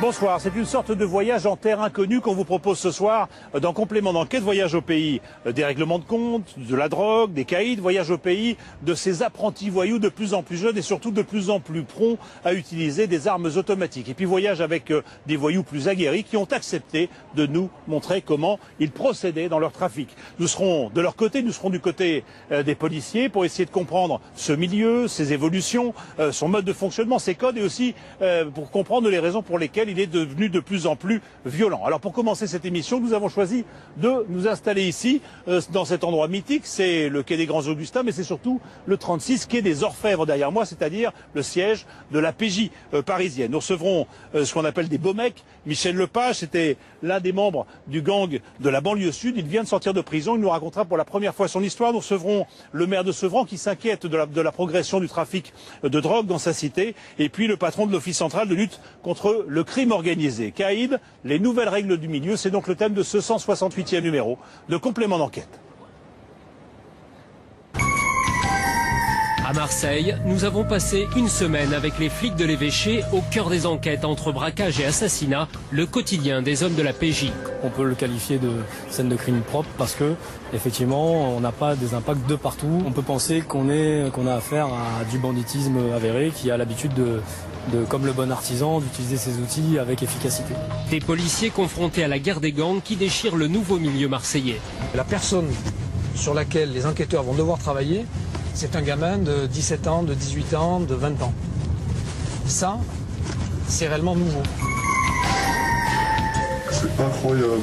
Bonsoir, c'est une sorte de voyage en terre inconnue qu'on vous propose ce soir dans Complément d'enquête. Voyage au pays des règlements de compte, de la drogue, des caïds, voyage au pays de ces apprentis voyous de plus en plus jeunes et surtout de plus en plus prompts à utiliser des armes automatiques. Et puis voyage avec des voyous plus aguerris qui ont accepté de nous montrer comment ils procédaient dans leur trafic. Nous serons de leur côté, nous serons du côté des policiers pour essayer de comprendre ce milieu, ses évolutions, son mode de fonctionnement, ses codes et aussi pour comprendre les raisons pour lesquelles il est devenu de plus en plus violent. Alors pour commencer cette émission, nous avons choisi de nous installer ici, dans cet endroit mythique. C'est le quai des Grands Augustins, mais c'est surtout le 36 quai des Orfèvres derrière moi, c'est-à-dire le siège de la PJ parisienne. Nous recevrons ce qu'on appelle des beaux mecs. Michel Lepage, c'était l'un des membres du gang de la banlieue sud. Il vient de sortir de prison. Il nous racontera pour la première fois son histoire. Nous recevrons le maire de Sevran qui s'inquiète de la progression du trafic de drogue dans sa cité. Et puis le patron de l'Office central de lutte contre le crime organisé. Caïd, les nouvelles règles du milieu, c'est donc le thème de ce 168e numéro de Complément d'enquête. À Marseille, nous avons passé une semaine avec les flics de l'évêché au cœur des enquêtes entre braquage et assassinat, le quotidien des hommes de la PJ. On peut le qualifier de scène de crime propre parce que, effectivement, on n'a pas des impacts de partout. On peut penser qu'on a affaire à du banditisme avéré qui a l'habitude comme le bon artisan, d'utiliser ses outils avec efficacité. Des policiers confrontés à la guerre des gangs qui déchirent le nouveau milieu marseillais. La personne sur laquelle les enquêteurs vont devoir travailler, c'est un gamin de 17 ans, de 18 ans, de 20 ans. Ça, c'est réellement nouveau. C'est incroyable.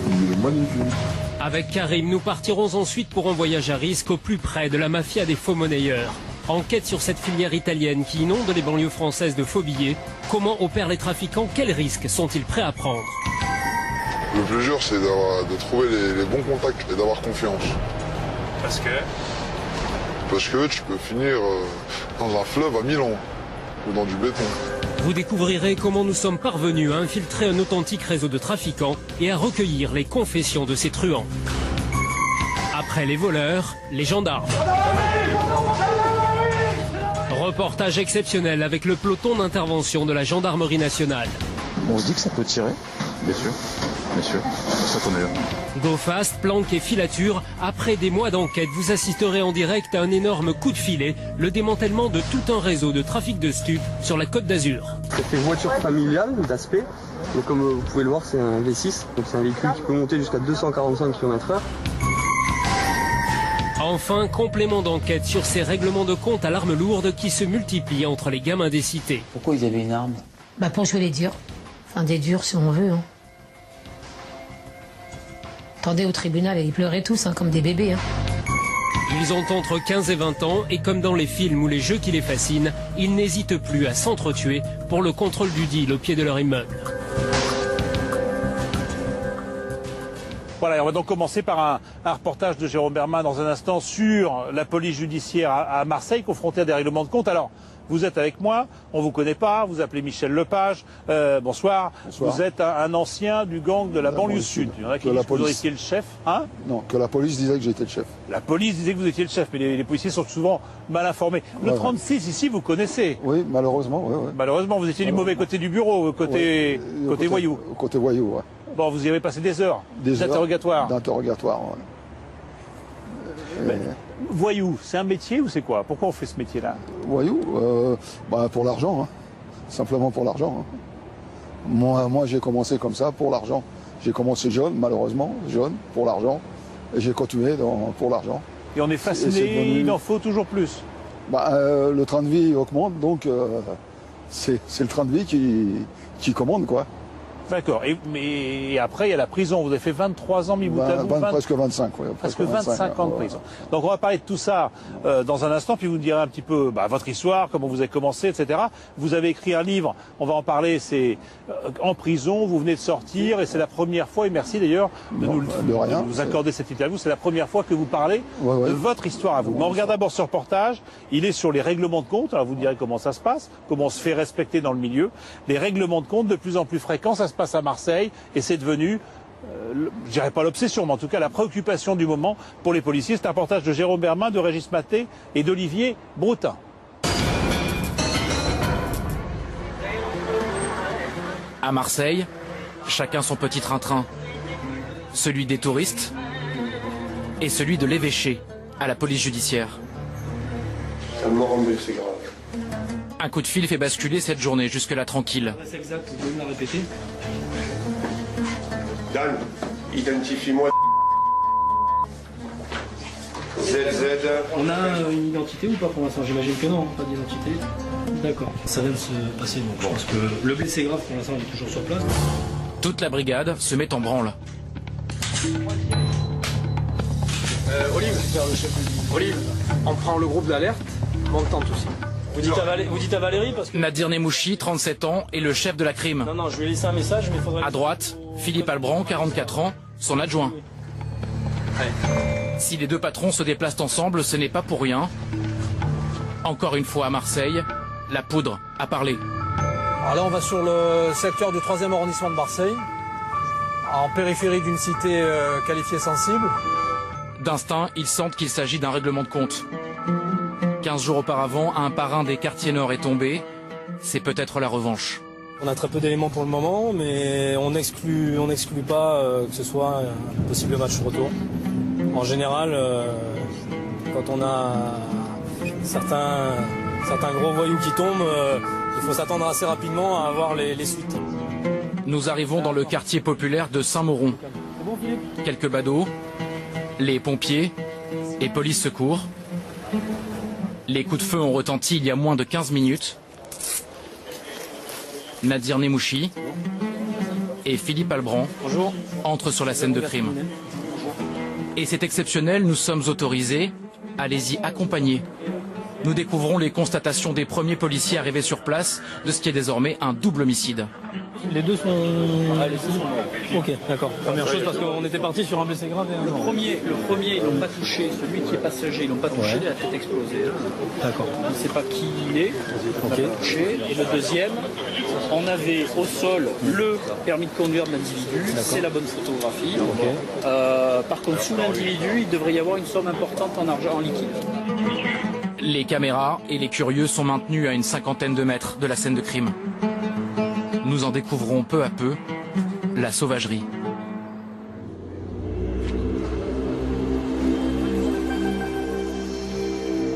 Il est magnifique. Avec Karim, nous partirons ensuite pour un voyage à risque au plus près de la mafia des faux monnayeurs. Enquête sur cette filière italienne qui inonde les banlieues françaises de faux billets. Comment opèrent les trafiquants? Quels risques sont-ils prêts à prendre? Le plus dur, c'est de trouver les bons contacts et d'avoir confiance. Parce que tu peux finir dans un fleuve à Milan ou dans du béton. Vous découvrirez comment nous sommes parvenus à infiltrer un authentique réseau de trafiquants et à recueillir les confessions de ces truands. Après les voleurs, les gendarmes. Reportage exceptionnel avec le peloton d'intervention de la gendarmerie nationale. On se dit que ça peut tirer. Bien sûr, bien sûr. C'est pour ça qu'on est là. Go fast, planque et filature. Après des mois d'enquête, vous assisterez en direct à un énorme coup de filet, le démantèlement de tout un réseau de trafic de stupes sur la Côte d'Azur. Ça fait voiture familiale d'aspect. Donc comme vous pouvez le voir, c'est un V6. Donc c'est un véhicule qui peut monter jusqu'à 245 km/h. Enfin, complément d'enquête sur ces règlements de compte à l'arme lourde qui se multiplient entre les gamins des cités. Pourquoi ils avaient une arme? Pour jouer les durs. Enfin, des durs si on veut. Hein. Attendez, au tribunal, ils pleuraient tous, comme des bébés. Ils ont entre 15 et 20 ans et comme dans les films ou les jeux qui les fascinent, ils n'hésitent plus à s'entretuer pour le contrôle du deal au pied de leur immeuble. Voilà, on va donc commencer par un reportage de Jérôme Berman dans un instant sur la police judiciaire à Marseille, confrontée à des règlements de compte. Alors, vous êtes avec moi, on ne vous connaît pas, vous appelez Michel Lepage, bonsoir. Vous êtes un ancien du gang de la banlieue sud. Il y en a qui disent que vous étiez le chef, hein? Non, que la police disait que j'étais le chef. La police disait que vous étiez le chef, mais les policiers sont souvent mal informés. Le 36 ici, vous connaissez? Oui, malheureusement, oui. Malheureusement, vous étiez du mauvais côté du bureau, côté voyou. Côté voyou, oui. Bon, vous y avez passé des heures d'interrogatoire. D'interrogatoire, oui. Voyou, c'est un métier ou c'est quoi? Pourquoi on fait ce métier-là? Voyou, pour l'argent, hein. Simplement pour l'argent. Hein. Moi j'ai commencé comme ça, pour l'argent. J'ai commencé jeune, malheureusement, pour l'argent. Et j'ai continué pour l'argent. Et on est fasciné, il en faut toujours plus. Le train de vie augmente, donc c'est le train de vie qui commande, quoi. D'accord. Mais après, il y a la prison. Vous avez fait 23 ans mis bout à bout. Presque 25, oui. Presque 25 ans de prison. Donc on va parler de tout ça dans un instant, puis vous nous direz un petit peu votre histoire, comment vous avez commencé, etc. Vous avez écrit un livre, on va en parler, c'est En prison, vous venez de sortir, et c'est la première fois, et merci d'ailleurs de nous accorder cette interview, c'est la première fois que vous parlez de votre histoire à vous. Mais on regarde d'abord ce reportage, il est sur les règlements de compte, alors vous direz comment ça se passe, comment on se fait respecter dans le milieu. Les règlements de compte de plus en plus fréquents, ça se passe à Marseille, et c'est devenu, je dirais pas l'obsession, mais en tout cas la préoccupation du moment pour les policiers. C'est un reportage de Jérôme Bermin, de Régis Maté et d'Olivier Broutin. À Marseille, chacun son petit train-train. Celui des touristes et celui de l'évêché à la police judiciaire. C'est grave. Un coup de fil fait basculer cette journée jusque-là tranquille. C'est exact, vous pouvez me la répéter? Dan, identifie-moi. ZZ. On a une identité ou pas pour l'instant? J'imagine que non, pas d'identité. D'accord. Ça vient de se passer, donc je pense que le blessé grave pour l'instant il est toujours sur place. Toute la brigade se met en branle. Olive, on prend le groupe d'alerte, montant aussi. Vous dites à Valérie parce que... Nadir Nemouchi, 37 ans, est le chef de la crime. Non, je lui ai laissé un message, mais il faudrait... À droite, Philippe Albran, 44 ans, son adjoint. Si les deux patrons se déplacent ensemble, ce n'est pas pour rien. Encore une fois à Marseille, la poudre a parlé. Alors là, on va sur le secteur du 3e arrondissement de Marseille, en périphérie d'une cité qualifiée sensible. D'instinct, ils sentent qu'il s'agit d'un règlement de compte. 15 jours auparavant, un parrain des quartiers nord est tombé. C'est peut-être la revanche. On a très peu d'éléments pour le moment, mais on n'exclut pas que ce soit un possible match retour. En général, quand on a certains gros voyous qui tombent, il faut s'attendre assez rapidement à avoir les suites. Nous arrivons dans le quartier populaire de Saint-Mauron. Quelques badauds, les pompiers et police secours. Les coups de feu ont retenti il y a moins de 15 minutes. Nadir Nemouchi et Philippe Albran entrent sur la scène de crime. Et c'est exceptionnel, nous sommes autorisés. Allez-y, accompagnez. Nous découvrons les constatations des premiers policiers arrivés sur place de ce qui est désormais un double homicide. Les deux sont... Ok, d'accord. Première chose, parce qu'on était parti sur un blessé grave et un mort. Le premier, ils l'ont pas touché. Celui qui est passager, ils l'ont pas touché, il a la tête explosée. D'accord. On ne sait pas qui il est, on l'a pas touché. Et le deuxième, on avait au sol le permis de conduire de l'individu, c'est la bonne photographie. Par contre, sous l'individu, il devrait y avoir une somme importante en argent en liquide. Les caméras et les curieux sont maintenus à une cinquantaine de mètres de la scène de crime. Nous en découvrons peu à peu la sauvagerie.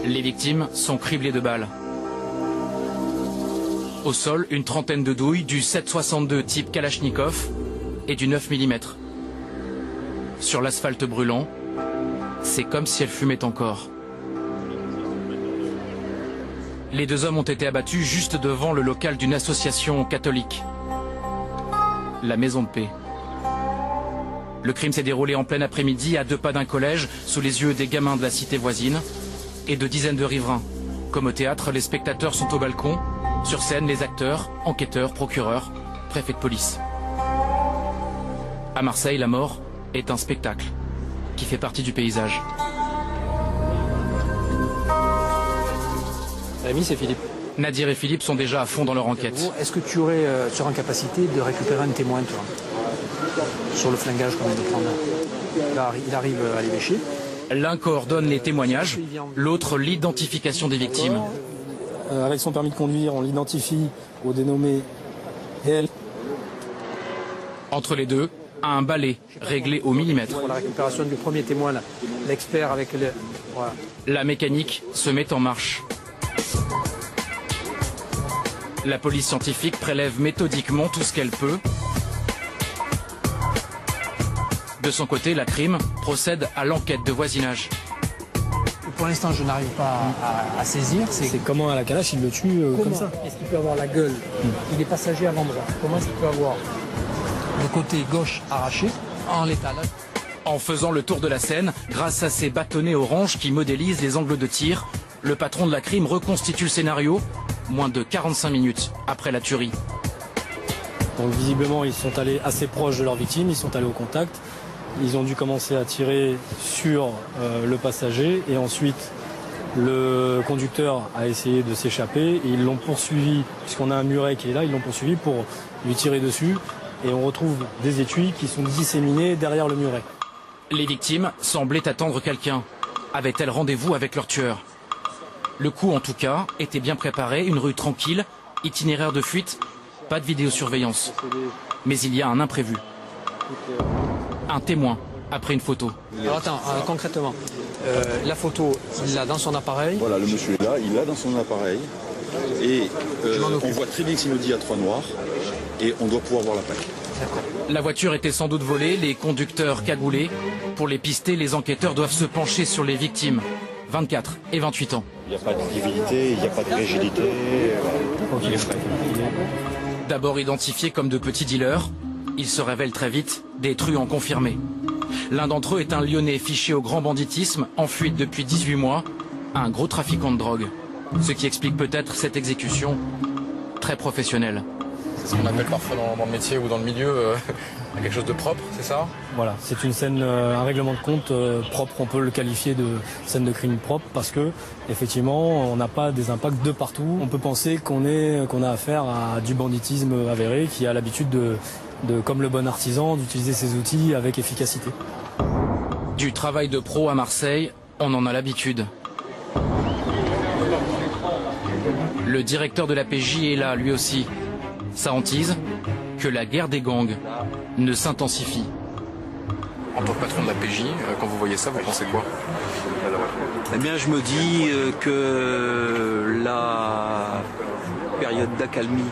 Les victimes sont criblées de balles. Au sol, une trentaine de douilles, du 7,62 type Kalachnikov et du 9 mm. Sur l'asphalte brûlant, c'est comme si elles fumaient encore. Les deux hommes ont été abattus juste devant le local d'une association catholique, la Maison de Paix. Le crime s'est déroulé en plein après-midi à 2 pas d'un collège, sous les yeux des gamins de la cité voisine et de dizaines de riverains. Comme au théâtre, les spectateurs sont au balcon. Sur scène, les acteurs, enquêteurs, procureurs, préfets de police. À Marseille, la mort est un spectacle qui fait partie du paysage. Rémi, c'est Philippe. Nadir et Philippe sont déjà à fond dans leur enquête. Est-ce que tu serais en capacité de récupérer un témoin, toi, sur le flingage qu'on vient de prendre? Il arrive à l'évêché. L'un coordonne les témoignages, l'autre l'identification des victimes. Avec son permis de conduire, on l'identifie au dénommé elle. Entre les deux, un balai réglé au millimètre. Pour la récupération du premier témoin, l'expert avec le... Voilà. La mécanique se met en marche. La police scientifique prélève méthodiquement tout ce qu'elle peut. De son côté, la crime procède à l'enquête de voisinage. Pour l'instant, je n'arrive pas à saisir. C'est comment à la calache il le tue comme ça. Est-ce qu'il peut avoir la gueule? Il est passager à l'endroit. Comment est-ce qu'il peut avoir le côté gauche arraché en l'état. En faisant le tour de la scène, grâce à ces bâtonnets orange qui modélisent les angles de tir, le patron de la crime reconstitue le scénario moins de 45 minutes après la tuerie. Donc visiblement, ils sont allés assez proches de leur victime, ils sont allés au contact. Ils ont dû commencer à tirer sur le passager et ensuite le conducteur a essayé de s'échapper et ils l'ont poursuivi, puisqu'on a un muret qui est là, ils l'ont poursuivi pour lui tirer dessus et on retrouve des étuis qui sont disséminés derrière le muret. Les victimes semblaient attendre quelqu'un. Avaient-elles rendez-vous avec leur tueur? Le coup, en tout cas, était bien préparé, une rue tranquille, itinéraire de fuite, pas de vidéosurveillance. Mais il y a un imprévu. Un témoin, après une photo. Alors attends, concrètement, la photo, il l'a dans son appareil. Voilà, le monsieur est là, il l'a dans son appareil. Et on voit très bien que c'est une Audi A3 noire. Et on doit pouvoir voir la plaque. La voiture était sans doute volée, les conducteurs cagoulés. Pour les pister, les enquêteurs doivent se pencher sur les victimes. 24 et 28 ans. Il n'y a pas de divinité, il n'y a pas de rigidité. D'abord identifiés comme de petits dealers, ils se révèlent très vite des truands confirmés. L'un d'entre eux est un Lyonnais fiché au grand banditisme, en fuite depuis 18 mois, un gros trafiquant de drogue. Ce qui explique peut-être cette exécution très professionnelle. C'est ce qu'on appelle parfois dans le métier ou dans le milieu quelque chose de propre, c'est ça? Voilà, c'est une scène, un règlement de compte propre, on peut le qualifier de scène de crime propre parce que effectivement on n'a pas des impacts de partout. On peut penser qu'on a affaire à du banditisme avéré qui a l'habitude de, comme le bon artisan, d'utiliser ses outils avec efficacité. Du travail de pro à Marseille, on en a l'habitude. Le directeur de la PJ est là, lui aussi. Ça hantise que la guerre des gangs ne s'intensifie. En tant que patron de la PJ, quand vous voyez ça, vous pensez quoi? Eh bien, je me dis que la période d'accalmie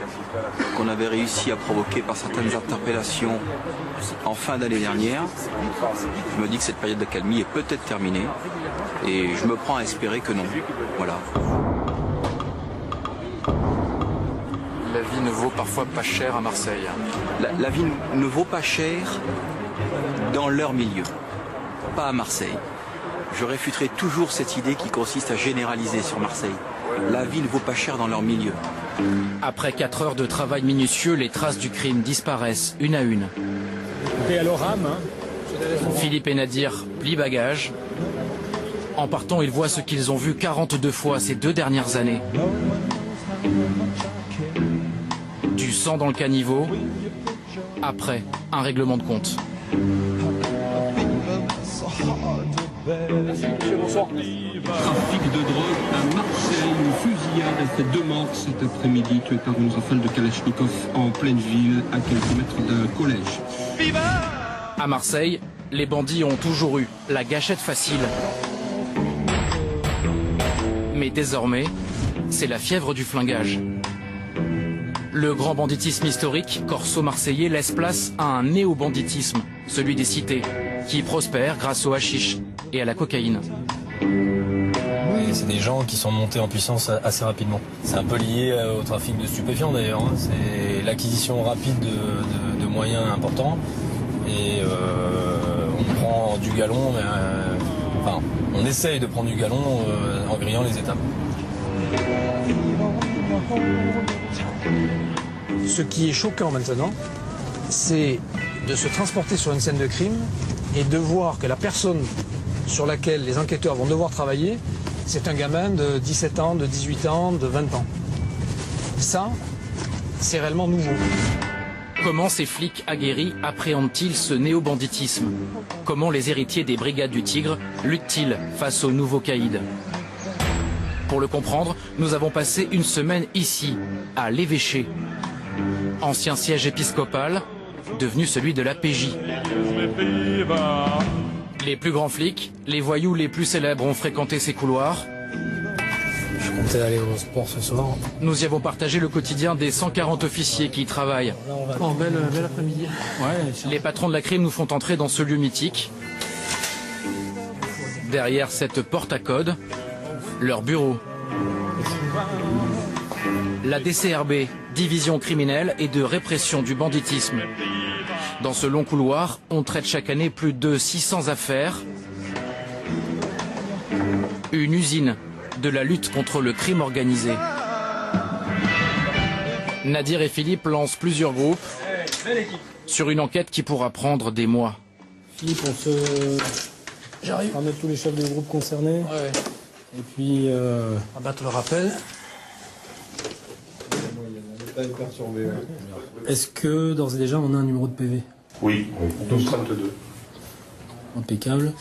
qu'on avait réussi à provoquer par certaines interpellations en fin d'année dernière, je me dis que cette période d'accalmie est peut-être terminée et je me prends à espérer que non. Voilà. La vie ne vaut parfois pas cher à Marseille. La vie ne vaut pas cher dans leur milieu, pas à Marseille. Je réfuterai toujours cette idée qui consiste à généraliser sur Marseille. La vie ne vaut pas cher dans leur milieu. Après 4 heures de travail minutieux, les traces du crime disparaissent une à une. Philippe et Nadir plient bagages. En partant, ils voient ce qu'ils ont vu 42 fois ces 2 dernières années. Du sang dans le caniveau. Après, un règlement de compte. Trafic de drogue à Marseille, une fusillade a fait 2 morts cet après-midi, tués par une rafale de Kalachnikov en pleine ville, à quelques mètres d'un collège. À Marseille, les bandits ont toujours eu la gâchette facile. Mais désormais, c'est la fièvre du flingage. Le grand banditisme historique, corso-marseillais, laisse place à un néo-banditisme, celui des cités, qui prospère grâce au hashish et à la cocaïne. C'est des gens qui sont montés en puissance assez rapidement. C'est un peu lié au trafic de stupéfiants d'ailleurs. C'est l'acquisition rapide de moyens importants. Et on prend du galon, mais, enfin, on essaye de prendre du galon en grillant les étapes. Ce qui est choquant maintenant, c'est de se transporter sur une scène de crime et de voir que la personne sur laquelle les enquêteurs vont devoir travailler, c'est un gamin de 17 ans, de 18 ans, de 20 ans. Ça, c'est réellement nouveau. Comment ces flics aguerris appréhendent-ils ce néo-banditisme? Comment les héritiers des brigades du Tigre luttent-ils face aux nouveaux caïds? Pour le comprendre, nous avons passé une semaine ici, à l'Évêché. Ancien siège épiscopal, devenu celui de la PJ. Les plus grands flics, les voyous les plus célèbres ont fréquenté ces couloirs. Je comptais aller au sport ce soir. Nous y avons partagé le quotidien des 140 officiers qui y travaillent. Bel après-midi. Les patrons de la crime nous font entrer dans ce lieu mythique. Derrière cette porte à code, leur bureau. La DCRB, division criminelle et de répression du banditisme. Dans ce long couloir, on traite chaque année plus de 600 affaires. Une usine de la lutte contre le crime organisé. Nadir et Philippe lancent plusieurs groupes sur une enquête qui pourra prendre des mois. Philippe, J'arrive. On va mettre tous les chefs de groupe concernés. Ouais. Et puis... On va battre le rappel. Est-ce que, d'ores et déjà, on a un numéro de PV? Oui, 1232. Impeccable.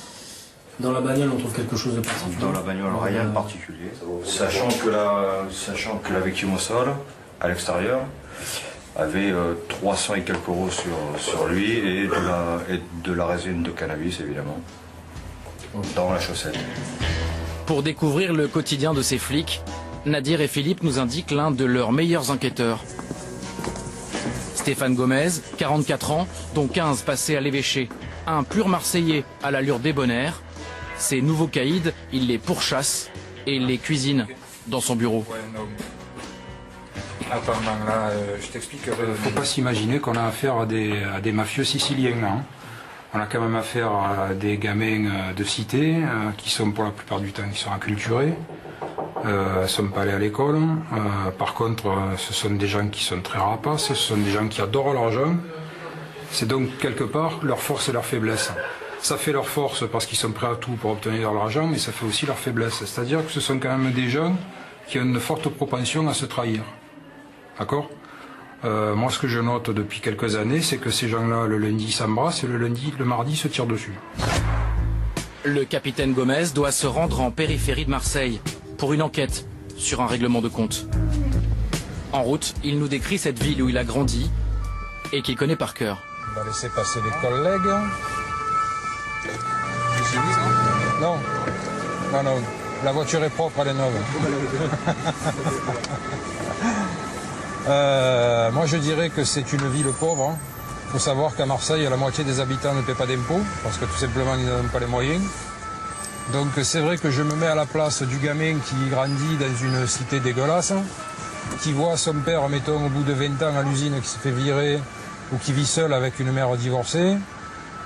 Dans la bagnole, on trouve quelque chose de particulier? Dans la bagnole, rien de particulier. Sachant que la victime au sol, à l'extérieur, avait 300 et quelques euros sur lui et de la résine de cannabis, évidemment, dans la chaussette. Pour découvrir le quotidien de ces flics, Nadir et Philippe nous indiquent l'un de leurs meilleurs enquêteurs. Stéphane Gomez, 44 ans, dont 15 passés à l'évêché. Un pur Marseillais à l'allure débonnaire. Ces nouveaux caïds, il les pourchasse et les cuisine dans son bureau. Attends, là, je t'explique. Faut pas s'imaginer qu'on a affaire à des mafieux siciliens. Hein. On a quand même affaire à des gamins de cité qui sont pour la plupart du temps qui sont acculturés. Elles sont pas allées à l'école. Par contre, ce sont des gens qui sont très rapaces. Ce sont des gens qui adorent l'argent. C'est donc quelque part leur force et leur faiblesse. Ça fait leur force parce qu'ils sont prêts à tout pour obtenir de l'argent, mais ça fait aussi leur faiblesse. C'est-à-dire que ce sont quand même des gens qui ont une forte propension à se trahir. D'accord ? Moi, ce que je note depuis quelques années, c'est que ces gens-là, le lundi, s'embrassent et le mardi, se tirent dessus. Le capitaine Gomez doit se rendre en périphérie de Marseille pour une enquête sur un règlement de compte. En route, il nous décrit cette ville où il a grandi et qu'il connaît par cœur. On va laisser passer les collègues. Non, non, non. La voiture est propre, elle est neuve. Moi, je dirais que c'est une ville pauvre. Il faut savoir qu'à Marseille, la moitié des habitants ne paient pas d'impôts, parce que tout simplement, ils n'ont pas les moyens. Donc, c'est vrai que je me mets à la place du gamin qui grandit dans une cité dégueulasse, qui voit son père, mettons, au bout de 20 ans à l'usine, qui se fait virer, ou qui vit seul avec une mère divorcée.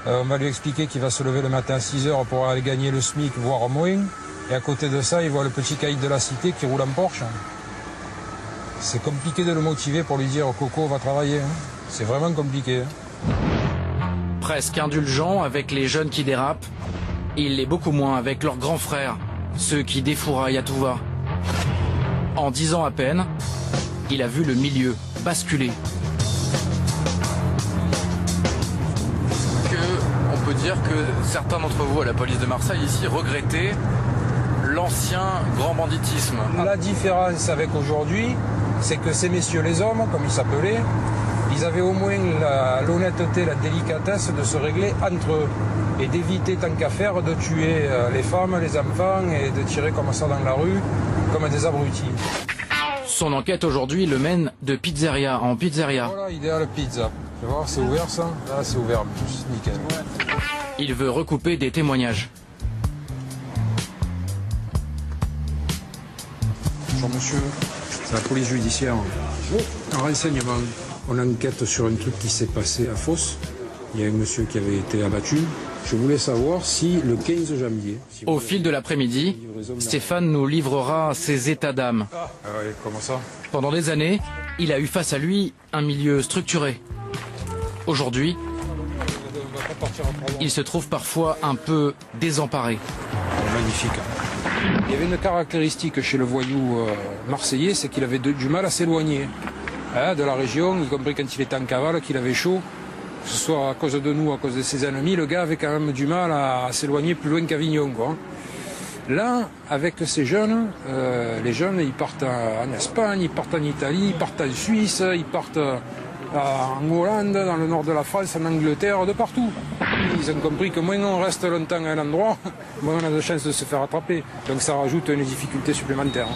On va lui expliquer qu'il va se lever le matin à 6 h pour aller gagner le SMIC, voire moins. Et à côté de ça, il voit le petit caïd de la cité qui roule en Porsche. C'est compliqué de le motiver pour lui dire « Coco, va travailler hein. ». C'est vraiment compliqué. Hein. Presque indulgent avec les jeunes qui dérapent, il l'est beaucoup moins avec leurs grands frères, ceux qui défouraillent à tout va. En 10 ans à peine, il a vu le milieu basculer. On peut dire que certains d'entre vous à la police de Marseille ici regrettaient l'ancien grand banditisme. La différence avec aujourd'hui, c'est que ces messieurs les hommes, comme ils s'appelaient, ils avaient au moins l'honnêteté, la délicatesse de se régler entre eux et d'éviter tant qu'à faire de tuer les femmes, les enfants et de tirer comme ça dans la rue, comme des abrutis. Son enquête aujourd'hui le mène de pizzeria en pizzeria. Voilà, idéal pizza. Tu vas voir, c'est ouvert ça? Là, c'est ouvert en plus, nickel. Il veut recouper des témoignages. Bonjour monsieur, c'est la police judiciaire. Un renseignement, on enquête sur un truc qui s'est passé à Fos. Il y a un monsieur qui avait été abattu. Je voulais savoir si le 15 janvier... Au fil de l'après-midi, Stéphane nous livrera ses états d'âme. Ah ouais, comment ça? Pendant des années, il a eu face à lui un milieu structuré. Aujourd'hui, il se trouve parfois un peu désemparé. Magnifique. Il y avait une caractéristique chez le voyou marseillais, c'est qu'il avait du mal à s'éloigner de la région, y compris quand il était en cavale, qu'il avait chaud. Que ce soit à cause de nous, à cause de ses ennemis, le gars avait quand même du mal à s'éloigner plus loin qu'Avignon, quoi. Là, avec ces jeunes, les jeunes, ils partent en Espagne, ils partent en Italie, ils partent en Suisse, ils partent en Hollande, dans le nord de la France, en Angleterre, de partout. Ils ont compris que moins on reste longtemps à un endroit, moins on a de chances de se faire attraper. Donc ça rajoute une difficulté supplémentaire.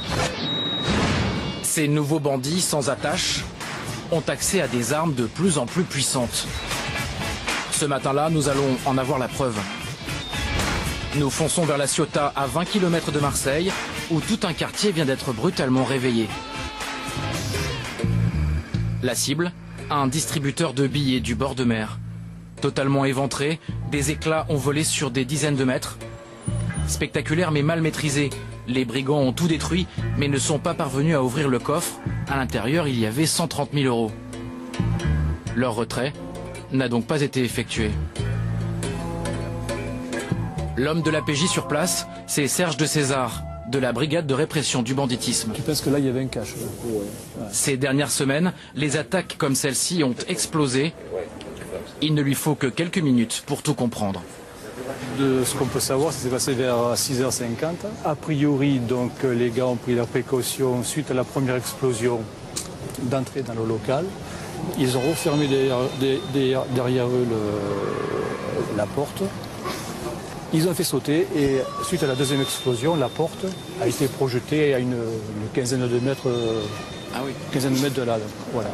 Ces nouveaux bandits sans attache ont accès à des armes de plus en plus puissantes. Ce matin-là, nous allons en avoir la preuve. Nous fonçons vers la Ciotat, à 20 km de Marseille, où tout un quartier vient d'être brutalement réveillé. La cible, un distributeur de billets du bord de mer. Totalement éventrés, des éclats ont volé sur des dizaines de mètres. Spectaculaire mais mal maîtrisé. Les brigands ont tout détruit, mais ne sont pas parvenus à ouvrir le coffre. À l'intérieur, il y avait 130 000 €. Leur retrait n'a donc pas été effectué. L'homme de l'APJ sur place, c'est Serge de César, de la brigade de répression du banditisme. Je pense que là, il y avait un cache. Ces dernières semaines, les attaques comme celle-ci ont explosé. Il ne lui faut que quelques minutes pour tout comprendre. De ce qu'on peut savoir, ça s'est passé vers 6h50. A priori, donc, les gars ont pris leurs précautions suite à la première explosion d'entrer dans le local. Ils ont refermé derrière eux la porte. Ils ont fait sauter et suite à la deuxième explosion, la porte a été projetée à une quinzaine de mètres, quinzaine de mètres de là. Voilà.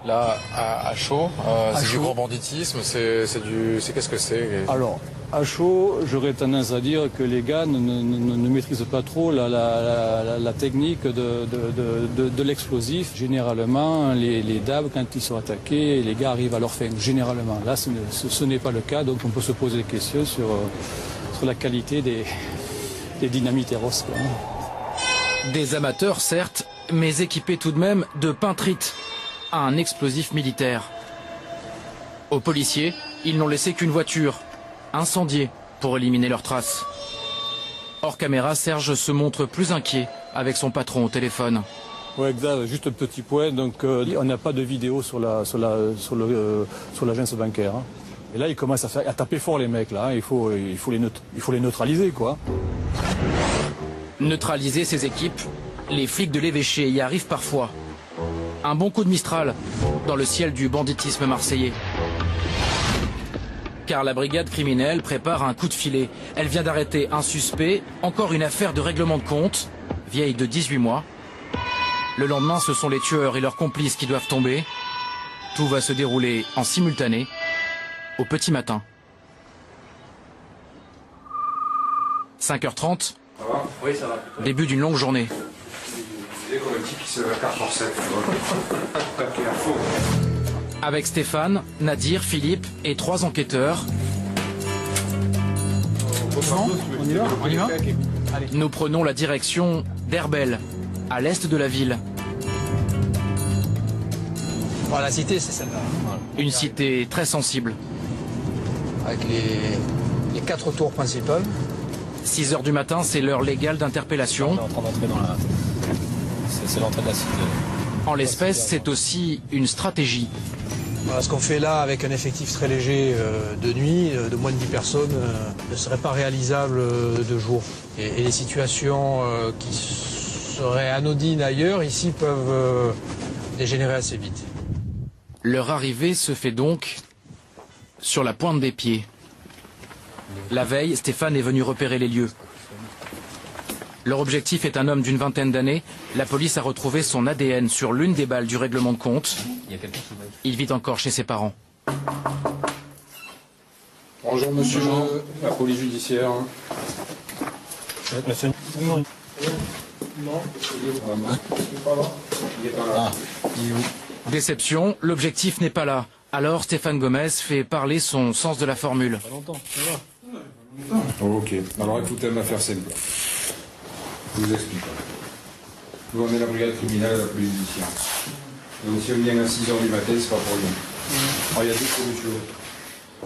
Là, à chaud, c'est du grand banditisme, qu'est-ce que c'est? Alors, à chaud, j'aurais tendance à dire que les gars ne maîtrisent pas trop la technique de l'explosif. Généralement, les DAB, quand ils sont attaqués, les gars arrivent à leur fin. Généralement, là, ce n'est pas le cas, donc on peut se poser des questions sur la qualité des dynamiteros. Des amateurs, certes, mais équipés tout de même de peintrites. Un explosif militaire. Aux policiers, ils n'ont laissé qu'une voiture, incendiée, pour éliminer leurs traces. Hors caméra, Serge se montre plus inquiet avec son patron au téléphone. Oui, exact. Juste un petit point. Donc, on n'a pas de vidéo sur l'agence bancaire. Hein. Et là, ils commencent à taper fort les mecs. Là, hein. Il faut les neutraliser, quoi. Neutraliser ces équipes, les flics de l'évêché y arrivent parfois. Un bon coup de Mistral dans le ciel du banditisme marseillais. Car la brigade criminelle prépare un coup de filet. Elle vient d'arrêter un suspect, encore une affaire de règlement de compte, vieille de 18 mois. Le lendemain, ce sont les tueurs et leurs complices qui doivent tomber. Tout va se dérouler en simultané, au petit matin. 5h30, Oui, ça va. début d'une longue journée. Comme un type qui se lève à 4h07. Avec Stéphane, Nadir, Philippe et 3 enquêteurs, On y va. nous prenons la direction d'Herbel, à l'est de la ville. Bon, la cité, c'est celle-là. Voilà. Une cité très sensible. Avec les 4 tours principales. 6h du matin, c'est l'heure légale d'interpellation. On est en train d'entrer dans la... C'est l'entrée de la cité. En l'espèce, c'est aussi une stratégie. Voilà, ce qu'on fait là avec un effectif très léger de nuit, de moins de 10 personnes, ne serait pas réalisable de jour. Et les situations qui seraient anodines ailleurs, ici, peuvent dégénérer assez vite. Leur arrivée se fait donc sur la pointe des pieds. La veille, Stéphane est venu repérer les lieux. Leur objectif est un homme d'une vingtaine d'années. La police a retrouvé son ADN sur l'une des balles du règlement de compte. Il vit encore chez ses parents. Bonjour monsieur Jean, la police judiciaire. Monsieur... Déception, l'objectif n'est pas là. Alors Stéphane Gomez fait parler son sens de la formule. Ok, alors écoutez, l'affaire simple. Je vous explique. Nous, on est la brigade criminelle de la police judiciaire. Donc si on vient à 6h du matin, c'est pas pour rien. Alors, il y a deux solutions.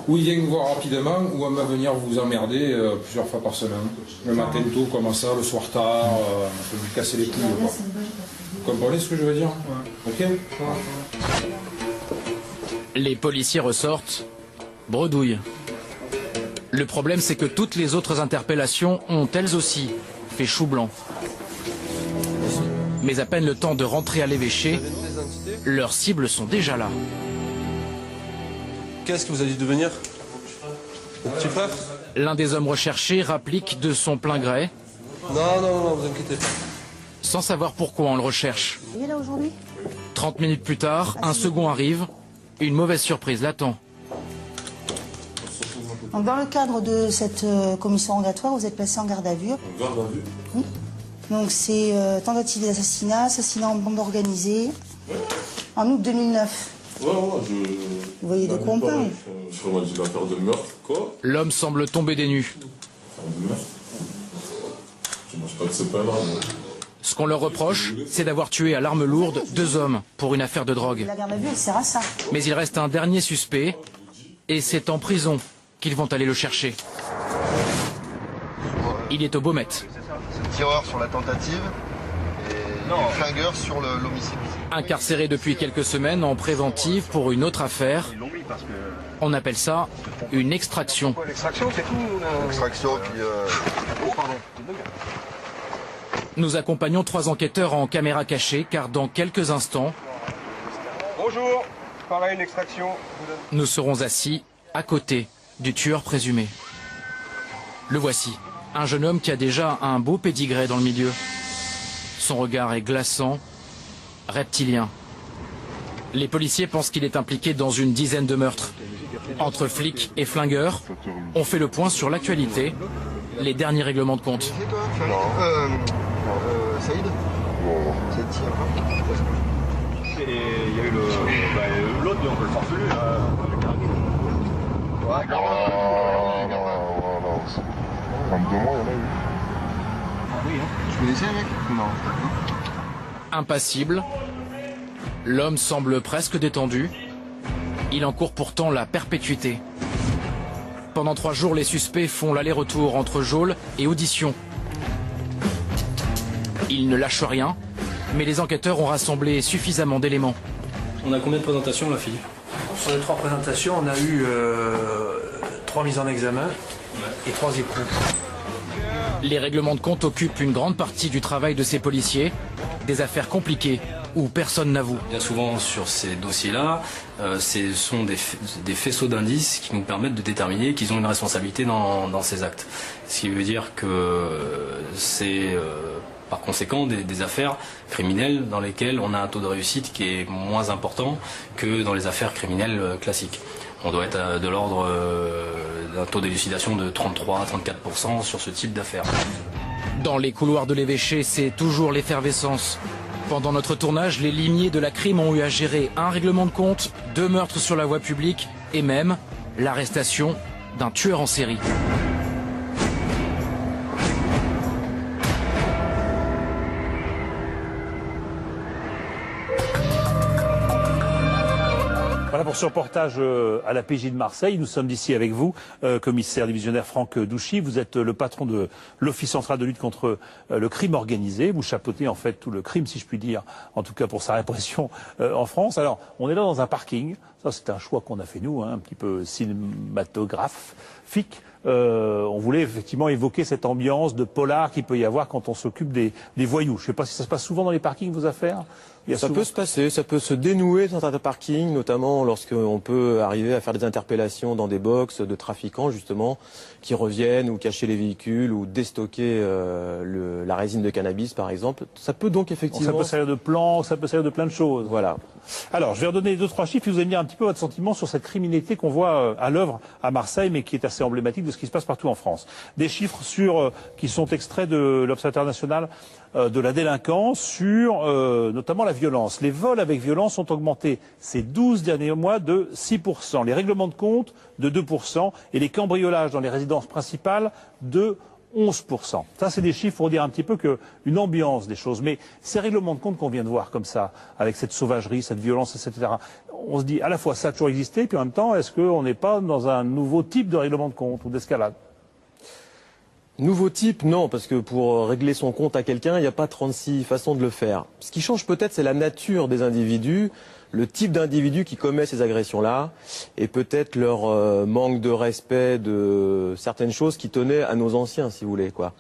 Ou il vient nous voir rapidement, ou on va venir vous emmerder plusieurs fois par semaine. Le matin tôt, comme ça, le soir tard, on peut vous casser les couilles. Vous comprenez ce que je veux dire? Ok. Les policiers ressortent bredouille. Le problème, c'est que toutes les autres interpellations ont elles aussi fait chou blanc. Mais à peine le temps de rentrer à l'évêché, leurs cibles sont déjà là. Qu'est-ce que vous a dit de venir? Petit frère? L'un des hommes recherchés rapplique de son plein gré. Non, vous inquiétez pas. Sans savoir pourquoi on le recherche. Il est là aujourd'hui? 30 minutes plus tard, un second arrive. Une mauvaise surprise l'attend. Donc, dans le cadre de cette commission rogatoire, vous êtes placé en garde à vue. En garde à vue? Oui. Donc c'est tentative d'assassinat, assassinat en bande organisée, En août 2009. Ouais, Vous voyez de quoi on parle? On m'a dit l'affaire de meurtre, quoi. L'homme semble tomber des nues. L'affaire de meurtre. Je mange pas de ce pain-là, moi. Ce qu'on leur reproche, c'est d'avoir tué à l'arme lourde 2 hommes pour une affaire de drogue. La garde à vue, elle sert à ça. Mais il reste un dernier suspect, et c'est en prison qu'ils vont aller le chercher. Il est au Baumette. Tireur sur la tentative et flingueur sur l'homicide. Incarcéré depuis quelques semaines en préventive pour une autre affaire. On appelle ça une extraction. L'extraction, c'est tout. L'extraction, puis... Oh, pardon. Nous accompagnons 3 enquêteurs en caméra cachée, car dans quelques instants... Bonjour, pareil, une extraction. Nous serons assis à côté du tueur présumé. Le voici, un jeune homme qui a déjà un beau pédigré dans le milieu. Son regard est glaçant, reptilien. Les policiers pensent qu'il est impliqué dans une dizaine de meurtres. Entre flics et flingueurs, on fait le point sur l'actualité, les derniers règlements de compte. Saïd. C'est tir. Et il y a eu l'autre, on peut le farfelu, là. Ouais, non. 22 mois, il y en a eu. Ah oui, hein. Tu connaissais, mec? Non. Impassible, l'homme semble presque détendu. Il encourt pourtant la perpétuité. Pendant 3 jours, les suspects font l'aller-retour entre geôle et audition. Ils ne lâchent rien, mais les enquêteurs ont rassemblé suffisamment d'éléments. On a combien de présentations là, Philippe? Sur les 3 présentations, on a eu 3 mises en examen et 3 écrous. Les règlements de compte occupent une grande partie du travail de ces policiers. Des affaires compliquées où personne n'avoue. Bien souvent sur ces dossiers-là, ce sont des faisceaux d'indices qui nous permettent de déterminer qu'ils ont une responsabilité dans ces actes. Ce qui veut dire que c'est par conséquent des affaires criminelles dans lesquelles on a un taux de réussite qui est moins important que dans les affaires criminelles classiques. On doit être de l'ordre d'un taux d'élucidation de 33-34% sur ce type d'affaires. Dans les couloirs de l'évêché, c'est toujours l'effervescence. Pendant notre tournage, les limiers de la crime ont eu à gérer un règlement de compte, 2 meurtres sur la voie publique et même l'arrestation d'un tueur en série. Voilà pour ce reportage à la PJ de Marseille. Nous sommes ici avec vous, commissaire divisionnaire Franck Douchy. Vous êtes le patron de l'Office central de lutte contre le crime organisé. Vous chapeautez en fait tout le crime, si je puis dire, en tout cas pour sa répression en France. Alors, on est là dans un parking. Ça, c'est un choix qu'on a fait nous, hein, un petit peu cinématographique. On voulait effectivement évoquer cette ambiance de polar qu'il peut y avoir quand on s'occupe des voyous. Je ne sais pas si ça se passe souvent dans les parkings, vos affaires. Ça peut se passer, ça peut se dénouer dans certains parkings, notamment lorsqu'on peut arriver à faire des interpellations dans des box de trafiquants, justement, qui reviennent ou cacher les véhicules ou déstocker la résine de cannabis, par exemple. Ça peut donc effectivement... Ça peut servir de plan, ça peut servir de plein de choses. Voilà. Alors, je vais redonner 2-3 chiffres et vous allez me dire un petit peu votre sentiment sur cette criminalité qu'on voit à l'œuvre à Marseille, mais qui est assez emblématique de ce qui se passe partout en France. Des chiffres qui sont extraits de l'Observatoire national de la délinquance sur notamment la violence. Les vols avec violence ont augmenté ces 12 derniers mois de 6%, les règlements de compte de 2% et les cambriolages dans les résidences principales de 11%. Ça, c'est des chiffres pour dire un petit peu qu'une ambiance des choses. Mais ces règlements de compte qu'on vient de voir comme ça, avec cette sauvagerie, cette violence, etc., on se dit à la fois ça a toujours existé, puis en même temps, est-ce qu'on n'est pas dans un nouveau type de règlement de compte ou d'escalade? Nouveau type, non, parce que pour régler son compte à quelqu'un, il n'y a pas 36 façons de le faire. Ce qui change peut-être, c'est la nature des individus, le type d'individu qui commet ces agressions-là, et peut-être leur manque de respect de certaines choses qui tenaient à nos anciens, si vous voulez, quoi.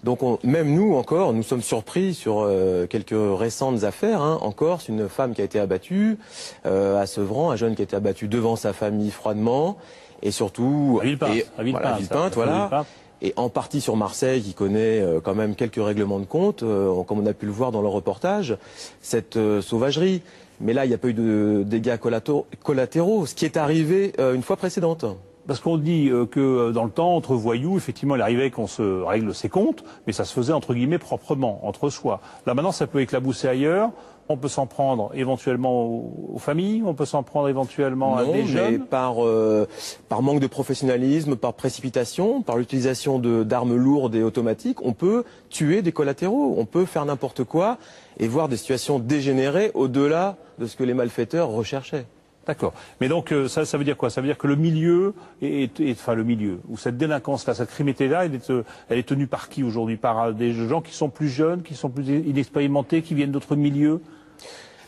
Donc même nous encore, nous sommes surpris sur quelques récentes affaires. Hein. En Corse, une femme qui a été abattue, à Sevran, un jeune qui a été abattu devant sa famille froidement, et surtout... À Villepinte, voilà. Et en partie sur Marseille, qui connaît quand même quelques règlements de compte, comme on a pu le voir dans le reportage, cette sauvagerie. Mais là, il n'y a pas eu de dégâts collatéraux, ce qui est arrivé une fois précédente. Parce qu'on dit que dans le temps, entre voyous, effectivement, il arrivait qu'on se règle ses comptes, mais ça se faisait entre guillemets proprement, entre soi. Là maintenant, ça peut éclabousser ailleurs. On peut s'en prendre éventuellement aux familles, on peut s'en prendre éventuellement à des jeunes. Par manque de professionnalisme, par précipitation, par l'utilisation d'armes lourdes et automatiques, on peut tuer des collatéraux, on peut faire n'importe quoi et voir des situations dégénérer au-delà de ce que les malfaiteurs recherchaient. D'accord. Mais donc ça veut dire quoi? Ça veut dire que le milieu, le milieu, où cette délinquance-là, cette criminalité-là, elle est tenue par qui aujourd'hui? Par des gens qui sont plus jeunes, qui sont plus inexpérimentés, qui viennent d'autres milieux?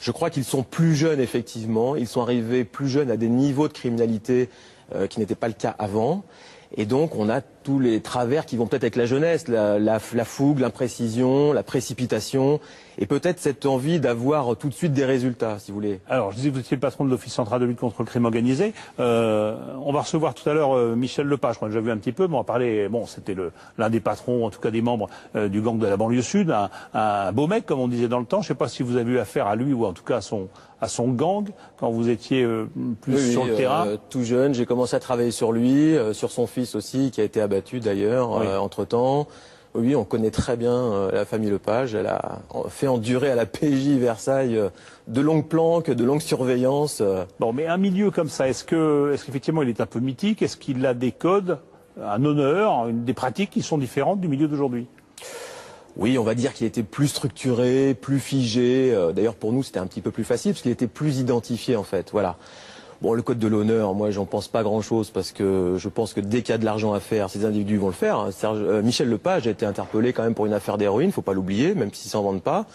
Je crois qu'ils sont plus jeunes, effectivement. Ils sont arrivés plus jeunes à des niveaux de criminalité qui n'étaient pas le cas avant. Et donc, on a tous les travers qui vont peut-être avec la jeunesse, la fougue, l'imprécision, la précipitation, et peut-être cette envie d'avoir tout de suite des résultats, si vous voulez. Alors, je disais que vous étiez le patron de l'Office central de lutte contre le crime organisé. On va recevoir tout à l'heure Michel Lepage, je crois que j'ai vu un petit peu, mais on va parler, bon, c'était l'un des patrons, en tout cas des membres du gang de la banlieue sud, un beau mec, comme on disait dans le temps. Je ne sais pas si vous avez eu affaire à lui, ou en tout cas à son gang, quand vous étiez plus sur le terrain. Tout jeune, j'ai commencé à travailler sur lui, sur son fils aussi, qui a été abattu d'ailleurs, entre-temps. Oui, on connaît très bien la famille Lepage. Elle a fait endurer à la PJ Versailles de longues planques, de longues surveillances. Bon, mais un milieu comme ça, est-ce qu'effectivement il est un peu mythique? Est-ce qu'il a des codes, un honneur, des pratiques qui sont différentes du milieu d'aujourd'hui? Oui, on va dire qu'il était plus structuré, plus figé. D'ailleurs, pour nous, c'était un petit peu plus facile parce qu'il était plus identifié, en fait. Voilà. Bon, le code de l'honneur, moi, j'en pense pas grand-chose parce que je pense que dès qu'il y a de l'argent à faire, ces individus vont le faire. Michel Lepage a été interpellé quand même pour une affaire d'héroïne, faut pas l'oublier, même s'ils s'en vendent pas.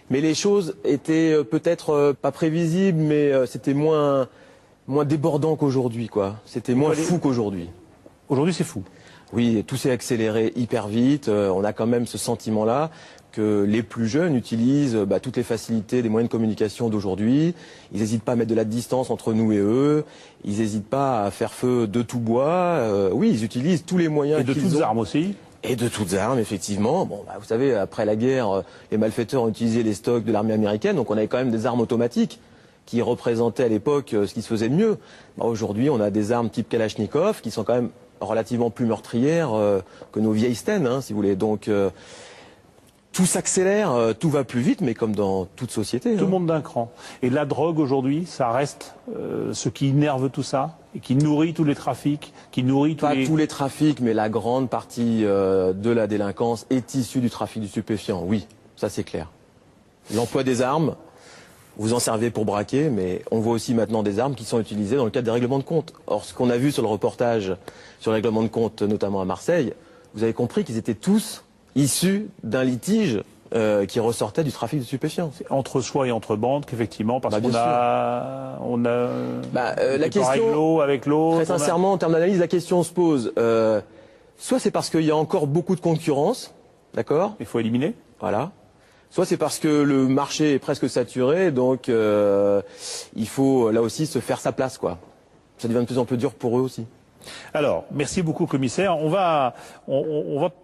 Mais les choses étaient peut-être pas prévisibles, mais c'était moins débordant qu'aujourd'hui, quoi. C'était moins fou qu'aujourd'hui. Aujourd'hui, c'est fou. Oui, tout s'est accéléré hyper vite. On a quand même ce sentiment-là que les plus jeunes utilisent toutes les facilités des moyens de communication d'aujourd'hui. Ils n'hésitent pas à mettre de la distance entre nous et eux. Ils n'hésitent pas à faire feu de tout bois. Oui, ils utilisent tous les moyens qu'ils ont. Et de toutes armes aussi. Et de toutes armes, effectivement. Bon, vous savez, après la guerre, les malfaiteurs ont utilisé les stocks de l'armée américaine, donc on avait quand même des armes automatiques qui représentaient à l'époque ce qui se faisait de mieux. Aujourd'hui, on a des armes type Kalachnikov qui sont quand même relativement plus meurtrières que nos vieilles Sten, si vous voulez. Donc tout s'accélère, tout va plus vite, mais comme dans toute société. Tout monte d'un cran. Et la drogue aujourd'hui, ça reste ce qui innerve tout ça et qui nourrit tous les trafics, qui nourrit tous tous les trafics, mais la grande partie de la délinquance est issue du trafic du stupéfiant. Oui, ça c'est clair. L'emploi des armes, vous en servez pour braquer, mais on voit aussi maintenant des armes qui sont utilisées dans le cadre des règlements de compte. Or, ce qu'on a vu sur le reportage sur les règlements de compte, notamment à Marseille, vous avez compris qu'ils étaient tous issus d'un litige qui ressortait du trafic de stupéfiants. Entre soi et entre bandes, qu'effectivement, parce qu'on a la question, avec l'autre. Très sincèrement, en termes d'analyse, la question se pose. Soit c'est parce qu'il y a encore beaucoup de concurrence, d'accord? Il faut éliminer. Voilà. Soit c'est parce que le marché est presque saturé, donc il faut là aussi se faire sa place, quoi. Ça devient de plus en plus dur pour eux aussi. Alors, merci beaucoup, commissaire. On va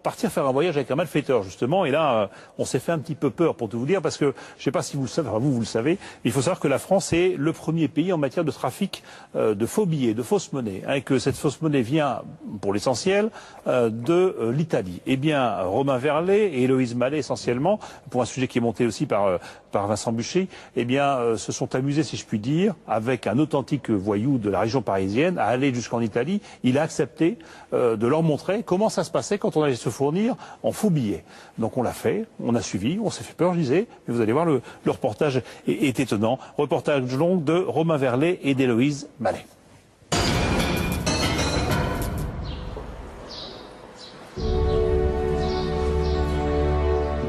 partir faire un voyage avec un malfaiteur, justement. Et là, on s'est fait un petit peu peur, pour tout vous dire, parce que, je ne sais pas si vous le savez, enfin vous le savez, mais il faut savoir que la France est le premier pays en matière de trafic de faux billets, de fausses monnaies, et que cette fausse monnaie vient, pour l'essentiel, de l'Italie. Eh bien, Romain Verlet et Héloïse Mallet, essentiellement, pour un sujet qui est monté aussi par Vincent Buchet, eh bien, se sont amusés, si je puis dire, avec un authentique voyou de la région parisienne, à aller jusqu'en Italie. Il a accepté de leur montrer comment ça se passait quand on allait se fournir en faux billets. Donc on l'a fait, on a suivi, on s'est fait peur, je disais, mais vous allez voir, le reportage est étonnant. Reportage long de Romain Verlet et d'Héloïse Mallet.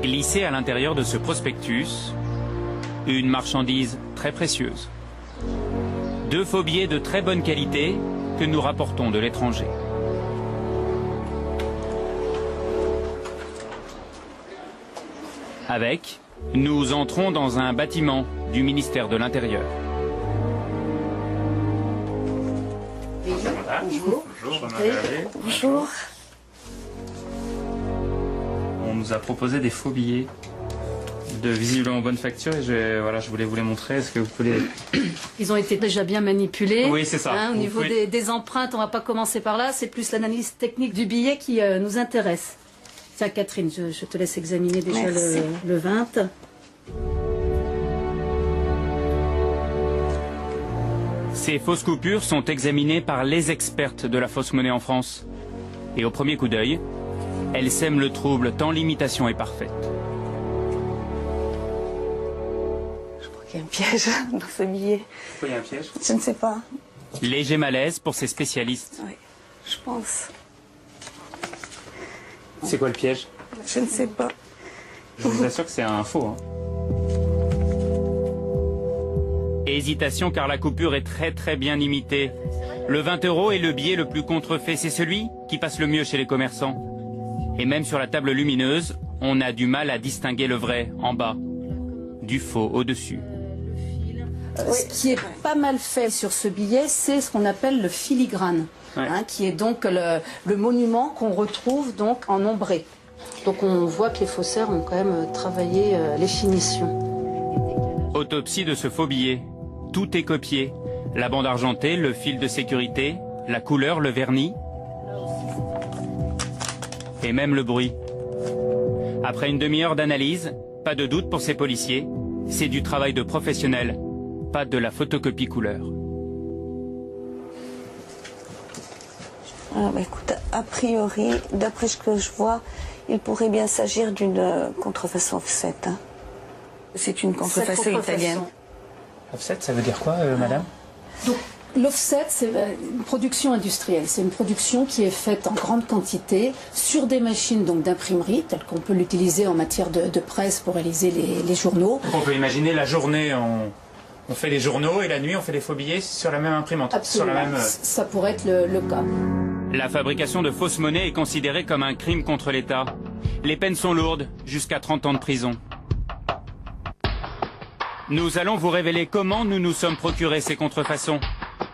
Glissé à l'intérieur de ce prospectus, une marchandise très précieuse. 2 faux billets de très bonne qualité que nous rapportons de l'étranger. Avec, nous entrons dans un bâtiment du ministère de l'Intérieur. Bonjour. Bonjour. Bonjour. On nous a proposé des faux billets de visiblement bonne facture et je voulais vous les montrer. Est-ce que vous pouvez les... Ils ont été déjà bien manipulés. Oui, c'est ça. Au niveau des empreintes, on ne va pas commencer par là. C'est plus l'analyse technique du billet qui nous intéresse. Tiens, Catherine, je te laisse examiner déjà le 20. Ces fausses coupures sont examinées par les expertes de la fausse monnaie en France. Et au premier coup d'œil, elles sèment le trouble tant l'imitation est parfaite. Je crois qu'il y a un piège dans ce billet. Pourquoi il y a un piège? Je ne sais pas. Léger malaise pour ces spécialistes. Oui, je pense. C'est quoi le piège? Je ne sais pas. Je vous assure que c'est un faux. Hein. Hésitation car la coupure est très bien imitée. Le 20 € est le billet le plus contrefait. C'est celui qui passe le mieux chez les commerçants. Et même sur la table lumineuse, on a du mal à distinguer le vrai en bas, du faux au-dessus. Ce qui est pas mal fait sur ce billet, c'est ce qu'on appelle le filigrane, qui est donc le monument qu'on retrouve donc en ombré. Donc on voit que les faussaires ont quand même travaillé les finitions. Autopsie de ce faux billet. Tout est copié. La bande argentée, le fil de sécurité, la couleur, le vernis et même le bruit. Après une demi-heure d'analyse, pas de doute pour ces policiers, c'est du travail de professionnel, pas de la photocopie couleur. Écoute, a priori, d'après ce que je vois, il pourrait bien s'agir d'une contrefaçon offset. Hein. C'est une contrefaçon italienne. Offset, ça veut dire quoi, madame? Donc, l'offset, c'est une production industrielle. C'est une production qui est faite en grande quantité sur des machines donc d'imprimerie, telles qu'on peut l'utiliser en matière de presse pour réaliser les journaux. Donc on peut imaginer la journée, on fait des journaux et la nuit, on fait des faux billets sur la même imprimante. Absolument. Sur la même... Ça pourrait être le cas. La fabrication de fausses monnaies est considérée comme un crime contre l'État. Les peines sont lourdes, jusqu'à 30 ans de prison. Nous allons vous révéler comment nous nous sommes procurés ces contrefaçons.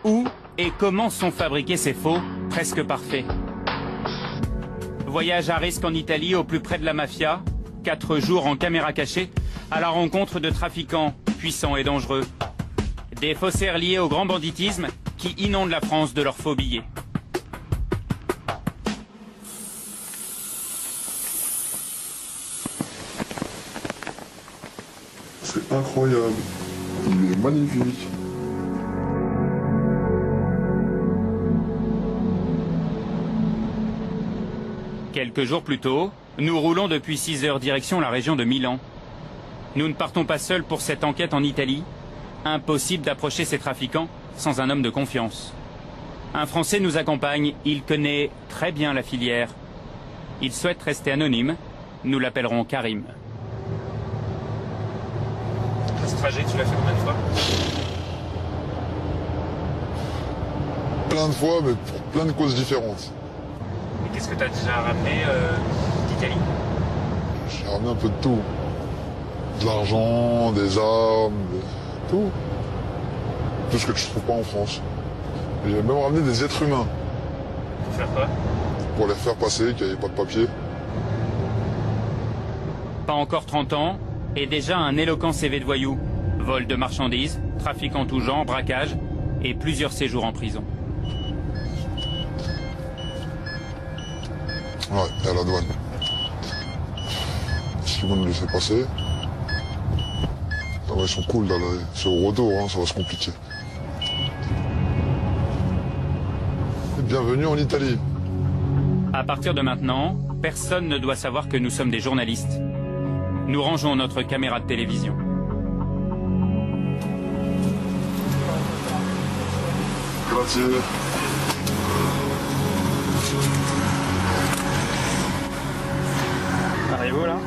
Où et comment sont fabriqués ces faux, presque parfaits. Voyage à risque en Italie, au plus près de la mafia. 4 jours en caméra cachée, à la rencontre de trafiquants puissants et dangereux. Des faussaires liés au grand banditisme qui inondent la France de leurs faux billets. C'est incroyable. Il est magnifique. Quelques jours plus tôt, nous roulons depuis 6 heures direction la région de Milan. Nous ne partons pas seuls pour cette enquête en Italie. Impossible d'approcher ces trafiquants sans un homme de confiance. Un Français nous accompagne, il connaît très bien la filière. Il souhaite rester anonyme, nous l'appellerons Karim. Ce trajet, tu l'as fait combien de fois? Plein de fois, mais pour plein de causes différentes. Et qu'est-ce que tu as déjà ramené d'Italie? J'ai ramené un peu de tout. De l'argent, des armes, tout. Tout ce que tu ne trouves pas en France. Et j'ai même ramené des êtres humains. Pour faire quoi? Pour les faire passer, qu'il n'y avait pas de papier. Pas encore 30 ans, et déjà un éloquent CV de voyou. Vol de marchandises, trafic en tout genre, braquage, et plusieurs séjours en prison. Ouais, et à la douane. Si on le fait passer. Ah ouais, ils sont cool là, c'est au retour, hein, ça va se compliquer. Bienvenue en Italie. À partir de maintenant, personne ne doit savoir que nous sommes des journalistes. Nous rangeons notre caméra de télévision. Grazie. Arrivez-vous là?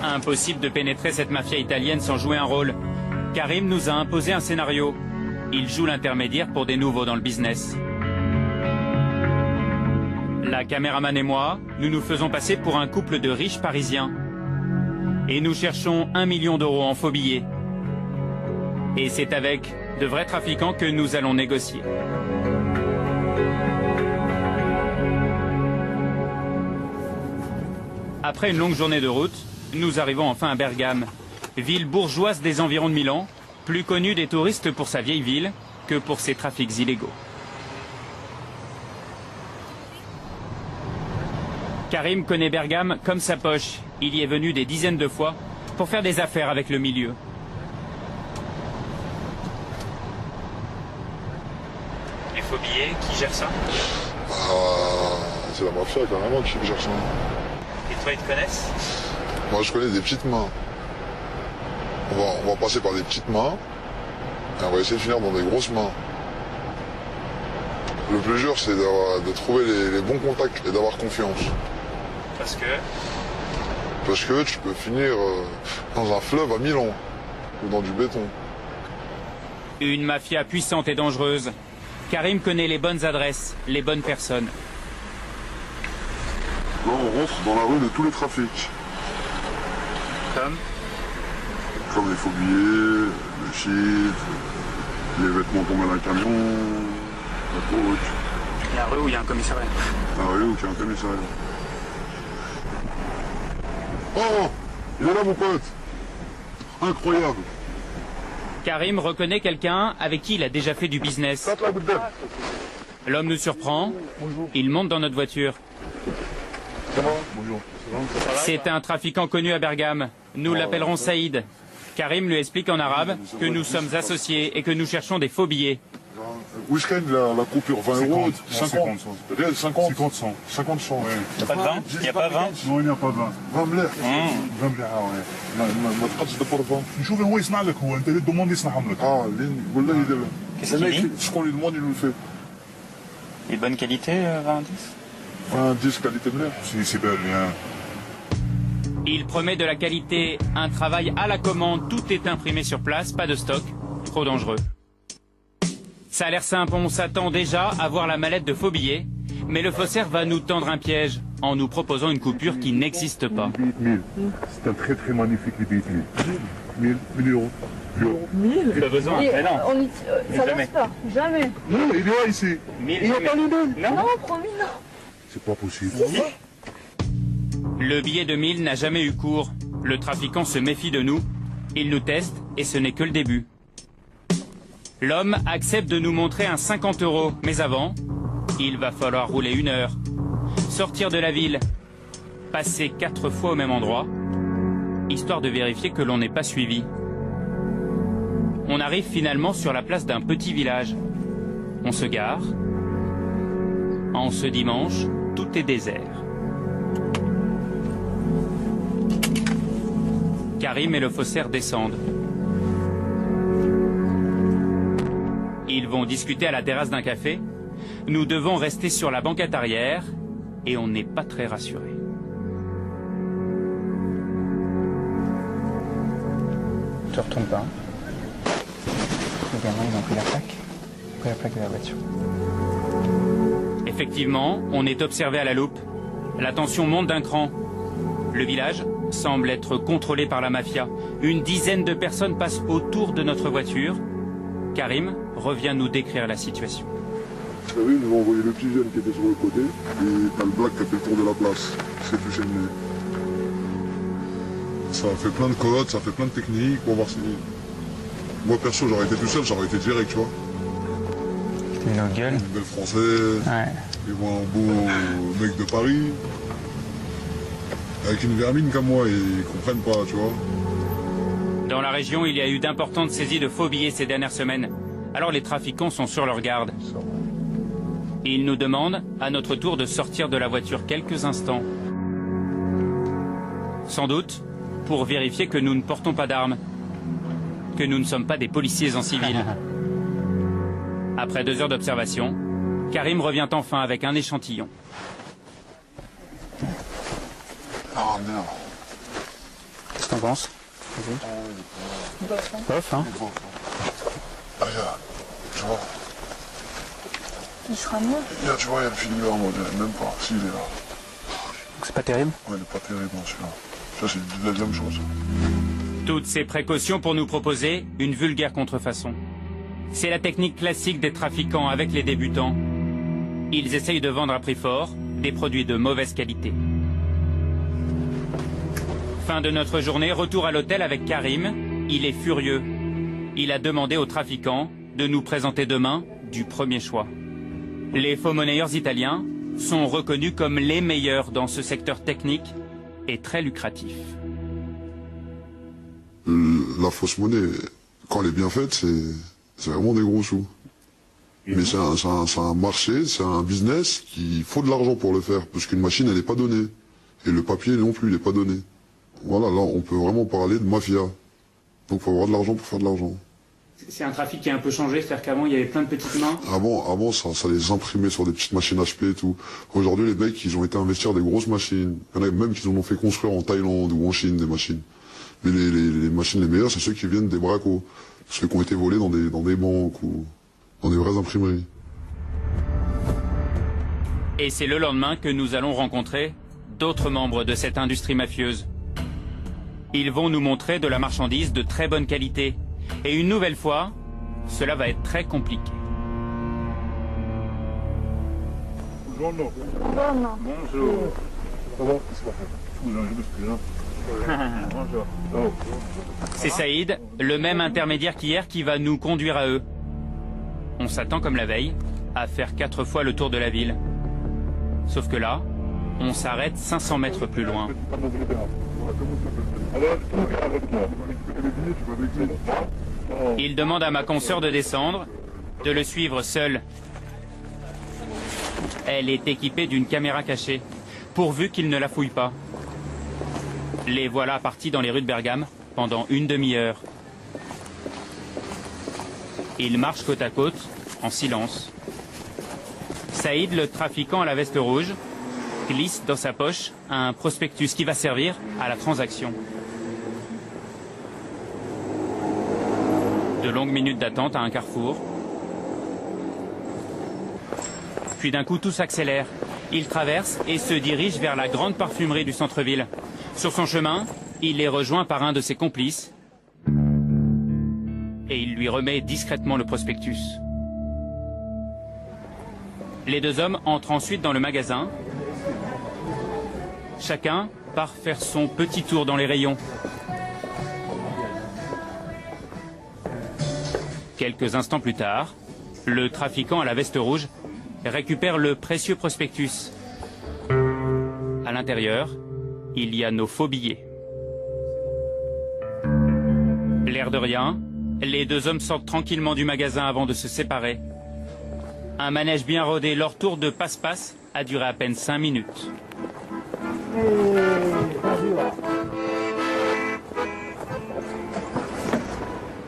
Impossible de pénétrer cette mafia italienne sans jouer un rôle. Karim nous a imposé un scénario. Il joue l'intermédiaire pour des nouveaux dans le business. La caméraman et moi, nous nous faisons passer pour un couple de riches parisiens. Et nous cherchons 1 million d'euros en faux billets. Et c'est avec de vrais trafiquants que nous allons négocier. Après une longue journée de route, nous arrivons enfin à Bergame, ville bourgeoise des environs de Milan, plus connue des touristes pour sa vieille ville que pour ses trafics illégaux. Karim connaît Bergame comme sa poche. Il y est venu des dizaines de fois pour faire des affaires avec le milieu. faux billets, qui gère ça? C'est la mafia carrément qui gère ça. Et toi, ils te connaissent? Moi je connais des petites mains. On va passer par des petites mains et on va essayer de finir dans des grosses mains. Le plus dur c'est de trouver les bons contacts et d'avoir confiance. Parce que tu peux finir dans un fleuve à Milan ou dans du béton. une mafia puissante et dangereuse. Karim connaît les bonnes adresses, les bonnes personnes. Là, on rentre dans la rue de tous les trafics. Comme les faux billets, le shit, les vêtements tombés dans le camion, la coke. La rue où il y a un commissariat. La rue où il y a un commissariat. Oh, il est là mon pote. Incroyable. Karim reconnaît quelqu'un avec qui il a déjà fait du business. L'homme nous surprend. Il monte dans notre voiture. Bonjour. C'est un trafiquant connu à Bergame. Nous l'appellerons Saïd. Karim lui explique en arabe que nous sommes associés et que nous cherchons des faux billets. Whisky, la coupure 20 euros, 50, 50, 100. 50, 100. Il n'y a pas de 20? Il n'y a pas 20? Non, il n'y a pas 20. 20 ملاح. 20 ملاح ما تقدش تدبر 20. نشوف هو يصنع لك هو انت اللي دوموندي يصنعهم لك. ولا يدير. Qu'est-ce qu'il dit? Ce qu'on lui demande, il nous le fait. Et bonne qualité, 20-10? 20-10 qualité ملاح. C'est bien. Il promet de la qualité, un travail à la commande, tout est imprimé sur place, pas de stock, trop dangereux. Ça a l'air simple, on s'attend déjà à voir la mallette de faux billets, mais le faussaire va nous tendre un piège en nous proposant une coupure qui n'existe pas. C'est un très très magnifique les billets 1000 euros. 1000? Tu as besoin? Mais non. Ça ne pas, jamais. Non, il est là ici. 1000 Il n'y a pas nous donne. Non, promis, non. C'est pas possible. Le billet de 1000 n'a jamais eu cours. Le trafiquant se méfie de nous. Il nous teste et ce n'est que le début. L'homme accepte de nous montrer un 50 euros. Mais avant, il va falloir rouler 1 heure. Sortir de la ville. Passer 4 fois au même endroit. Histoire de vérifier que l'on n'est pas suivi. On arrive finalement sur la place d'un petit village. On se gare. En ce dimanche, tout est désert. Karim et le faussaire descendent. Ils vont discuter à la terrasse d'un café. Nous devons rester sur la banquette arrière et on n'est pas très rassurés. Tu retournes pas. Les gamins, ils ont pris la plaque de la voiture. Effectivement, on est observé à la loupe. La tension monte d'un cran. Le village semble être contrôlé par la mafia. Une dizaine de personnes passent autour de notre voiture. Karim revient nous décrire la situation. Vous savez, ils nous ont envoyé le petit jeune qui était sur le côté, et t'as le black qui a fait le tour de la place, qui s'est touché le nez. Ça a fait plein de codes, ça a fait plein de techniques pour voir si... Moi perso, j'aurais été tout seul, ça aurait été direct, tu vois. Une autre gueule. Une gueule française, ils voient un beau mec de Paris, avec une vermine comme moi, ils comprennent pas, tu vois. Dans la région, il y a eu d'importantes saisies de faux billets ces dernières semaines. Alors les trafiquants sont sur leur garde. Ils nous demandent, à notre tour, de sortir de la voiture quelques instants. Sans doute, pour vérifier que nous ne portons pas d'armes, que nous ne sommes pas des policiers en civil. Après 2 heures d'observation, Karim revient enfin avec un échantillon. Oh merde. Qu'est-ce que t'en penses? Bof, hein? Ah, tu vois. Il sera mort. Tu vois, il y a le filigrane, même pas, s'il est là. Donc c'est pas terrible? Ouais, il est pas terrible, celui-là. Ça, c'est la deuxième chose. Toutes ces précautions pour nous proposer une vulgaire contrefaçon. C'est la technique classique des trafiquants avec les débutants. Ils essayent de vendre à prix fort des produits de mauvaise qualité. Fin de notre journée, retour à l'hôtel avec Karim. Il est furieux. Il a demandé aux trafiquants de nous présenter demain du premier choix. Les faux monnayeurs italiens sont reconnus comme les meilleurs dans ce secteur technique et très lucratif. La fausse monnaie, quand elle est bien faite, c'est vraiment des gros sous. Mais c'est un marché, c'est un business qu'il faut de l'argent pour le faire, parce qu'une machine, elle n'est pas donnée. Et le papier non plus, il n'est pas donné. Voilà, là, on peut vraiment parler de mafia. Donc il faut avoir de l'argent pour faire de l'argent. C'est un trafic qui a un peu changé, c'est-à-dire qu'avant, il y avait plein de petites mains. Avant ça les imprimait sur des petites machines HP et tout. Aujourd'hui, les mecs, ils ont été investir des grosses machines. Il y en a même qui en ont fait construire en Thaïlande ou en Chine, des machines. Mais les machines les meilleures, c'est ceux qui viennent des bracos. Ceux qui ont été volés dans des banques ou dans des vraies imprimeries. Et c'est le lendemain que nous allons rencontrer d'autres membres de cette industrie mafieuse. Ils vont nous montrer de la marchandise de très bonne qualité. Et une nouvelle fois, cela va être très compliqué. Bonjour. C'est Saïd, le même intermédiaire qu'hier, qui va nous conduire à eux. On s'attend, comme la veille, à faire 4 fois le tour de la ville. Sauf que là, on s'arrête 500 mètres plus loin. Il demande à ma consoeur de descendre, de le suivre seul. Elle est équipée d'une caméra cachée, pourvu qu'il ne la fouille pas. Les voilà partis dans les rues de Bergame pendant une demi-heure. Ils marchent côte à côte, en silence. Saïd, le trafiquant à la veste rouge, glisse dans sa poche un prospectus qui va servir à la transaction. De longues minutes d'attente à un carrefour. Puis d'un coup, tout s'accélère. Il traverse et se dirige vers la grande parfumerie du centre-ville. Sur son chemin, il est rejoint par un de ses complices et il lui remet discrètement le prospectus. Les deux hommes entrent ensuite dans le magasin. Chacun part faire son petit tour dans les rayons. Quelques instants plus tard, le trafiquant à la veste rouge récupère le précieux prospectus. À l'intérieur, il y a nos faux billets. L'air de rien, les deux hommes sortent tranquillement du magasin avant de se séparer. Un manège bien rodé, leur tour de passe-passe a duré à peine 5 minutes.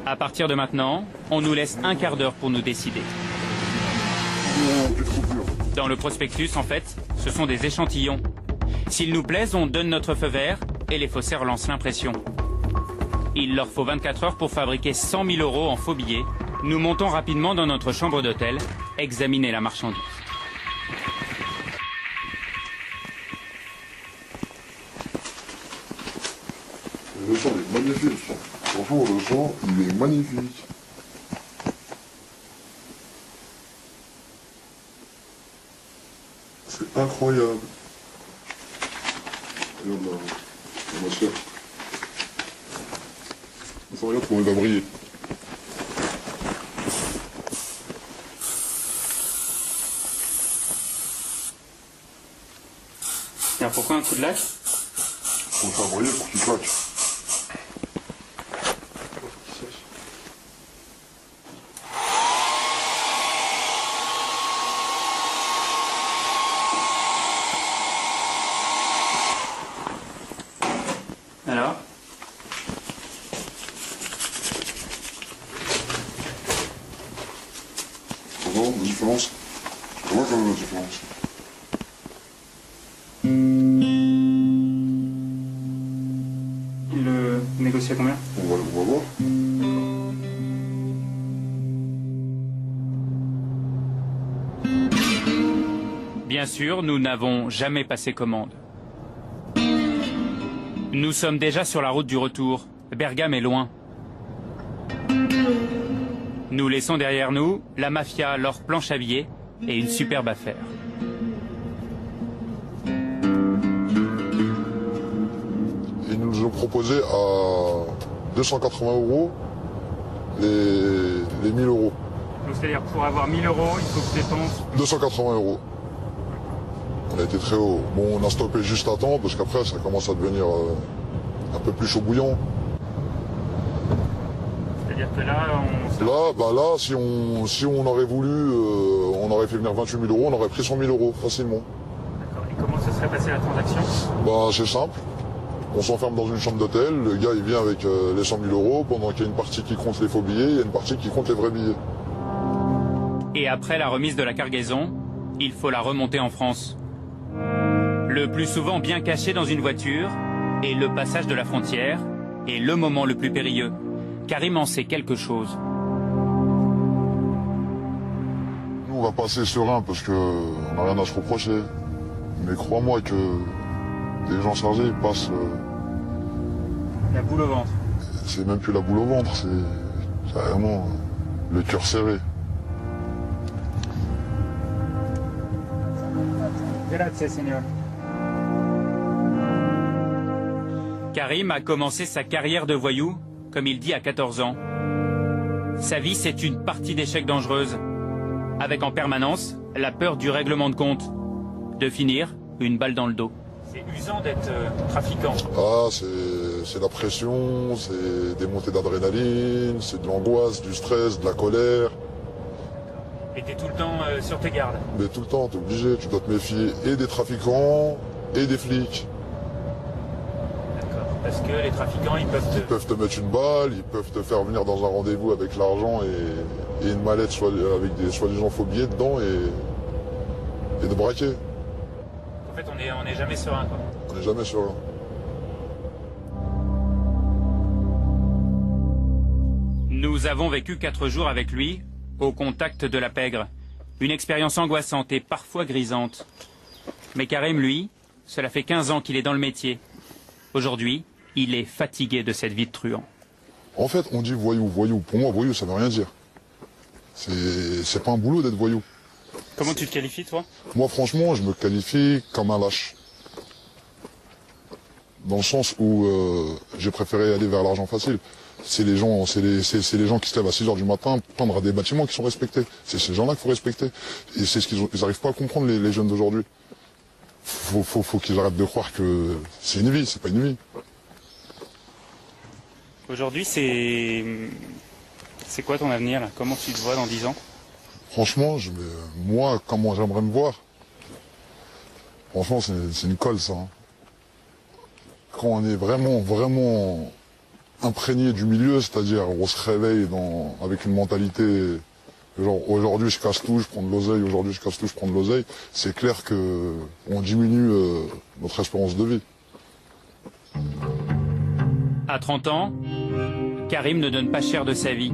À partir de maintenant, on nous laisse un quart d'heure pour nous décider. Dans le prospectus, en fait, ce sont des échantillons. S'ils nous plaisent, on donne notre feu vert et les faussaires lancent l'impression. Il leur faut 24 heures pour fabriquer 100 000 € en faux billets. Nous montons rapidement dans notre chambre d'hôtel, examiner la marchandise. Le son est magnifique. Franchement, le son, il est magnifique. C'est incroyable. Regarde là, ma soeur. Regarde comment il va briller. Alors pourquoi un coup de lac? Pour le faire briller, pour qu'il claque. Alors? Comment la différence? On voit quand même la différence. Il le négocie à combien? On va voir. Bien sûr, nous n'avons jamais passé commande. Nous sommes déjà sur la route du retour. Bergame est loin. Nous laissons derrière nous la mafia, leur planche à billets et une superbe affaire. Ils nous ont proposé à 280 € les 1000 €. Donc c'est-à-dire pour avoir 1000 €, il faut que tu dépenses 280 €. On a été très haut. Bon, on a stoppé juste à temps parce qu'après ça commence à devenir un peu plus chaud bouillant. C'est-à-dire C'est-à-dire que là, Là, si on aurait voulu, on aurait fait venir 28 000 euros, on aurait pris 100 000 euros facilement. D'accord. Et comment se serait passée la transaction? Bah, c'est simple. On s'enferme dans une chambre d'hôtel, le gars il vient avec les 100 000 euros, pendant qu'il y a une partie qui compte les faux billets, il y a une partie qui compte les vrais billets. Et après la remise de la cargaison, il faut la remonter en France. Le plus souvent bien caché dans une voiture, et le passage de la frontière est le moment le plus périlleux. Karim en sait quelque chose. Nous on va passer serein parce qu'on n'a rien à se reprocher. Mais crois-moi que des gens chargés, ils passent... La boule au ventre. C'est même plus la boule au ventre, c'est vraiment le cœur serré. Grazie, signor. Karim a commencé sa carrière de voyou, comme il dit, à 14 ans. Sa vie, c'est une partie d'échecs dangereuse, avec en permanence la peur du règlement de compte, de finir une balle dans le dos. C'est usant d'être trafiquant. Ah, c'est la pression, c'est des montées d'adrénaline, c'est de l'angoisse, du stress, de la colère. Et t'es tout le temps sur tes gardes. Mais tout le temps, t'es obligé, tu dois te méfier et des trafiquants et des flics. D'accord, parce que les trafiquants, ils peuvent te mettre une balle, ils peuvent te faire venir dans un rendez-vous avec l'argent et une mallette avec des soi-disant faux billets dedans et de braquer. En fait, on n'est jamais serein, quoi. On n'est jamais serein. Nous avons vécu 4 jours avec lui, au contact de la pègre. Une expérience angoissante et parfois grisante. Mais Karim, lui, cela fait 15 ans qu'il est dans le métier. Aujourd'hui, il est fatigué de cette vie de truand. En fait, on dit voyou, voyou. Pour moi, voyou, ça veut rien dire. C'est pas un boulot d'être voyou. Comment tu te qualifies, toi? Moi, franchement, je me qualifie comme un lâche. Dans le sens où j'ai préféré aller vers l'argent facile. C'est les gens qui se lèvent à 6 h du matin, peindre à des bâtiments qui sont respectés. C'est ces gens-là qu'il faut respecter. Et c'est ce qu'ils n'arrivent pas à comprendre, les jeunes d'aujourd'hui. Faut qu'ils arrêtent de croire que c'est une vie, c'est pas une vie. Aujourd'hui, c'est quoi ton avenir, là? Comment tu te vois dans 10 ans? Franchement, moi, comment j'aimerais me voir? Franchement, c'est une colle, ça. Hein. Quand on est vraiment imprégné du milieu, c'est-à-dire on se réveille avec une mentalité genre aujourd'hui je casse tout, je prends de l'oseille, aujourd'hui je casse tout, je prends de l'oseille, c'est clair que on diminue notre espérance de vie. À 30 ans, Karim ne donne pas cher de sa vie.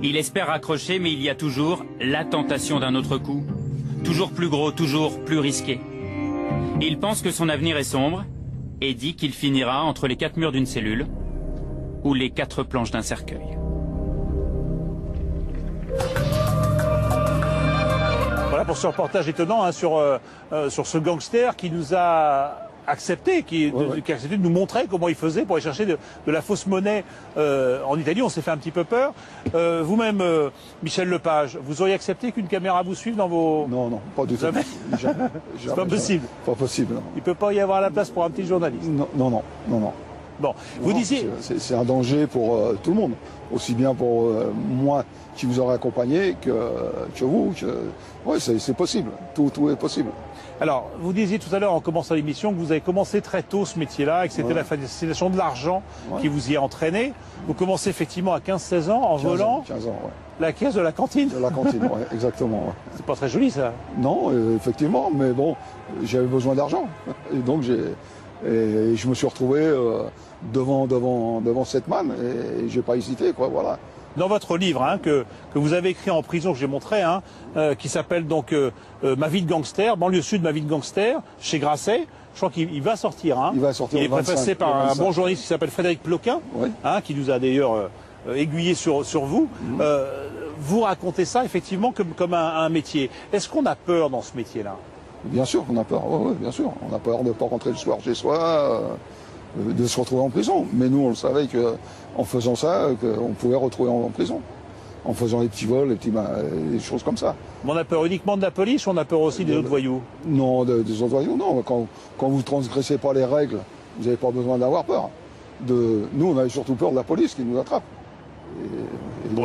Il espère raccrocher, mais il y a toujours la tentation d'un autre coup. Toujours plus gros, toujours plus risqué. Il pense que son avenir est sombre et dit qu'il finira entre les 4 murs d'une cellule ou les 4 planches d'un cercueil. Voilà pour ce reportage étonnant hein, sur ce gangster qui nous a accepté, qui a accepté de nous montrer comment il faisait pour aller chercher de la fausse monnaie en Italie. On s'est fait un petit peu peur. Vous-même, Michel Lepage, vous auriez accepté qu'une caméra vous suive dans vos... Non, pas du tout. Jamais. C'est pas possible. Pas possible. Non. Il ne peut pas y avoir la place pour un petit journaliste. Non. Bon, vous disiez... C'est un danger pour tout le monde. Aussi bien pour moi qui vous aurais accompagné que vous. Oui, c'est possible. Tout est possible. Alors, vous disiez tout à l'heure en commençant l'émission que vous avez commencé très tôt ce métier-là et que c'était la fascination de l'argent qui vous y a entraîné. Vous commencez effectivement à 15-16 ans en volant 15 ans, la caisse de la cantine. De la cantine, oui, exactement. Ouais. C'est pas très joli ça. Non, effectivement, mais bon, j'avais besoin d'argent. Et donc je me suis retrouvé devant cette manne et j'ai pas hésité, quoi, voilà. Dans votre livre hein, que vous avez écrit en prison, que j'ai montré, hein, qui s'appelle donc Ma vie de gangster, banlieue sud, ma vie de gangster, chez Grasset. Je crois qu'il va sortir. Hein. Il va sortir. Il est préfacé par un bon journaliste qui s'appelle Frédéric Ploquin, hein, qui nous a d'ailleurs aiguillé sur vous. Vous racontez ça effectivement comme un métier. Est-ce qu'on a peur dans ce métier-là? Bien sûr qu'on a peur, oui, bien sûr. On a peur de ne pas rentrer le soir chez soi, de se retrouver en prison. Mais nous, on le savait qu'en faisant ça, on pouvait retrouver en prison. En faisant des petits vols, des choses comme ça. Mais on a peur uniquement de la police ou on a peur aussi des autres voyous? Non, des autres voyous, non. Quand vous ne transgressez pas les règles, vous n'avez pas besoin d'avoir peur. Nous, on avait surtout peur de la police qui nous attrape.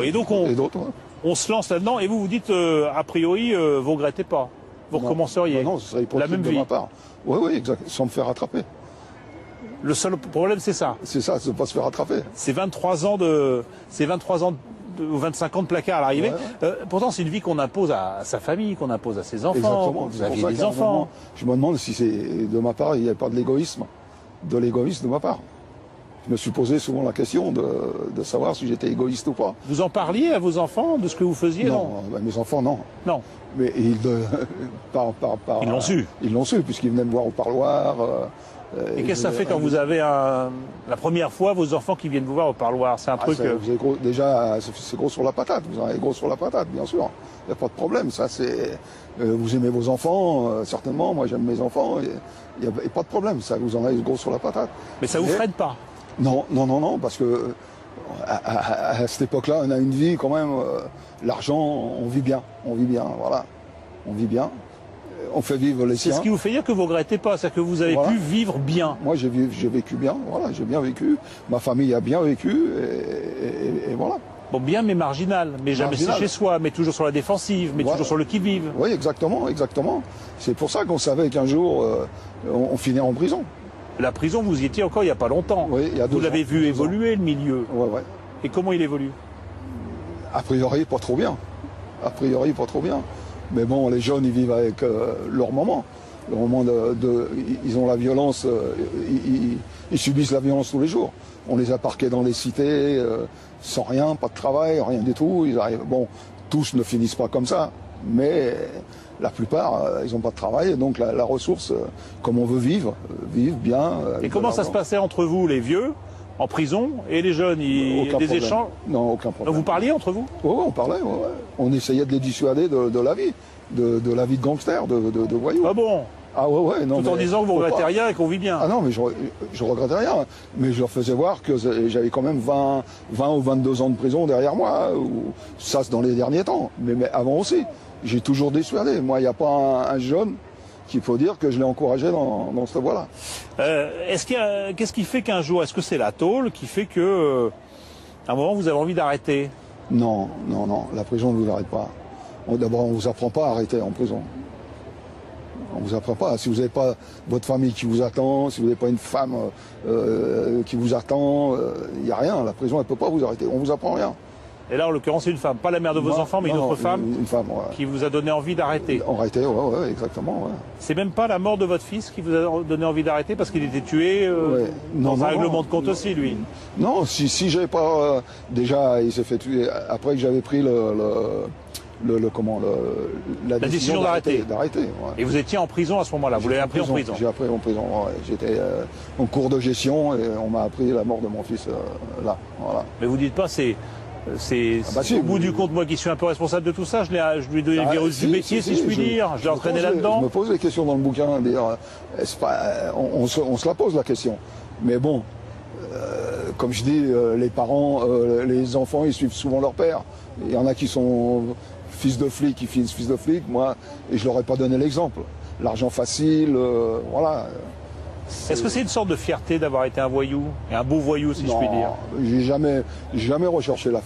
Et donc on se lance là-dedans et vous dites, a priori, vous ne regrettez pas. Vous recommenceriez non, ça serait la même de vie. ma part. Oui, exact, sans me faire rattraper. Le seul problème, c'est ça. C'est ça, c'est de ne pas se faire rattraper. C'est 23 ans ou 25 ans de placard à l'arrivée. Pourtant, c'est une vie qu'on impose à sa famille, qu'on impose à ses enfants. Exactement. Vous aviez des enfants. Moment, je me demande si c'est de ma part, il n'y a pas de l'égoïsme de ma part. Je me suis posé souvent la question de savoir si j'étais égoïste ou pas. Vous en parliez à vos enfants de ce que vous faisiez? Non, mes enfants, non. Non. Mais ils l'ont su. Ils l'ont su, puisqu'ils venaient me voir au parloir. Et qu'est-ce que ça fait quand vous avez la première fois vos enfants qui viennent vous voir au parloir? C'est un truc. Vous avez gros, déjà, c'est gros sur la patate. Vous en avez gros sur la patate, bien sûr. Il n'y a pas de problème. Ça, c'est. Vous aimez vos enfants, certainement. Moi, j'aime mes enfants. Il n'y a pas de problème. Ça, vous en avez gros sur la patate. Mais ça vous freine pas? Non, parce que à cette époque-là, on a une vie quand même. L'argent, on vit bien, voilà. On vit bien. On fait vivre les siens. C'est ce qui vous fait dire que vous ne regrettez pas, c'est-à-dire que vous avez pu vivre bien. Moi, j'ai vécu bien, voilà, j'ai bien vécu. Ma famille a bien vécu, et voilà. Bon, bien, mais marginal, mais jamais chez soi, mais toujours sur la défensive, mais toujours sur le qui-vive. Oui, exactement. C'est pour ça qu'on savait qu'un jour, on finirait en prison. La prison, vous y étiez encore il n'y a pas longtemps. Oui, il y a 2 ans. Vous l'avez vu évoluer, le milieu. Ouais. Et comment il évolue? A priori, pas trop bien. Mais bon, les jeunes, ils vivent avec leur moment. Le moment ils ont la violence, ils subissent la violence tous les jours. On les a parqués dans les cités, sans rien, pas de travail, rien du tout. Ils arrivent. Bon, tous ne finissent pas comme ça, mais la plupart, ils n'ont pas de travail. Et donc la ressource, comme on veut vivre bien. Et comment ça se passait entre vous, les vieux, en prison, et les jeunes? Des échanges? Non, aucun problème. Donc vous parliez entre vous? Oui, on parlait. Ouais. On essayait de les dissuader de la vie, de la vie de gangster, de voyou. Ah bon? Ah ouais, non. Tout en disant que vous ne regrettez rien et qu'on vit bien. Ah non, mais je regrettais rien. Mais je leur faisais voir que j'avais quand même 20 ou 22 ans de prison derrière moi. Ça, c'est dans les derniers temps. Mais avant aussi. J'ai toujours dissuadé. Moi, il n'y a pas un jeune qu'il faut dire que je l'ai encouragé dans cette voie-là. Qu'est-ce qui fait qu'un jour, est-ce que c'est la tôle qui fait que, à un moment, vous avez envie d'arrêter? Non. La prison ne vous arrête pas. D'abord, on ne vous apprend pas à arrêter en prison. On ne vous apprend pas. Si vous n'avez pas votre famille qui vous attend, si vous n'avez pas une femme qui vous attend, il n'y a rien. La prison, elle ne peut pas vous arrêter. On ne vous apprend rien. Et là, en l'occurrence, c'est une femme. Pas la mère de vos enfants, mais une autre femme. Une femme, qui vous a donné envie d'arrêter. Arrêter, ouais, exactement. Ouais. C'est même pas la mort de votre fils qui vous a donné envie d'arrêter parce qu'il était tué dans un règlement de compte aussi, lui. Non, si j'avais pas... déjà, il s'est fait tuer après que j'avais pris la décision d'arrêter. Et vous étiez en prison à ce moment-là, vous l'avez appris en prison? J'ai appris en prison, ouais. J'étais en cours de gestion et on m'a appris la mort de mon fils là. Voilà. Mais vous dites pas, au bout du compte, moi qui suis un peu responsable de tout ça, je lui ai donné le virus du métier, si je puis dire, je l'ai entraîné là-dedans. Je me pose des questions dans le bouquin, on se la pose la question. Mais bon, comme je dis, les parents, les enfants, ils suivent souvent leur père. Il y en a qui sont fils de flics, qui finissent fils de flics, moi, et je leur ai pas donné l'exemple. L'argent facile, voilà. Est-ce que c'est une sorte de fierté d'avoir été un voyou, et un beau voyou, si je puis dire? J'ai jamais recherché un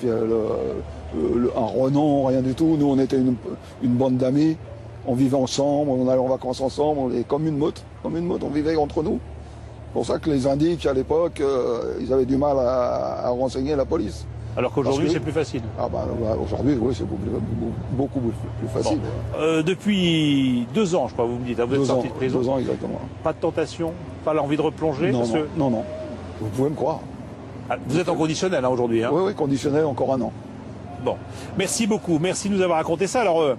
renom, rien du tout. Nous, on était une bande d'amis, on vivait ensemble, on allait en vacances ensemble, on était comme une meute, on vivait entre nous. C'est pour ça que les indiques, à l'époque, ils avaient du mal à renseigner la police. Alors qu'aujourd'hui, c'est plus facile. Aujourd'hui, oui, c'est beaucoup plus facile. Bon. Depuis 2 ans, je crois, vous me dites, vous êtes sorti de prison. 2 ans, exactement. Pas de tentation, pas l'envie de replonger? Non. Vous pouvez me croire. Vous êtes en conditionnel aujourd'hui, hein? Oui, conditionnel, encore 1 an. Bon. Merci beaucoup. Merci de nous avoir raconté ça. Alors,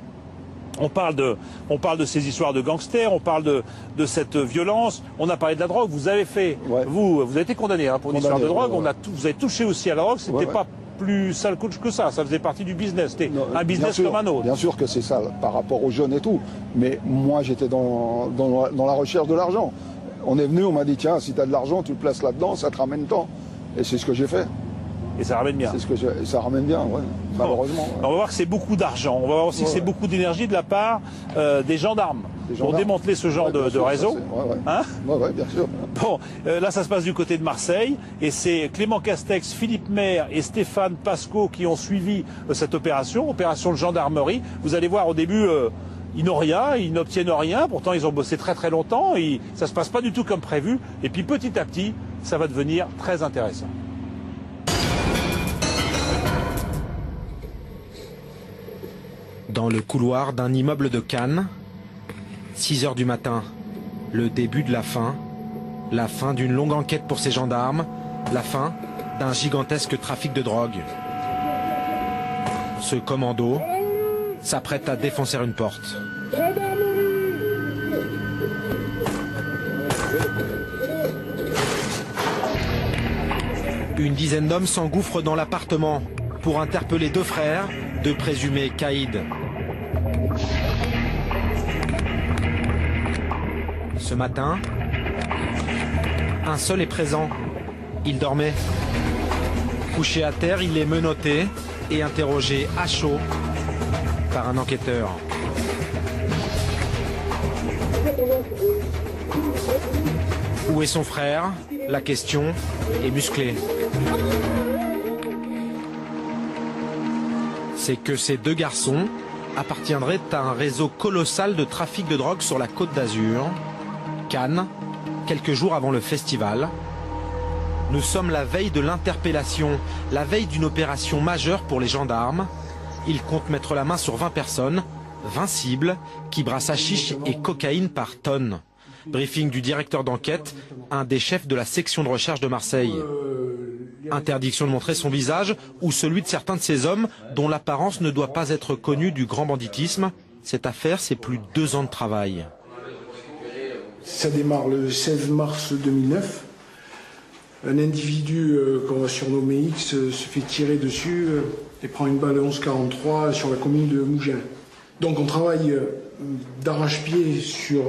on parle de ces histoires de gangsters, on parle de cette violence, on a parlé de la drogue, vous avez fait, vous avez été condamné pour une histoire de drogue, vous avez touché aussi à la drogue, c'était pas plus sale que ça faisait partie du business, c'était un business comme un autre. Bien sûr que c'est ça, par rapport aux jeunes et tout, mais moi j'étais dans la recherche de l'argent. On est venu, on m'a dit tiens, si tu as de l'argent, tu le places là-dedans, ça te ramène tant. Et c'est ce que j'ai fait. Et ça ramène bien. Ça ramène bien, ouais, malheureusement. On va voir que c'est beaucoup d'argent. On va voir aussi que c'est beaucoup d'énergie de la part des gendarmes. pour démanteler ce genre de réseau. Hein ouais, bien sûr. Bon, là ça se passe du côté de Marseille et c'est Clément Castex, Philippe Maire et Stéphane Pascot qui ont suivi cette opération de gendarmerie. Vous allez voir au début, ils n'ont rien, ils n'obtiennent rien, pourtant ils ont bossé très très longtemps, ça se passe pas du tout comme prévu et puis petit à petit, ça va devenir très intéressant. Dans le couloir d'un immeuble de Cannes, 6 h du matin, le début de la fin d'une longue enquête pour ces gendarmes, la fin d'un gigantesque trafic de drogue. Ce commando s'apprête à défoncer une porte. Une dizaine d'hommes s'engouffrent dans l'appartement pour interpeller 2 frères, 2 présumés caïds. Ce matin, un seul est présent. Il dormait. Couché à terre, il est menotté et interrogé à chaud par un enquêteur. Où est son frère? La question est musclée. C'est que ces 2 garçons appartiendraient à un réseau colossal de trafic de drogue sur la Côte d'Azur, Cannes, quelques jours avant le festival. Nous sommes la veille de l'interpellation, la veille d'une opération majeure pour les gendarmes. Ils comptent mettre la main sur 20 personnes, 20 cibles, qui brassent hashish et cocaïne par tonnes. Briefing du directeur d'enquête, un des chefs de la section de recherche de Marseille. Interdiction de montrer son visage ou celui de certains de ces hommes dont l'apparence ne doit pas être connue du grand banditisme. Cette affaire, c'est plus de 2 ans de travail. Ça démarre le 16 mars 2009. Un individu qu'on va surnommer X se fait tirer dessus et prend une balle 11,43 sur la commune de Mougins. Donc on travaille d'arrache-pied sur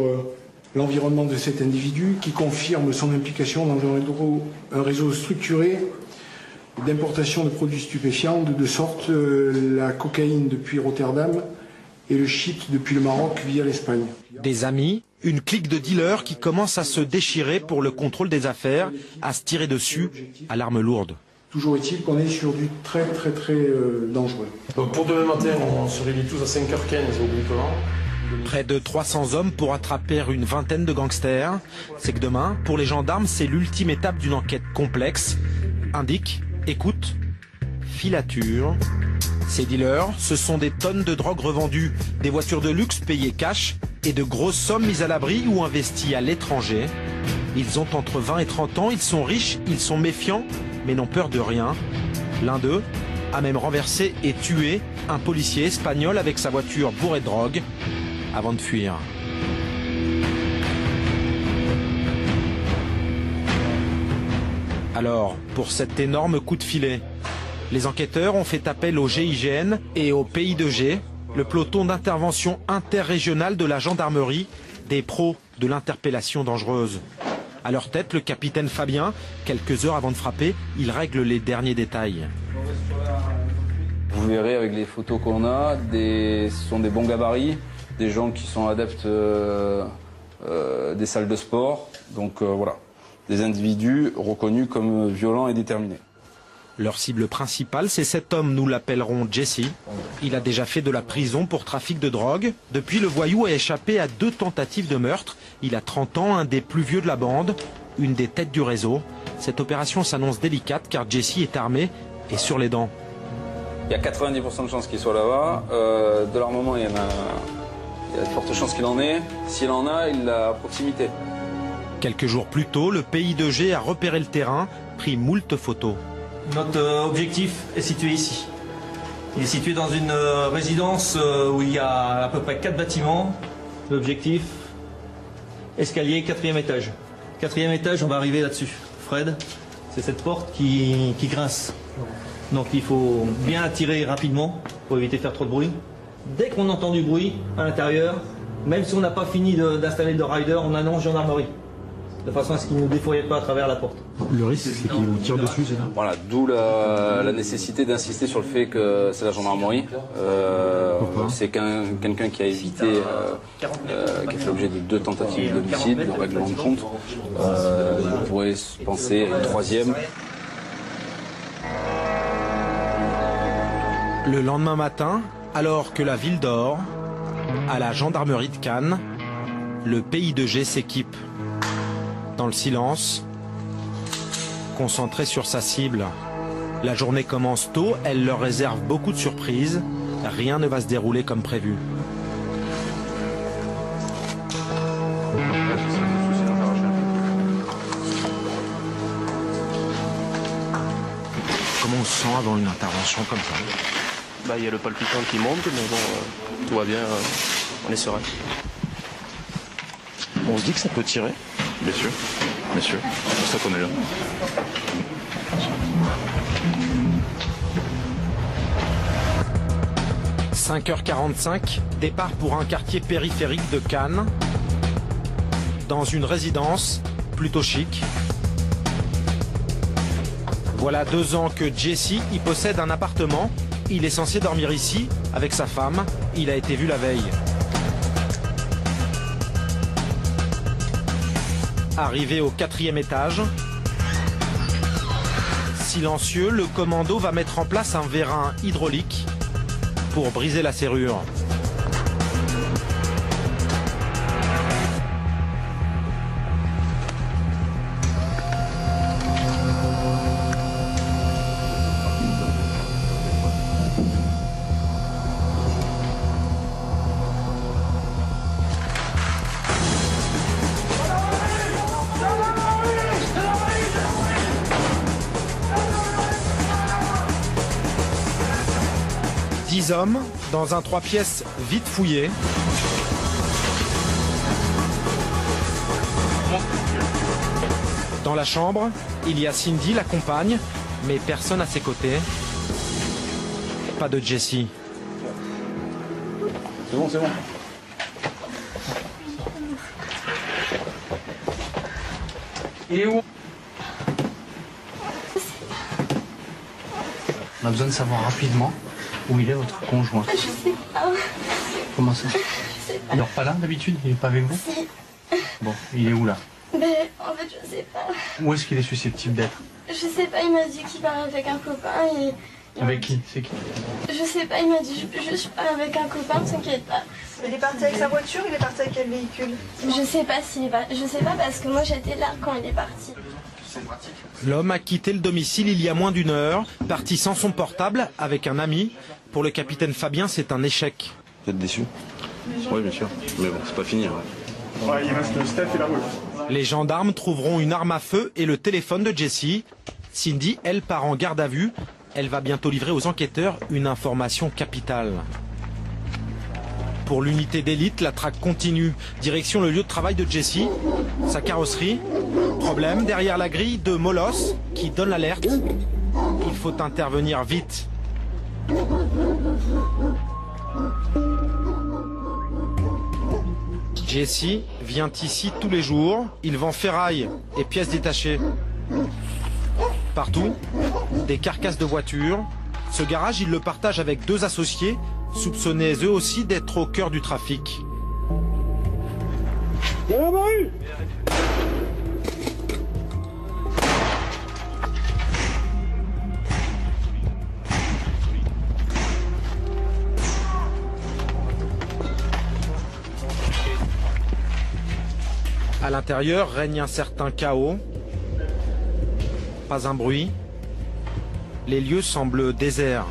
l'environnement de cet individu qui confirme son implication dans un réseau structuré d'importation de produits stupéfiants, de sorte la cocaïne depuis Rotterdam et le shit depuis le Maroc via l'Espagne. Des amis, une clique de dealers qui commence à se déchirer pour le contrôle des affaires, à se tirer dessus à l'arme lourde. Toujours est-il qu'on est sur du très dangereux. Donc pour demain matin, on se réunit tous à 5h15 au Bricolant. Près de 300 hommes pour attraper une vingtaine de gangsters. C'est que demain, pour les gendarmes, c'est l'ultime étape d'une enquête complexe. Indique, écoute, filature. Ces dealers, ce sont des tonnes de drogue revendues, des voitures de luxe payées cash et de grosses sommes mises à l'abri ou investies à l'étranger. Ils ont entre 20 et 30 ans, ils sont riches, ils sont méfiants, mais n'ont peur de rien. L'un d'eux a même renversé et tué un policier espagnol avec sa voiture bourrée de drogue avant de fuir. Alors, pour cet énorme coup de filet, les enquêteurs ont fait appel au GIGN et au PI2G, le peloton d'intervention interrégionale de la gendarmerie, des pros de l'interpellation dangereuse. À leur tête, le capitaine Fabien. Quelques heures avant de frapper, il règle les derniers détails. Vous verrez avec les photos qu'on a, ce sont des bons gabarits, des gens qui sont adeptes des salles de sport. Donc voilà, des individus reconnus comme violents et déterminés. Leur cible principale, c'est cet homme, nous l'appellerons Jesse. Il a déjà fait de la prison pour trafic de drogue. Depuis, le voyou a échappé à 2 tentatives de meurtre. Il a 30 ans, un des plus vieux de la bande, une des têtes du réseau. Cette opération s'annonce délicate car Jesse est armé et sur les dents. Il y a 90% de chances qu'il soit là-bas. De l'armement, il y a de fortes chances qu'il en ait. S'il en a, il l'a à proximité. Quelques jours plus tôt, le PI2G a repéré le terrain, pris moult photos. Notre objectif est situé ici. Il est situé dans une résidence où il y a à peu près 4 bâtiments. L'objectif, escalier, 4e étage. 4e étage, on va arriver là-dessus. Fred, c'est cette porte qui grince. Donc il faut bien tirer rapidement pour éviter de faire trop de bruit. Dès qu'on entend du bruit à l'intérieur, même si on n'a pas fini d'installer le rider, on annonce gendarmerie. de façon à ce qu'ils ne nous défouraillent pas à travers la porte. Le risque, c'est qu'ils vous tirent dessus, c'est ça? Voilà, d'où la nécessité d'insister sur le fait que c'est la gendarmerie. C'est quelqu'un qui a évité, qui a fait l'objet de 2 tentatives d'homicide, de règlement de compte. On pourrait penser à une 3e. Le lendemain matin, alors que la ville dort, à la gendarmerie de Cannes, le PI2G s'équipe. Dans le silence, concentré sur sa cible. La journée commence tôt, elle leur réserve beaucoup de surprises. Rien ne va se dérouler comme prévu. Comment on se sent avant une intervention comme ça? Bah, y a le palpitant qui monte, mais bon, tout va bien, on est serein. On se dit que ça peut tirer? Bien sûr, c'est pour ça qu'on est là. « 5h45, départ pour un quartier périphérique de Cannes, dans une résidence plutôt chic. Voilà 2 ans que Jesse y possède un appartement. Il est censé dormir ici avec sa femme. Il a été vu la veille. Arrivé au 4e étage, silencieux, le commando va mettre en place un vérin hydraulique pour briser la serrure. Hommes dans un 3 pièces vite fouillé. Dans la chambre, il y a Cindy, la compagne, mais personne à ses côtés. Pas de Jesse. C'est bon, c'est bon. Il est où? On a besoin de savoir rapidement où il est votre conjoint. Je sais pas. Comment ça? Je sais pas. Il dort pas là d'habitude? Il est pas avec vous? Si. Bon, il est où là? Mais en fait, je sais pas. Où est-ce qu'il est susceptible d'être? Je sais pas, il m'a dit qu'il part avec un copain et... Avec qui? C'est qui? Je sais pas, il m'a dit je pars avec un copain, ne t'inquiète pas. Il est parti avec sa voiture, il est parti avec quel véhicule? Je sais pas s'il va... Je sais pas parce que moi j'étais là quand il est parti. L'homme a quitté le domicile il y a moins d'1 heure, parti sans son portable avec un ami. Pour le capitaine Fabien, c'est un échec. Vous êtes déçu? Oui, bien sûr. Mais bon, c'est pas fini. Ouais, il reste le Steph et la route. Les gendarmes trouveront une arme à feu et le téléphone de Jesse. Cindy, elle, part en garde à vue. Elle va bientôt livrer aux enquêteurs une information capitale. Pour l'unité d'élite, la traque continue. Direction le lieu de travail de Jesse, sa carrosserie. Problème, derrière la grille de Molos qui donne l'alerte. Il faut intervenir vite. Jesse vient ici tous les jours. Il vend ferraille et pièces détachées. Partout, des carcasses de voitures. Ce garage, il le partage avec 2 associés, soupçonnés eux aussi d'être au cœur du trafic. À l'intérieur règne un certain chaos. Pas un bruit. Les lieux semblent déserts.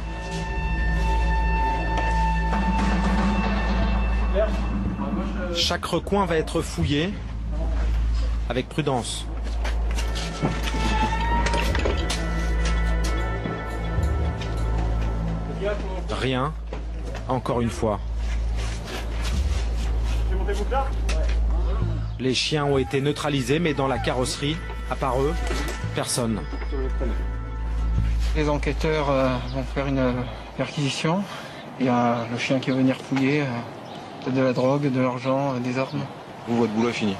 Chaque recoin va être fouillé avec prudence. Rien, encore une fois. Les chiens ont été neutralisés, mais dans la carrosserie, à part eux, personne. Les enquêteurs vont faire une perquisition. Il y a le chien qui va venir fouiller de la drogue, de l'argent, des armes. Vous, votre boulot est fini?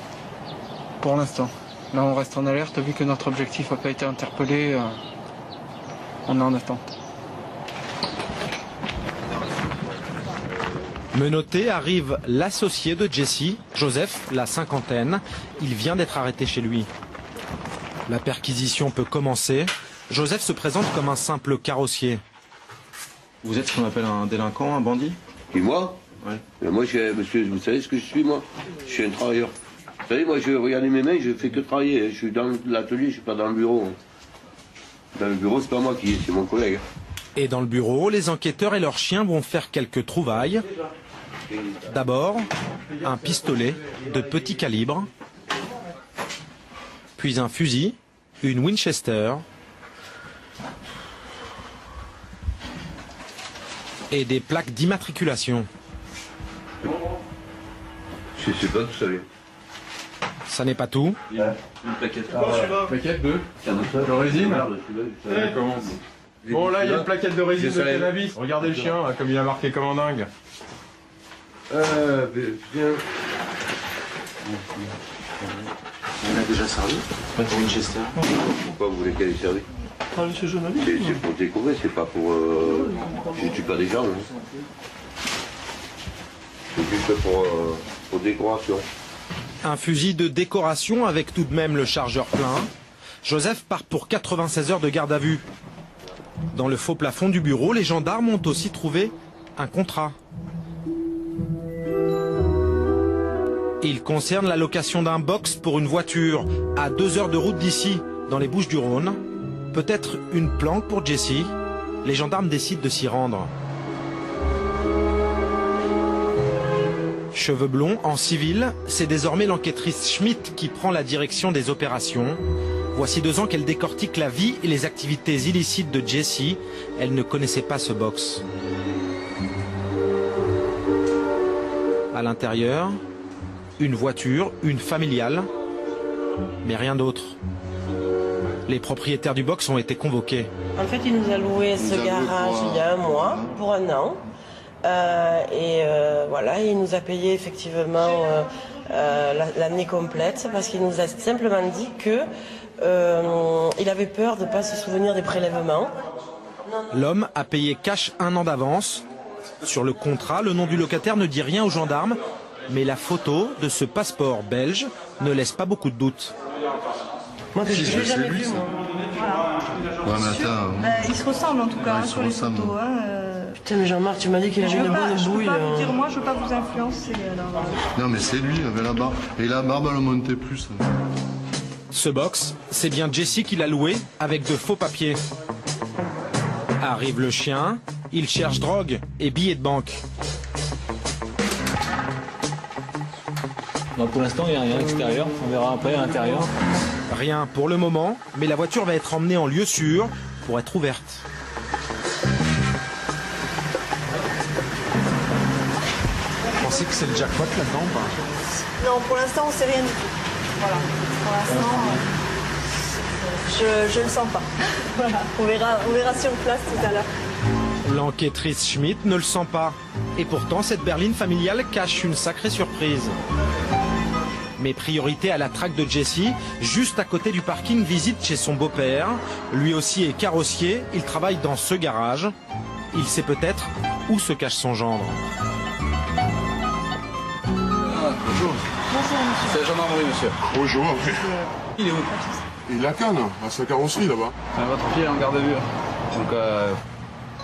Pour l'instant. Là, on reste en alerte. Vu que notre objectif n'a pas été interpellé, on est en attente. Menotté arrive l'associé de Jesse, Joseph, la cinquantaine. Il vient d'être arrêté chez lui. La perquisition peut commencer. Joseph se présente comme un simple carrossier. Vous êtes ce qu'on appelle un délinquant, un bandit? Et moi? Ouais. Mais moi, monsieur, vous savez ce que je suis, moi? Je suis un travailleur. Vous savez, moi, je regardez mes mains, je fais que travailler. Je suis dans l'atelier, je suis pas dans le bureau. Dans le bureau, c'est pas moi qui, c'est mon collègue. Et dans le bureau, les enquêteurs et leurs chiens vont faire quelques trouvailles. D'abord, un pistolet de petit calibre, puis un fusil, une Winchester et des plaques d'immatriculation. Je sais pas, vous savez. Ça n'est pas tout. Une plaquette. Plaquette de résine. Bon, là, il y a une plaquette de résine de cannabis. Regardez le chien, là, comme il a marqué comme un dingue. Bien. On a déjà servi? Pas pour Winchester. Pourquoi vous voulez qu'elle ait servi? C'est pour découvrir, c'est pas pour... Je tue pas des gens. Hein. C'est juste pour décoration. Un fusil de décoration avec tout de même le chargeur plein. Joseph part pour 96 heures de garde à vue. Dans le faux plafond du bureau, les gendarmes ont aussi trouvé un contrat. Il concerne la location d'un box pour une voiture à 2 heures de route d'ici, dans les Bouches-du-Rhône. Peut-être une planque pour Jesse. Les gendarmes décident de s'y rendre. Cheveux blonds, en civil, c'est désormais l'enquêtrice Schmidt qui prend la direction des opérations. Voici 2 ans qu'elle décortique la vie et les activités illicites de Jesse. Elle ne connaissait pas ce box. À l'intérieur, une voiture, une familiale, mais rien d'autre. Les propriétaires du box ont été convoqués. En fait, il nous a loué ce garage il y a un mois, pour 1 an. Voilà, il nous a payé effectivement l'année complète parce qu'il nous a simplement dit que il avait peur de ne pas se souvenir des prélèvements. L'homme a payé cash 1 an d'avance. Sur le contrat, le nom du locataire ne dit rien aux gendarmes, mais la photo de ce passeport belge ne laisse pas beaucoup de doutes. Moi, je l'ai jamais vu, moi. Voilà. Ouais, mais attends, Ils se ressemblent en tout cas Ouais, sur les photos. Putain, mais Jean-Marc, tu m'as dit qu'il avait une bonne bouille. Je peux pas vous dire, moi, je veux pas vous influencer. Alors... Non, mais c'est lui, il avait la barbe. Et la barbe, elle montait plus. Ce box, c'est bien Jesse qui l'a loué avec de faux papiers. Arrive le chien, il cherche drogue et billets de banque. Donc pour l'instant, il n'y a rien à l'extérieur. On verra après à l'intérieur. Rien pour le moment, mais la voiture va être emmenée en lieu sûr pour être ouverte. Vous pensez que c'est le jackpot là-dedans ou pas? Non, pour l'instant, on sait rien du tout. Voilà. Pour l'instant, je le sens pas. Voilà. On verra sur place tout à l'heure. L'enquêtrice Schmidt ne le sent pas. Et pourtant, cette berline familiale cache une sacrée surprise. Mais priorité à la traque de Jesse, juste à côté du parking, visite chez son beau-père. Lui aussi est carrossier, il travaille dans ce garage. Il sait peut-être où se cache son gendre. Bonjour. Bonjour, monsieur. C'est la gendarmerie, monsieur. Bonjour. Il est où? Il a Cannes, à sa carrosserie là-bas. Votre fille est en garde à vue. Donc,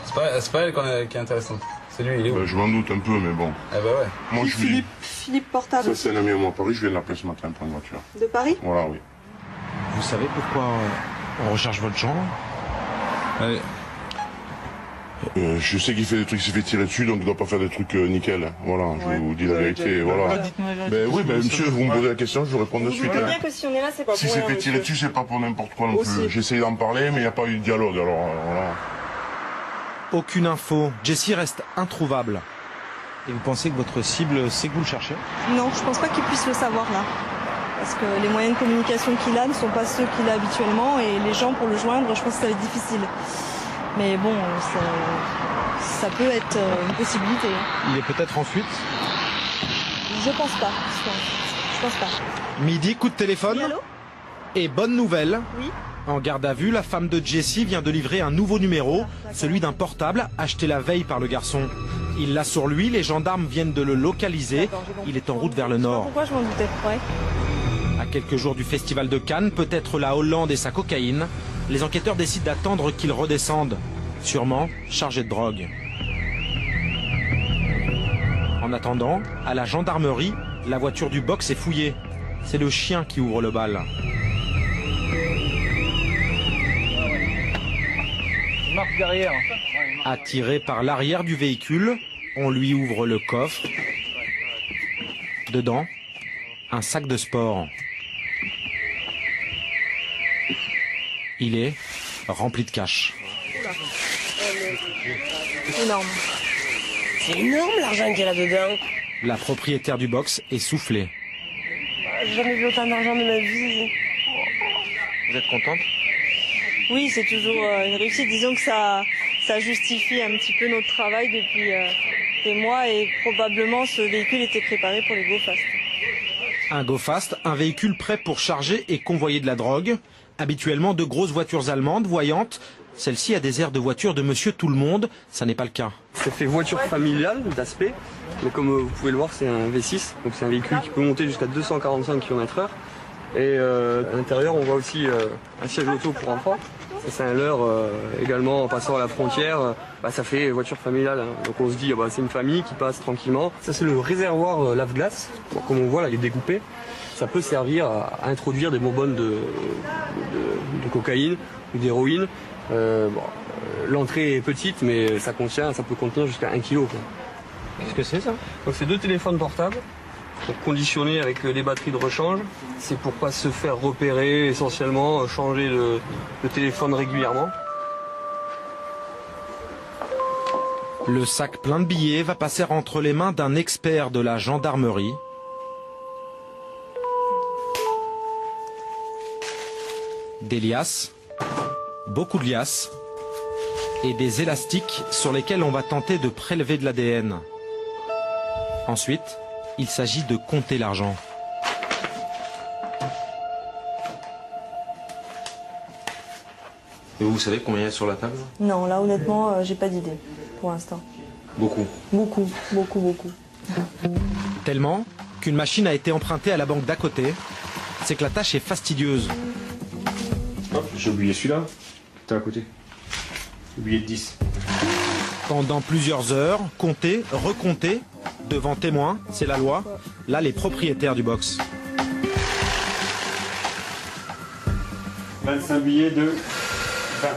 c'est pas elle qui est intéressante. C'est lui, il est où? Je m'en doute un peu, mais bon. Eh ben ouais. Moi, je lui dis. Philippe Portable. Ça, c'est un ami à moi à Paris, je viens de l'appeler ce matin pour une voiture. De Paris? Voilà, oui. Vous savez pourquoi on recherche votre gendre? Je sais qu'il fait des trucs, il s'est fait tirer dessus, donc il doit pas faire des trucs nickel. Voilà, je vous dis la vérité, voilà. Ben oui, ben monsieur, vous me posez la question, je vous réponds de suite. Vous voyez bien que si on est là, c'est pas pour Si c'est fait tirer dessus, c'est pas pour n'importe quoi non plus. J'ai essayé d'en parler, mais il n'y a pas eu de dialogue, alors voilà. Aucune info. Jesse reste introuvable. Et vous pensez que votre cible sait que vous le cherchez? Non, je pense pas qu'il puisse le savoir là. Parce que les moyens de communication qu'il a ne sont pas ceux qu'il a habituellement et les gens pour le joindre, je pense que ça va être difficile. Mais bon, ça peut être une possibilité. Il est peut-être en fuite? Je pense pas. Je pense pas. Midi, coup de téléphone. Oui, allô? Et bonne nouvelle, en garde à vue, la femme de Jesse vient de livrer un nouveau numéro, celui d'un portable acheté la veille par le garçon. Il l'a sur lui, les gendarmes viennent de le localiser. Il est en route vers le nord. Pourquoi je m'en doutais? Ouais. À quelques jours du festival de Cannes, peut-être la Hollande et sa cocaïne, les enquêteurs décident d'attendre qu'il redescende, sûrement chargé de drogue. En attendant, à la gendarmerie, la voiture du box est fouillée. C'est le chien qui ouvre le bal. Marque derrière. Attiré par l'arrière du véhicule, on lui ouvre le coffre. Dedans, un sac de sport. Il est rempli de cash. Énorme. C'est énorme l'argent qu'il y a là-dedans. La propriétaire du box est soufflée. J'ai jamais vu autant d'argent de ma vie. Vous êtes contente? Oui, c'est toujours une réussite. Disons que ça justifie un petit peu notre travail depuis des mois et probablement ce véhicule était préparé pour les Go Fast. Un Go Fast, un véhicule prêt pour charger et convoyer de la drogue. Habituellement de grosses voitures allemandes, voyantes. Celle-ci a des airs de voiture de monsieur tout le monde, ça n'est pas le cas. Ça fait voiture familiale d'aspect, mais comme vous pouvez le voir, c'est un V6, donc c'est un véhicule qui peut monter jusqu'à 245 km/h. Et à l'intérieur, on voit aussi un siège auto pour enfants. Ça, c'est un leurre également en passant à la frontière. Ça fait voiture familiale, hein. Donc on se dit, c'est une famille qui passe tranquillement. Ça, c'est le réservoir lave-glace. Bon, comme on voit là, il est découpé. Ça peut servir à introduire des bonbonnes de cocaïne ou d'héroïne. L'entrée est petite, mais ça peut contenir jusqu'à 1 kg. Qu'est-ce que c'est ça? Donc c'est 2 téléphones portables, donc conditionnés avec les batteries de rechange. C'est pour pas se faire repérer, essentiellement changer le téléphone régulièrement. Le sac plein de billets va passer entre les mains d'un expert de la gendarmerie. Des liasses, beaucoup de liasses et des élastiques sur lesquels on va tenter de prélever de l'ADN. Ensuite, il s'agit de compter l'argent. Et vous savez combien il y a sur la table? Non, là honnêtement, j'ai pas d'idée pour l'instant. Beaucoup. Beaucoup, beaucoup, beaucoup. Tellement qu'une machine a été empruntée à la banque d'à côté. C'est que la tâche est fastidieuse. J'ai oublié celui-là. T'es à côté. J'ai oublié de 10. Pendant plusieurs heures, compter, recompter, devant témoins, c'est la loi. Là, les propriétaires du box. 25 billets de 20.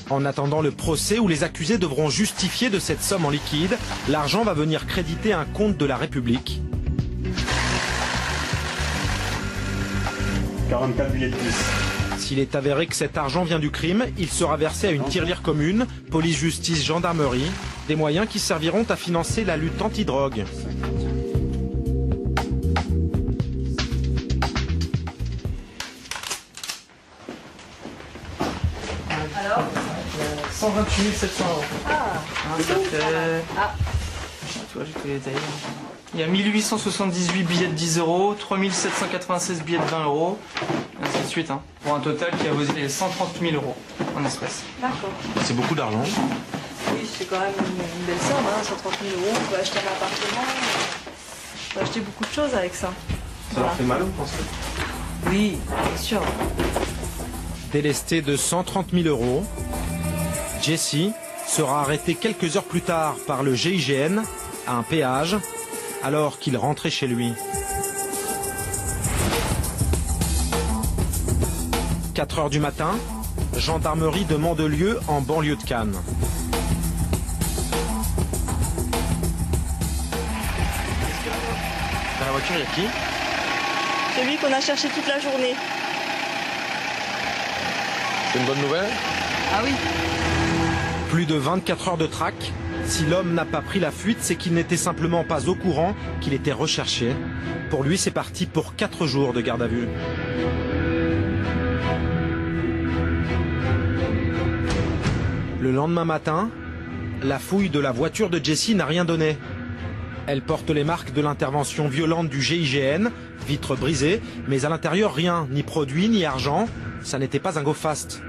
En attendant le procès où les accusés devront justifier de cette somme en liquide, l'argent va venir créditer un compte de la République. 44 billets de 10. S'il est avéré que cet argent vient du crime, il sera versé à une tirelire commune, police, justice, gendarmerie, des moyens qui serviront à financer la lutte anti-drogue. Alors 128 700 euros. Ça fait... Tu vois, j'ai tous les détails. Il y a 1878 billets de 10 euros, 3796 billets de 20 euros, et ainsi de suite, hein, pour un total qui a valu 130 000 euros en espèces. D'accord. C'est beaucoup d'argent. Oui, c'est quand même une belle somme, hein, 130 000 euros. On peut acheter un appartement, on peut acheter beaucoup de choses avec ça. Ça leur fait mal, vous pensez? Oui, bien sûr. Délesté de 130 000 euros, Jesse sera arrêté quelques heures plus tard par le GIGN à un péage, alors qu'il rentrait chez lui. 4 heures du matin, gendarmerie de Mandelieu en banlieue de Cannes. Dans la voiture, il y a qui? Celui qu'on a cherché toute la journée. C'est une bonne nouvelle? Ah oui. Plus de 24 heures de traque. Si l'homme n'a pas pris la fuite, c'est qu'il n'était simplement pas au courant qu'il était recherché. Pour lui, c'est parti pour 4 jours de garde à vue. Le lendemain matin, la fouille de la voiture de Jesse n'a rien donné. Elle porte les marques de l'intervention violente du GIGN, vitres brisées, mais à l'intérieur rien, ni produit, ni argent. Ça n'était pas un go fast.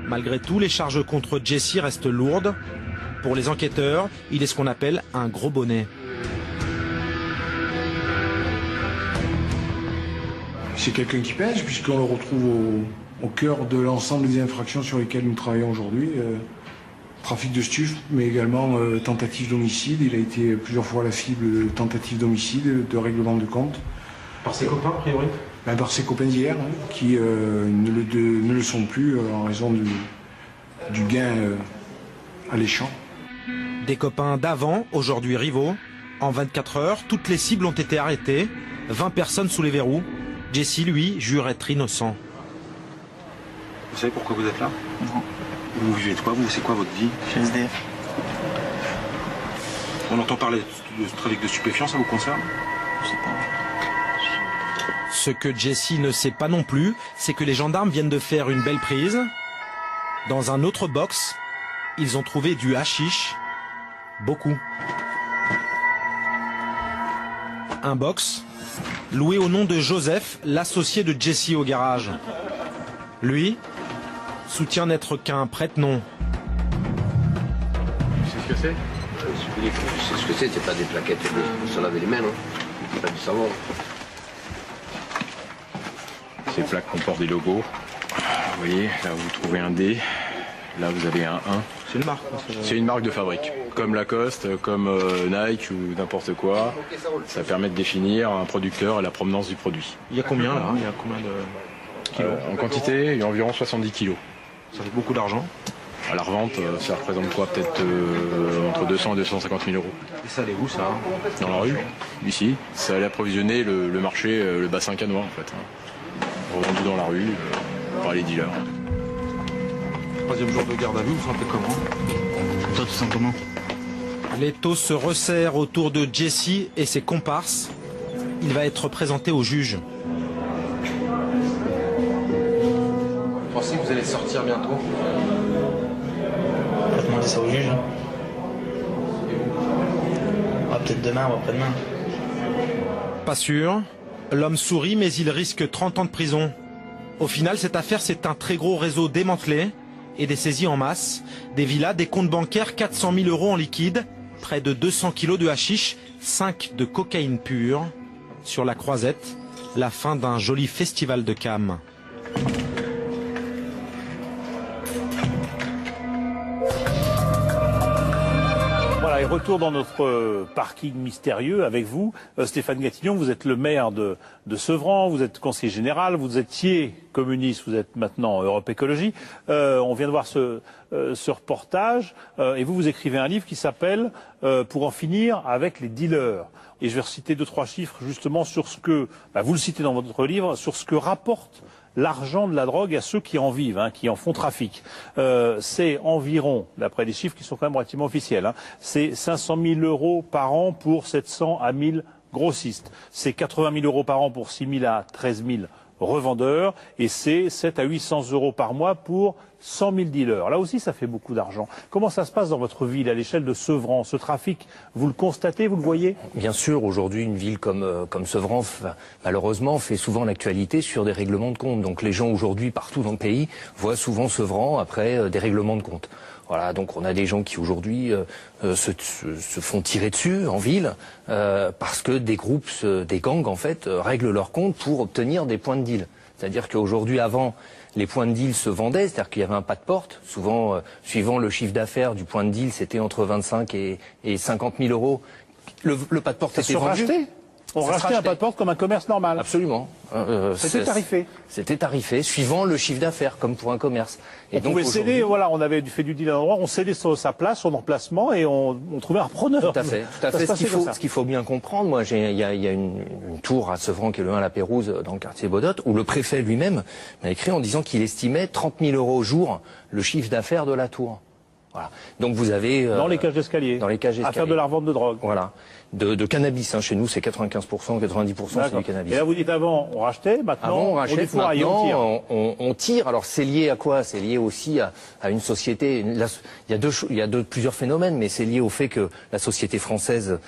Malgré tout, les charges contre Jessie restent lourdes. Pour les enquêteurs, il est ce qu'on appelle un gros bonnet. C'est quelqu'un qui pèse, puisqu'on le retrouve au cœur de l'ensemble des infractions sur lesquelles nous travaillons aujourd'hui. Trafic de stupes, mais également tentative d'homicide. Il a été plusieurs fois la cible de tentative d'homicide, de règlement de compte. Par ses copains, a priori? Par ses copains d'hier, hein, qui ne le sont plus en raison du gain alléchant. Des copains d'avant, aujourd'hui rivaux. En 24 heures, toutes les cibles ont été arrêtées. 20 personnes sous les verrous. Jessie, lui, jure être innocent. Vous savez pourquoi vous êtes là? Non. Vous vivez de quoi? C'est quoi votre vie? Je suis SDF. On entend parler de trafic de stupéfiants, ça vous concerne? Je sais pas. Ce que Jessie ne sait pas non plus, c'est que les gendarmes viennent de faire une belle prise. Dans un autre box, ils ont trouvé du hashish. Beaucoup. Un box loué au nom de Joseph, l'associé de Jessie au garage. Lui soutient n'être qu'un prête-nom. Tu sais ce que c'est? Je sais ce que c'est pas des plaquettes pour se laver les mains, non? C'est pas du savon. Ces plaques comportent des logos. Vous voyez, là vous trouvez un D, là vous avez un 1. C'est une marque. C'est une marque de fabrique. Comme Lacoste, comme Nike ou n'importe quoi. Ça permet de définir un producteur et la provenance du produit. Il y a combien là? Il y a combien de kilos? En quantité, il y a environ 70 kilos. Ça fait beaucoup d'argent. À la revente, ça représente quoi? Peut-être entre 200 et 250 000 euros. Et ça allait où ça? Dans la rue, ici. Ça allait approvisionner le marché, le bassin cannois en fait. Revendu dans la rue par les dealers. Troisième jour de garde à vue, vous sentez comment? Toi, tout simplement. L'étau se resserre autour de Jessie et ses comparses. Il va être présenté au juge. Vous pensez que vous allez sortir bientôt? On va demander ça au juge. Peut-être demain ou après-demain. Pas sûr. L'homme sourit, mais il risque 30 ans de prison. Au final, cette affaire, c'est un très gros réseau démantelé et des saisies en masse. Des villas, des comptes bancaires, 400 000 euros en liquide, près de 200 kilos de hashish, 5 de cocaïne pure. Sur la Croisette, la fin d'un joli festival de Cam. Voilà, et retour dans notre parking mystérieux avec vous. Stéphane Gatignon, vous êtes le maire de Sevran, vous êtes conseiller général, vous étiez communiste, vous êtes maintenant Europe Écologie. On vient de voir ce reportage et vous écrivez un livre qui s'appelle Pour en finir avec les dealers. Et je vais reciter 2-3 chiffres justement sur ce que, vous le citez dans votre livre, sur ce que rapporte l'argent de la drogue à ceux qui en vivent, qui en font trafic. C'est environ, d'après des chiffres qui sont quand même relativement officiels, c'est 500 000 euros par an pour 700 à 1000 grossistes. C'est 80 000 euros par an pour 6 000 à 13 000 revendeurs et c'est 7 à 800 euros par mois pour 100 000 dealers. Là aussi, ça fait beaucoup d'argent. Comment ça se passe dans votre ville, à l'échelle de Sevran? Ce trafic, vous le constatez, vous le voyez? Bien sûr, aujourd'hui, une ville comme Sevran, malheureusement, fait souvent l'actualité sur des règlements de compte. Donc les gens aujourd'hui, partout dans le pays, voient souvent Sevran après des règlements de compte. Voilà, donc on a des gens qui aujourd'hui se font tirer dessus en ville parce que des groupes, des gangs en fait, règlent leurs comptes pour obtenir des points de deal. C'est-à-dire qu'aujourd'hui, avant, les points de deal se vendaient, c'est-à-dire qu'il y avait un pas de porte. Souvent, suivant le chiffre d'affaires du point de deal, c'était entre 25 et 50 000 euros. Le pas de porte était vendu. On rachetait un pas de porte comme un commerce normal. Absolument. C'était tarifé. C'était tarifé, suivant le chiffre d'affaires, comme pour un commerce. Et on pouvait céder, voilà, on avait fait du deal à un endroit, on cédait sa place, son emplacement, et on trouvait un repreneur. Tout à fait. Tout à fait. Ce qu'il faut bien comprendre, moi, il y a une tour à Sevran, qui est le 1 à la Pérouse, dans le quartier Baudot, où le préfet lui-même m'a écrit en disant qu'il estimait 30 000 euros au jour le chiffre d'affaires de la tour. Voilà. Donc vous avez... dans les cages d'escalier. Dans les cages d'escalier. À faire de la revente de drogue. Voilà. De cannabis, hein. Chez nous c'est 95%, 90% c'est du cannabis. Et là vous dites avant on rachetait, maintenant avant, on rachète, défouraille, maintenant on tire. Alors c'est lié à quoi? C'est lié aussi à une société. Il y a plusieurs phénomènes, mais c'est lié au fait que la société française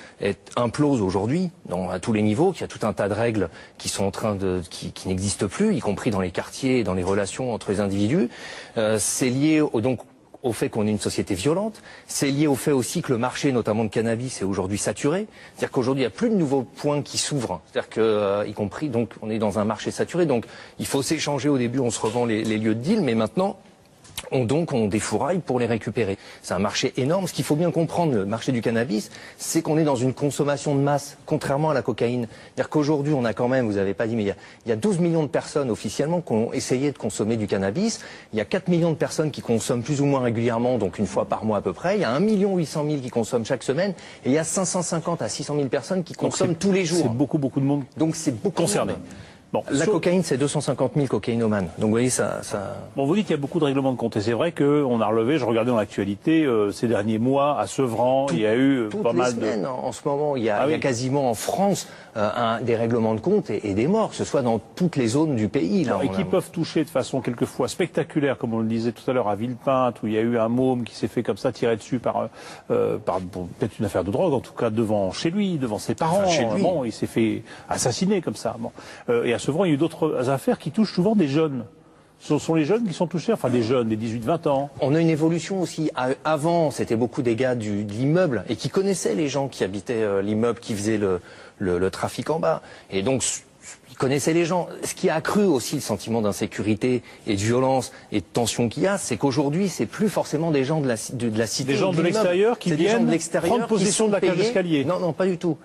implose aujourd'hui à tous les niveaux, qu'il y a tout un tas de règles qui sont en train qui n'existent plus, y compris dans les quartiers et dans les relations entre les individus. C'est lié au fait qu'on est une société violente, c'est lié au fait aussi que le marché, notamment de cannabis, est aujourd'hui saturé. C'est-à-dire qu'aujourd'hui, il n'y a plus de nouveaux points qui s'ouvrent. C'est-à-dire que, y compris, donc, on est dans un marché saturé. Donc, il faut s'échanger. Au début, on se revend les lieux de deal, mais maintenant, on défouraille pour les récupérer. C'est un marché énorme. Ce qu'il faut bien comprendre, le marché du cannabis, c'est qu'on est dans une consommation de masse, contrairement à la cocaïne. C'est-à-dire qu'aujourd'hui, on a quand même, vous avez pas dit, mais il y a 12 millions de personnes officiellement qui ont essayé de consommer du cannabis. Il y a 4 millions de personnes qui consomment plus ou moins régulièrement, donc une fois par mois à peu près. Il y a 1 800 000 qui consomment chaque semaine. Et il y a 550 à 600 000 personnes qui consomment tous les jours. C'est beaucoup de monde. Donc c'est beaucoup concerné. Bon, la cocaïne, c'est 250 000 cocaïnomanes. Donc vous voyez, ça... Bon, vous dites qu'il y a beaucoup de règlements de compte. Et c'est vrai qu'on a relevé, je regardais dans l'actualité, ces derniers mois, à Sevran, il y a eu pas mal de... En ce moment, il y a quasiment en France des règlements de compte et des morts, que ce soit dans toutes les zones du pays. Là, et qui peuvent toucher de façon quelquefois spectaculaire, comme on le disait tout à l'heure, à Villepinte, où il y a eu un môme qui s'est fait comme ça tirer dessus par peut-être une affaire de drogue, en tout cas chez lui, devant ses parents. Enfin, chez lui. Bon, il s'est fait assassiner comme ça. Bon. Et à Sevran, il y a eu d'autres affaires qui touchent souvent des jeunes. Ce sont les jeunes qui sont touchés, enfin des jeunes, des 18-20 ans. On a une évolution aussi. Avant, c'était beaucoup des gars de l'immeuble et qui connaissaient les gens qui habitaient l'immeuble, qui faisaient le trafic en bas. Et donc, ils connaissaient les gens. Ce qui a accru aussi le sentiment d'insécurité et de violence et de tension qu'il y a, c'est qu'aujourd'hui, c'est plus forcément des gens de la cité. Des gens de l'extérieur qui viennent prendre possession de la cage d'escalier. Non, non, pas du tout.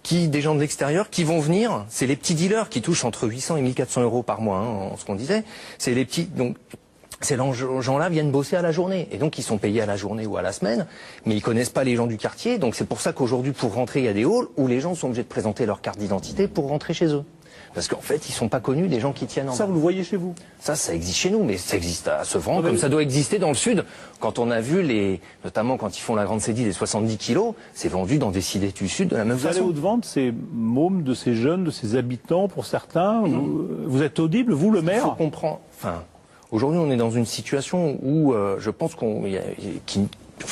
Des gens de l'extérieur qui vont venir, c'est les petits dealers qui touchent entre 800 et 1400 euros par mois, en ce qu'on disait. C'est les petits, donc, ces gens-là viennent bosser à la journée. Et donc, ils sont payés à la journée ou à la semaine, mais ils connaissent pas les gens du quartier. Donc, c'est pour ça qu'aujourd'hui, pour rentrer, il y a des halls où les gens sont obligés de présenter leur carte d'identité pour rentrer chez eux. Parce qu'en fait, ils sont pas connus des gens qui tiennent en bas. Ça, vous le voyez chez vous? Ça existe chez nous, mais ça existe à Sevran, comme ça doit exister dans le sud. Quand on a vu notamment quand ils font la grande sédie des 70 kilos, c'est vendu dans des cités du sud de la même façon. Vous allez au-devant de ces mômes, de ces jeunes, de ces habitants, pour certains. Vous êtes audible, vous, le maire? Il faut comprendre. Enfin, aujourd'hui, on est dans une situation où je pense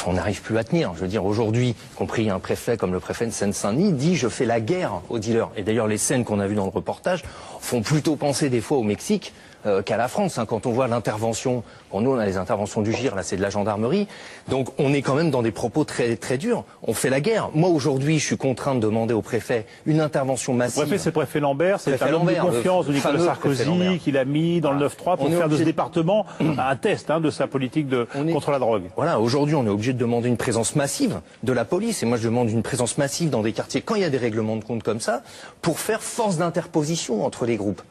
on n'arrive plus à tenir. Je veux dire, aujourd'hui, y compris un préfet comme le préfet de Seine-Saint-Denis dit « je fais la guerre aux dealers ». Et d'ailleurs, les scènes qu'on a vues dans le reportage font plutôt penser des fois au Mexique qu'à la France. Quand on voit l'intervention, bon, nous on a les interventions du GIR, là c'est de la gendarmerie, donc on est quand même dans des propos très, très durs. On fait la guerre. Moi aujourd'hui, je suis contraint de demander au préfet une intervention massive. Le préfet, c'est le préfet Lambert, c'est un homme de confiance de Nicolas Sarkozy qu'il a mis dans le 9-3 pour faire de ce département un test de sa politique contre la drogue. Voilà, aujourd'hui on est obligé de demander une présence massive de la police, et moi je demande une présence massive dans des quartiers quand il y a des règlements de compte comme ça, pour faire force d'interposition entre les groupes.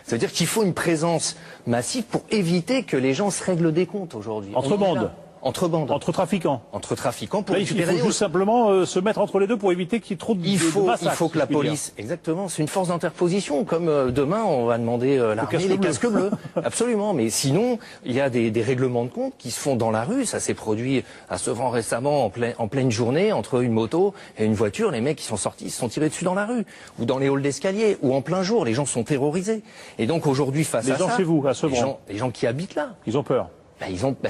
C'est-à-dire qu'il faut une présence massive pour éviter que les gens se règlent des comptes aujourd'hui. Entre bandes. Entre bandes. Entre trafiquants. Entre trafiquants pour récupérer. Il faut juste simplement se mettre entre les deux pour éviter qu'il y ait trop de massacres. Il faut que la police, exactement, c'est une force d'interposition. Comme demain, on va demander l'armée, les casques bleus. Absolument. Mais sinon, il y a des règlements de compte qui se font dans la rue. Ça s'est produit à Sevran récemment, en pleine journée, entre une moto et une voiture. Les mecs qui sont sortis, ils se sont tirés dessus dans la rue, ou dans les halls d'escalier, ou en plein jour. Les gens sont terrorisés. Et donc aujourd'hui, face à ça, les gens chez vous, à Sevran, les gens qui habitent là, ils ont peur.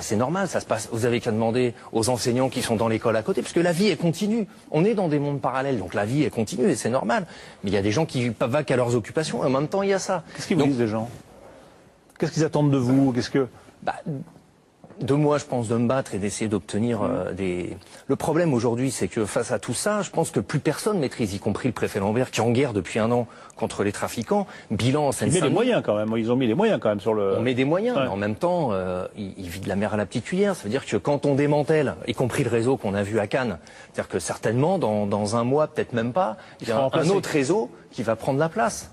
C'est normal, ça se passe. Vous avez qu'à demander aux enseignants qui sont dans l'école à côté, parce que la vie est continue. On est dans des mondes parallèles, donc la vie est continue et c'est normal. Mais il y a des gens qui va qu'à leurs occupations, et en même temps il y a ça. Qu'est-ce qu'ils vous disent les gens? Qu'est-ce qu'ils attendent de vous? De moi, je pense, de me battre et d'essayer d'obtenir Le problème aujourd'hui, c'est que face à tout ça, je pense que plus personne maîtrise, y compris le préfet Lambert, qui est en guerre depuis un an contre les trafiquants. Bilan en Seine-Saint-Denis. Ils mettent des moyens quand même. Ils ont mis des moyens quand même sur le. On met des moyens, mais en même temps, ils vident la mer à la petite cuillère. Ça veut dire que quand on démantèle, y compris le réseau qu'on a vu à Cannes, c'est-à-dire que certainement, dans un mois, peut-être même pas, il y a un autre réseau qui va prendre la place.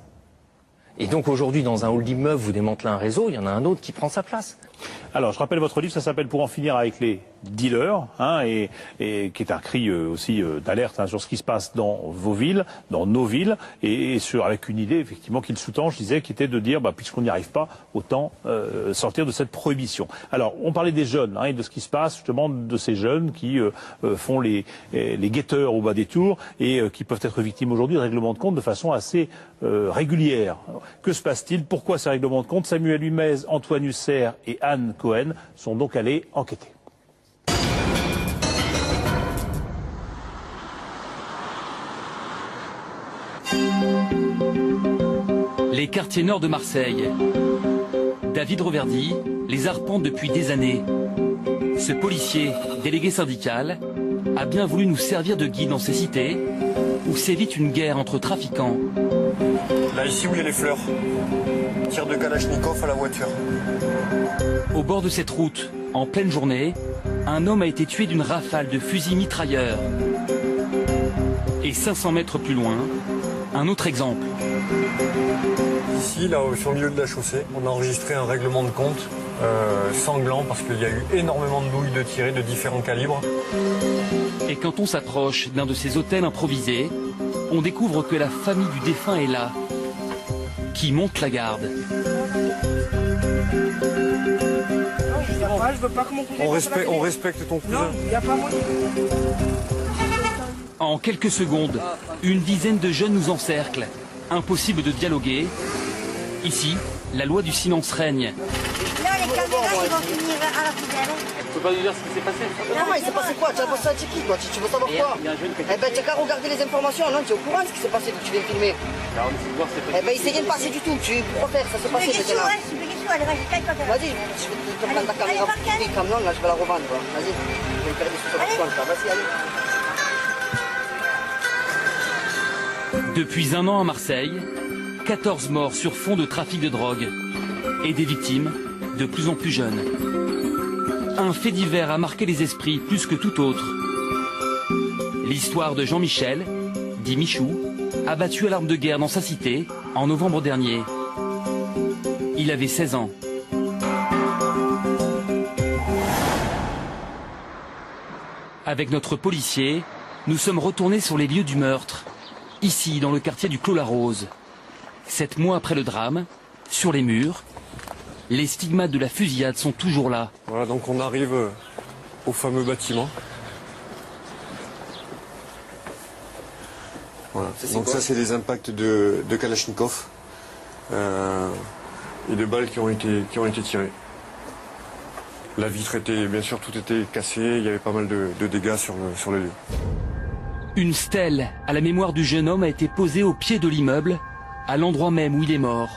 Et donc aujourd'hui, dans un hall d'immeuble, vous démantelez un réseau, il y en a un autre qui prend sa place. Alors, je rappelle votre livre, ça s'appelle Pour en finir avec les dealers, hein, et qui est un cri aussi d'alerte hein, sur ce qui se passe dans vos villes, dans nos villes, et avec une idée effectivement qu'il sous-tend, je disais, qui était de dire, puisqu'on n'y arrive pas, autant sortir de cette prohibition. Alors, on parlait des jeunes hein, et de ce qui se passe justement de ces jeunes qui font les guetteurs au bas des tours et qui peuvent être victimes aujourd'hui de règlements de compte de façon assez régulière. Que se passe-t-il? Pourquoi ces règlements de compte? Samuel Humez, Antoine Husser et Anne Cohen sont donc allés enquêter. Les quartiers nord de Marseille. David Reverdy les arpente depuis des années. Ce policier, délégué syndical, a bien voulu nous servir de guide dans ces cités où sévit une guerre entre trafiquants. Là, ici où il y a les fleurs. Tir de Kalachnikov à la voiture. Au bord de cette route, en pleine journée, un homme a été tué d'une rafale de fusils mitrailleurs. Et 500 mètres plus loin, un autre exemple. Ici, là, sur le milieu de la chaussée, on a enregistré un règlement de compte sanglant parce qu'il y a eu énormément de douilles de tirées de différents calibres. Et quand on s'approche d'un de ces hôtels improvisés, on découvre que la famille du défunt est là, qui monte la garde. Je veux pas que mon cousin on respecte ton cousin. Non, il n'y a pas moyen. En quelques secondes, une dizaine de jeunes nous encerclent. Impossible de dialoguer. Ici, la loi du silence règne. Là, les caméras, ils vont finir à la poubelle. Tu peux pas nous dire ce qui s'est passé? Non, il s'est passé quoi? Tu as passé un ticket, toi? Tu veux savoir quoi? Eh ben, tu n'as qu'à regarder les informations. Non, tu es au courant de ce qui s'est passé, que tu viens filmer. Eh ben, il s'est rien passé du tout. Pourquoi faire? Ça s'est passé maintenant. Vas-y, je vais te prendre ta caméra privée, comme non, là, je vais la revendre. Vas-y, je vais me faire des sous sur le compte. Vas-y, allez. Depuis un an à Marseille, 14 morts sur fond de trafic de drogue et des victimes de plus en plus jeunes. Un fait divers a marqué les esprits plus que tout autre. L'histoire de Jean-Michel, dit Michou, abattu à l'arme de guerre dans sa cité en novembre dernier. Il avait 16 ans. Avec notre policier, nous sommes retournés sur les lieux du meurtre. Ici, dans le quartier du Clos-la-Rose. 7 mois après le drame, sur les murs, les stigmates de la fusillade sont toujours là. Voilà, donc on arrive au fameux bâtiment. Voilà. Donc ça, c'est des impacts de Kalachnikov et de balles qui ont été tirées. La vitre était, bien sûr, tout était cassé. Il y avait pas mal de dégâts sur le lieu. Une stèle à la mémoire du jeune homme a été posée au pied de l'immeuble, à l'endroit même où il est mort.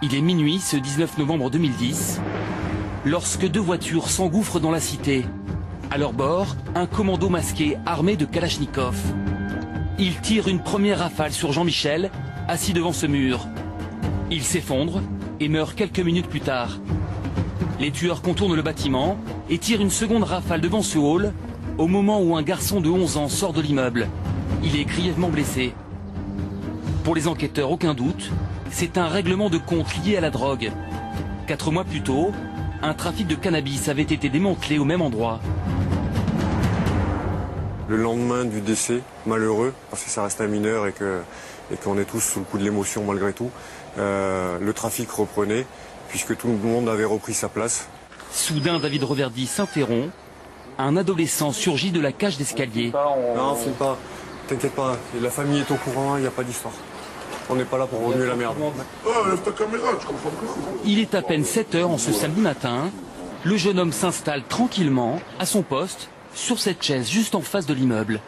Il est minuit ce 19 novembre 2010, lorsque 2 voitures s'engouffrent dans la cité. À leur bord, un commando masqué armé de Kalachnikov. Il tire une première rafale sur Jean-Michel, assis devant ce mur. Il s'effondre et meurt quelques minutes plus tard. Les tueurs contournent le bâtiment et tirent une seconde rafale devant ce hall, au moment où un garçon de 11 ans sort de l'immeuble. Il est grièvement blessé. Pour les enquêteurs, aucun doute, c'est un règlement de compte lié à la drogue. 4 mois plus tôt, un trafic de cannabis avait été démantelé au même endroit. Le lendemain du décès, malheureux, parce que ça reste un mineur et qu'on est tous sous le coup de l'émotion malgré tout, le trafic reprenait, puisque tout le monde avait repris sa place. Soudain, David Reverdy s'interrompt. Un adolescent surgit de la cage d'escalier. Non, filme pas. T'inquiète pas. La famille est au courant, il n'y a pas d'histoire. On n'est pas là pour remuer la merde. Lève ta caméra, tu comprends pas. Il est à peine 7 h en ce samedi matin. Le jeune homme s'installe tranquillement à son poste, sur cette chaise juste en face de l'immeuble.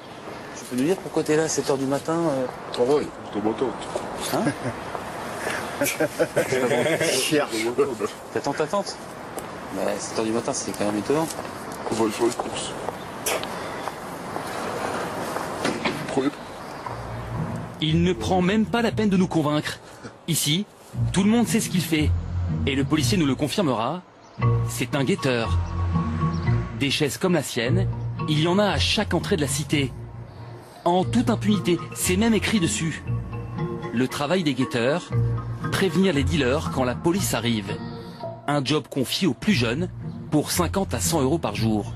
Je peux lui dire pourquoi t'es là à 7 h du matin Travail, ton moto. Hein T'attends. Mais 7 h du matin, c'est quand même étonnant. On va aller faire les courses. Il ne prend même pas la peine de nous convaincre. Ici, tout le monde sait ce qu'il fait. Et le policier nous le confirmera, c'est un guetteur. Des chaises comme la sienne, il y en a à chaque entrée de la cité. En toute impunité, c'est même écrit dessus. Le travail des guetteurs, prévenir les dealers quand la police arrive. Un job confié aux plus jeunes pour 50 à 100 € par jour.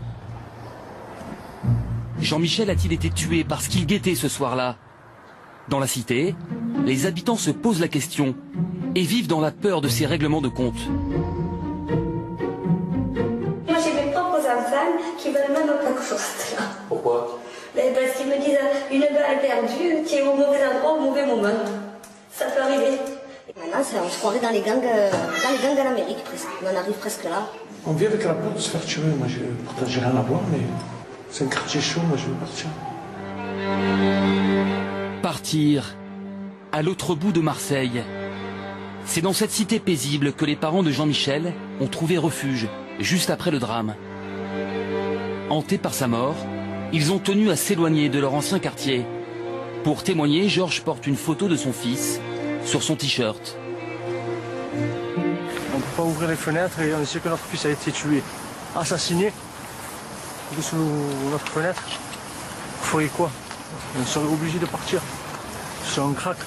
Jean-Michel a-t-il été tué parce qu'il guettait ce soir-là? Dans la cité, les habitants se posent la question et vivent dans la peur de ces règlements de compte. Moi j'ai mes propres enfants qui veulent même pas que je reste là. Pourquoi? Parce qu'ils me disent une balle perdue, tu es au mauvais endroit, au mauvais moment. Ça peut arriver. Maintenant, on se croirait dans les gangs de l'Amérique presque. On en arrive presque là. On vit avec la peur de se faire tuer. Moi, pourtant, j'ai rien à voir, mais c'est un quartier chaud. Moi, je veux partir. Partir à l'autre bout de Marseille. C'est dans cette cité paisible que les parents de Jean-Michel ont trouvé refuge juste après le drame. Hantés par sa mort, ils ont tenu à s'éloigner de leur ancien quartier. Pour témoigner, Georges porte une photo de son fils sur son t-shirt. On ne peut pas ouvrir les fenêtres et on sait que notre fils a été tué, assassiné. Sous notre fenêtre, il faudrait quoi? On serait obligé de partir. C'est un crack.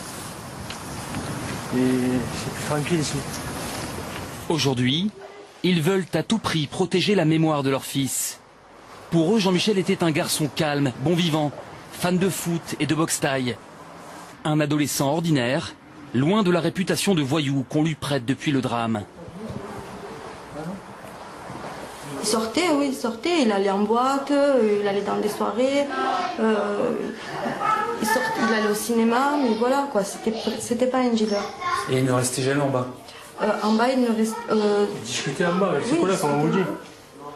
Et c'est plus tranquille ici. Aujourd'hui, ils veulent à tout prix protéger la mémoire de leur fils. Pour eux, Jean-Michel était un garçon calme, bon vivant, fan de foot et de boxe thaï. Un adolescent ordinaire, loin de la réputation de voyou qu'on lui prête depuis le drame. Il sortait, oui, il sortait, il allait en boîte, il allait dans des soirées, il allait au cinéma, mais voilà quoi, c'était pas un dealer. Et il ne restait jamais en bas? En bas, il ne restait... Il discutait en bas avec ses collègues, comme on vous dit.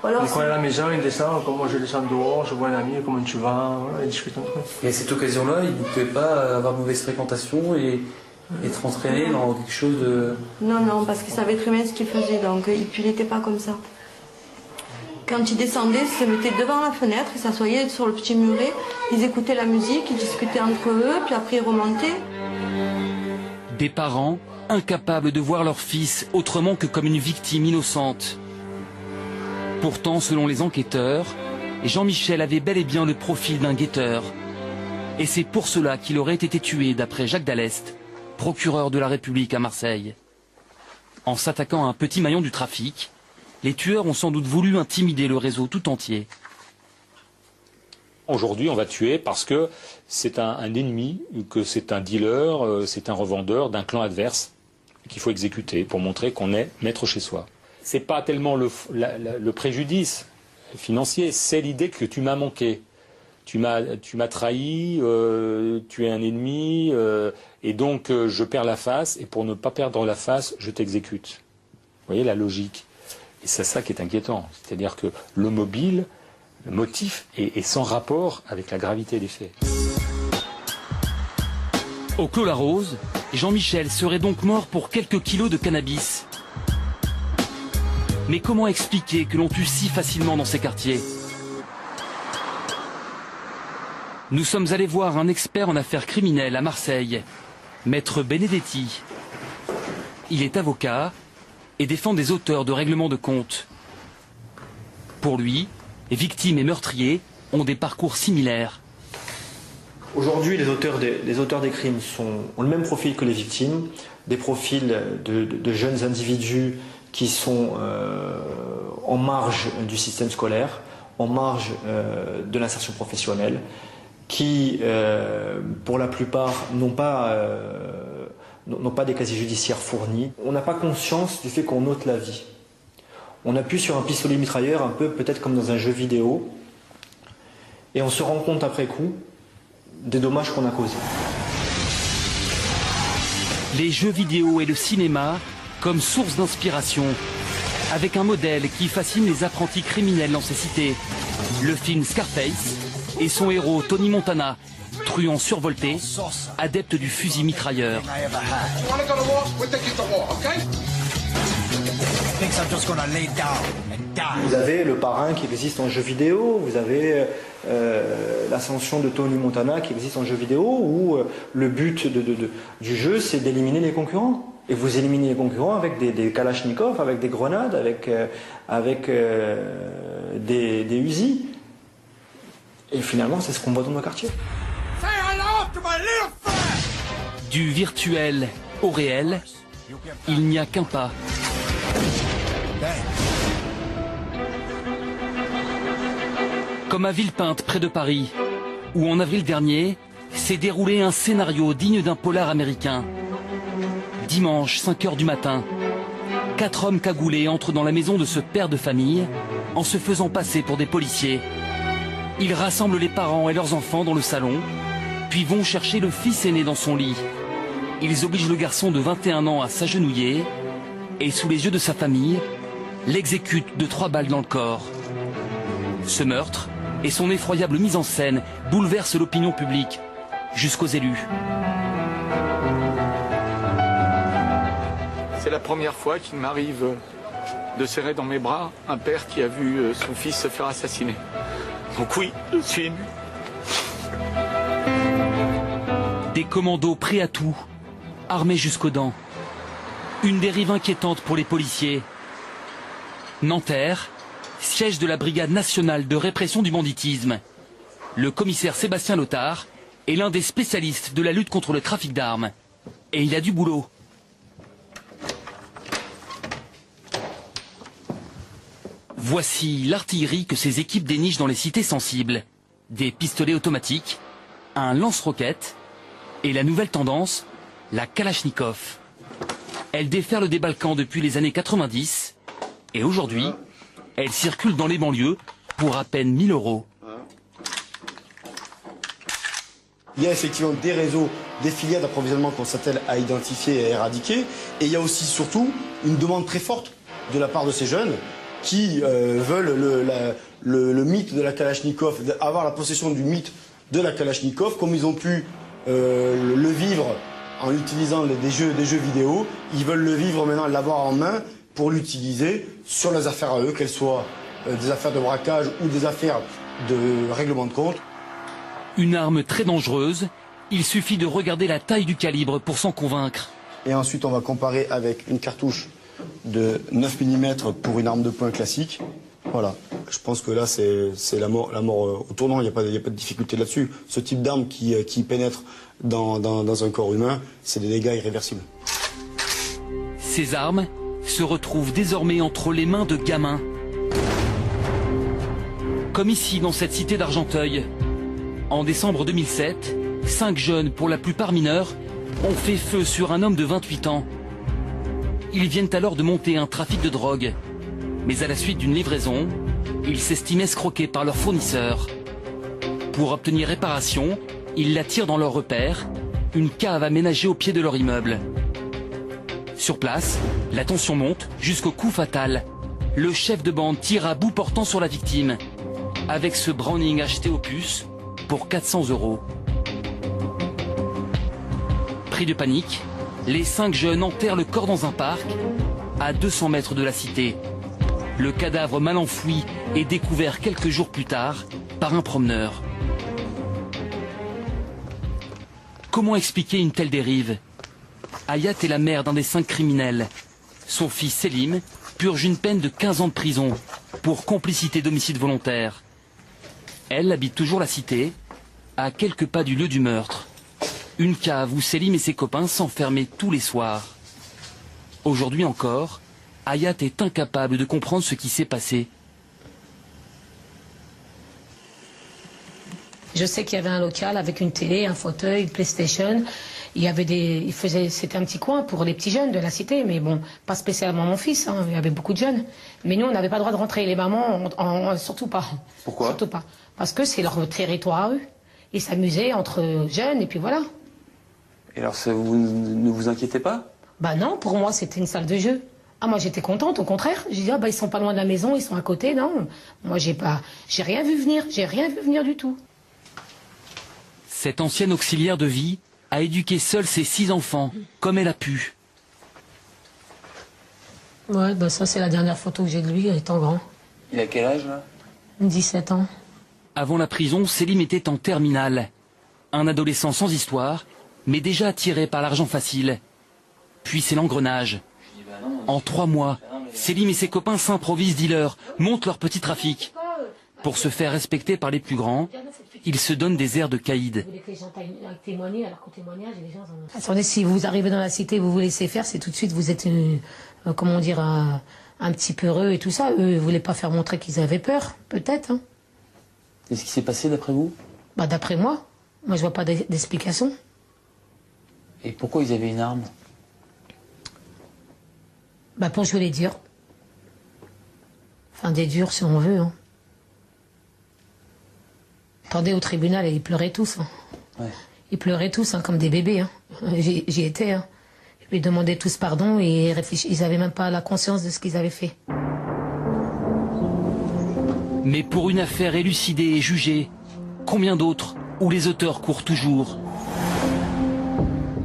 Alors, il est à la maison, il descend, comme moi je descends dehors, je vois un ami, comment tu vas, voilà, il discute entre eux. Et à cette occasion-là, il ne pouvait pas avoir de mauvaise fréquentation et être entraîné dans quelque chose de... Non, non, parce qu'il savait très bien ce qu'il faisait, donc il n'était pas comme ça. Quand il descendait, il se mettait devant la fenêtre, il s'assoyait sur le petit muret, ils écoutaient la musique, ils discutaient entre eux, puis après ils remontaient. Des parents incapables de voir leur fils autrement que comme une victime innocente. Pourtant, selon les enquêteurs, Jean-Michel avait bel et bien le profil d'un guetteur. Et c'est pour cela qu'il aurait été tué, d'après Jacques Dallest, procureur de la République à Marseille. En s'attaquant à un petit maillon du trafic, les tueurs ont sans doute voulu intimider le réseau tout entier. Aujourd'hui, on va tuer parce que c'est un ennemi, que c'est un dealer, c'est un revendeur d'un clan adverse qu'il faut exécuter pour montrer qu'on est maître chez soi. C'est pas tellement le préjudice financier, c'est l'idée que tu m'as manqué. Tu m'as trahi, tu es un ennemi, et donc je perds la face, et pour ne pas perdre la face, je t'exécute. Vous voyez la logique? Et c'est ça qui est inquiétant. C'est-à-dire que le mobile, le motif, est sans rapport avec la gravité des faits. Au Clos la Rose, Jean-Michel serait donc mort pour quelques kilos de cannabis. Mais comment expliquer que l'on tue si facilement dans ces quartiers? Nous sommes allés voir un expert en affaires criminelles à Marseille, Maître Benedetti. Il est avocat et défend des auteurs de règlements de compte. Pour lui, victimes et meurtriers ont des parcours similaires. Aujourd'hui, les auteurs des crimes ont le même profil que les victimes, des profils de jeunes individus qui sont en marge du système scolaire, en marge de l'insertion professionnelle, qui, pour la plupart, n'ont pas des casiers judiciaires fournis. On n'a pas conscience du fait qu'on ôte la vie. On appuie sur un pistolet mitrailleur, un peu peut-être comme dans un jeu vidéo, et on se rend compte après coup des dommages qu'on a causés. Les jeux vidéo et le cinéma comme source d'inspiration, avec un modèle qui fascine les apprentis criminels dans ces cités. Le film Scarface et son héros Tony Montana, truand survolté, adepte du fusil mitrailleur. Vous avez le parrain qui existe en jeu vidéo, vous avez l'ascension de Tony Montana qui existe en jeu vidéo, où le but du jeu c'est d'éliminer les concurrents. Et vous éliminez les concurrents avec des kalachnikovs, avec des grenades, avec des Uzi. Et finalement, c'est ce qu'on voit dans nos quartiers. Du virtuel au réel, il n'y a qu'un pas. Comme à Villepinte, près de Paris, où en avril dernier s'est déroulé un scénario digne d'un polar américain. Dimanche, 5 h du matin, 4 hommes cagoulés entrent dans la maison de ce père de famille en se faisant passer pour des policiers. Ils rassemblent les parents et leurs enfants dans le salon, puis vont chercher le fils aîné dans son lit. Ils obligent le garçon de 21 ans à s'agenouiller et, sous les yeux de sa famille, l'exécutent de 3 balles dans le corps. Ce meurtre et son effroyable mise en scène bouleversent l'opinion publique, jusqu'aux élus. C'est la première fois qu'il m'arrive de serrer dans mes bras un père qui a vu son fils se faire assassiner. Donc oui, je suis ému. Des commandos prêts à tout, armés jusqu'aux dents. Une dérive inquiétante pour les policiers. Nanterre, siège de la Brigade nationale de répression du banditisme. Le commissaire Sébastien Lothar est l'un des spécialistes de la lutte contre le trafic d'armes. Et il a du boulot. Voici l'artillerie que ces équipes dénichent dans les cités sensibles. Des pistolets automatiques, un lance-roquettes et la nouvelle tendance, la Kalachnikov. Elle déferle des Balkans depuis les années 90 et aujourd'hui, elle circule dans les banlieues pour à peine 1 000 €. Il y a effectivement des réseaux, des filières d'approvisionnement qu'on s'attelle à identifier et à éradiquer. Et il y a aussi surtout une demande très forte de la part de ces jeunes qui veulent le mythe de la Kalachnikov, avoir la possession du mythe de la Kalachnikov, comme ils ont pu le vivre en utilisant des jeux vidéo. Ils veulent le vivre maintenant, l'avoir en main pour l'utiliser sur les affaires à eux, qu'elles soient des affaires de braquage ou des affaires de règlement de compte. Une arme très dangereuse, il suffit de regarder la taille du calibre pour s'en convaincre. Et ensuite on va comparer avec une cartouche de 9 mm pour une arme de poing classique. Voilà, je pense que là c'est la mort au tournant, il n'y a pas de difficulté là-dessus. Ce type d'arme qui pénètre dans un corps humain, c'est des dégâts irréversibles. Ces armes se retrouvent désormais entre les mains de gamins. Comme ici dans cette cité d'Argenteuil. En décembre 2007, 5 jeunes, pour la plupart mineurs, ont fait feu sur un homme de 28 ans. Ils viennent alors de monter un trafic de drogue. Mais à la suite d'une livraison, ils s'estiment escroqués par leur fournisseur. Pour obtenir réparation, ils la tirent dans leur repère, une cave aménagée au pied de leur immeuble. Sur place, la tension monte jusqu'au coup fatal. Le chef de bande tire à bout portant sur la victime, avec ce Browning acheté aux puces pour 400 €. Pris de panique, les 5 jeunes enterrent le corps dans un parc, à 200 mètres de la cité. Le cadavre mal enfoui est découvert quelques jours plus tard par un promeneur. Comment expliquer une telle dérive? Hayat est la mère d'un des 5 criminels. Son fils Selim purge une peine de 15 ans de prison pour complicité d'homicide volontaire. Elle habite toujours la cité, à quelques pas du lieu du meurtre. Une cave où Selim et ses copains s'enfermaient tous les soirs. Aujourd'hui encore, Hayat est incapable de comprendre ce qui s'est passé. Je sais qu'il y avait un local avec une télé, un fauteuil, une PlayStation. Il y avait c'était un petit coin pour les petits jeunes de la cité, mais bon, pas spécialement mon fils, hein, il y avait beaucoup de jeunes. Mais nous, on n'avait pas le droit de rentrer, les mamans, surtout pas. Pourquoi? Surtout pas. Parce que c'est leur territoire à eux. Ils s'amusaient entre jeunes, et puis voilà. Et alors, vous ne vous inquiétez pas? Bah non, pour moi, c'était une salle de jeu. Ah, moi, j'étais contente, au contraire. J'ai dit, ah, bah, ils sont pas loin de la maison, ils sont à côté, non. Moi, j'ai rien vu venir du tout. Cette ancienne auxiliaire de vie a éduqué seule ses 6 enfants, comme elle a pu. Ouais, bah ça c'est la dernière photo que j'ai de lui, étant grand. Il a quel âge là? 17 ans. Avant la prison, Selim était en terminale. Un adolescent sans histoire, mais déjà attiré par l'argent facile. Puis c'est l'engrenage. En 3 mois, Selim et ses copains s'improvisent dealers, montent leur petit trafic. Pour se faire respecter par les plus grands, ils se donnent des airs de caïd. Attendez, si vous arrivez dans la cité, vous vous laissez faire, c'est tout de suite, vous êtes, comment dire, un petit peu heureux et tout ça. Eux, ils voulaient pas faire montrer qu'ils avaient peur, peut-être. Hein. Qu'est-ce qui s'est passé d'après vous? Bah d'après moi je vois pas d'explication. Et pourquoi ils avaient une arme? Bah pour jouer les durs. Enfin des durs si on veut. Hein. Attendez, au tribunal, ils pleuraient tous. Hein. Ouais. Ils pleuraient tous, hein, comme des bébés. Hein. J'y étais. Hein. Ils demandaient tous pardon et ils n'avaient même pas la conscience de ce qu'ils avaient fait. Mais pour une affaire élucidée et jugée, combien d'autres où les auteurs courent toujours?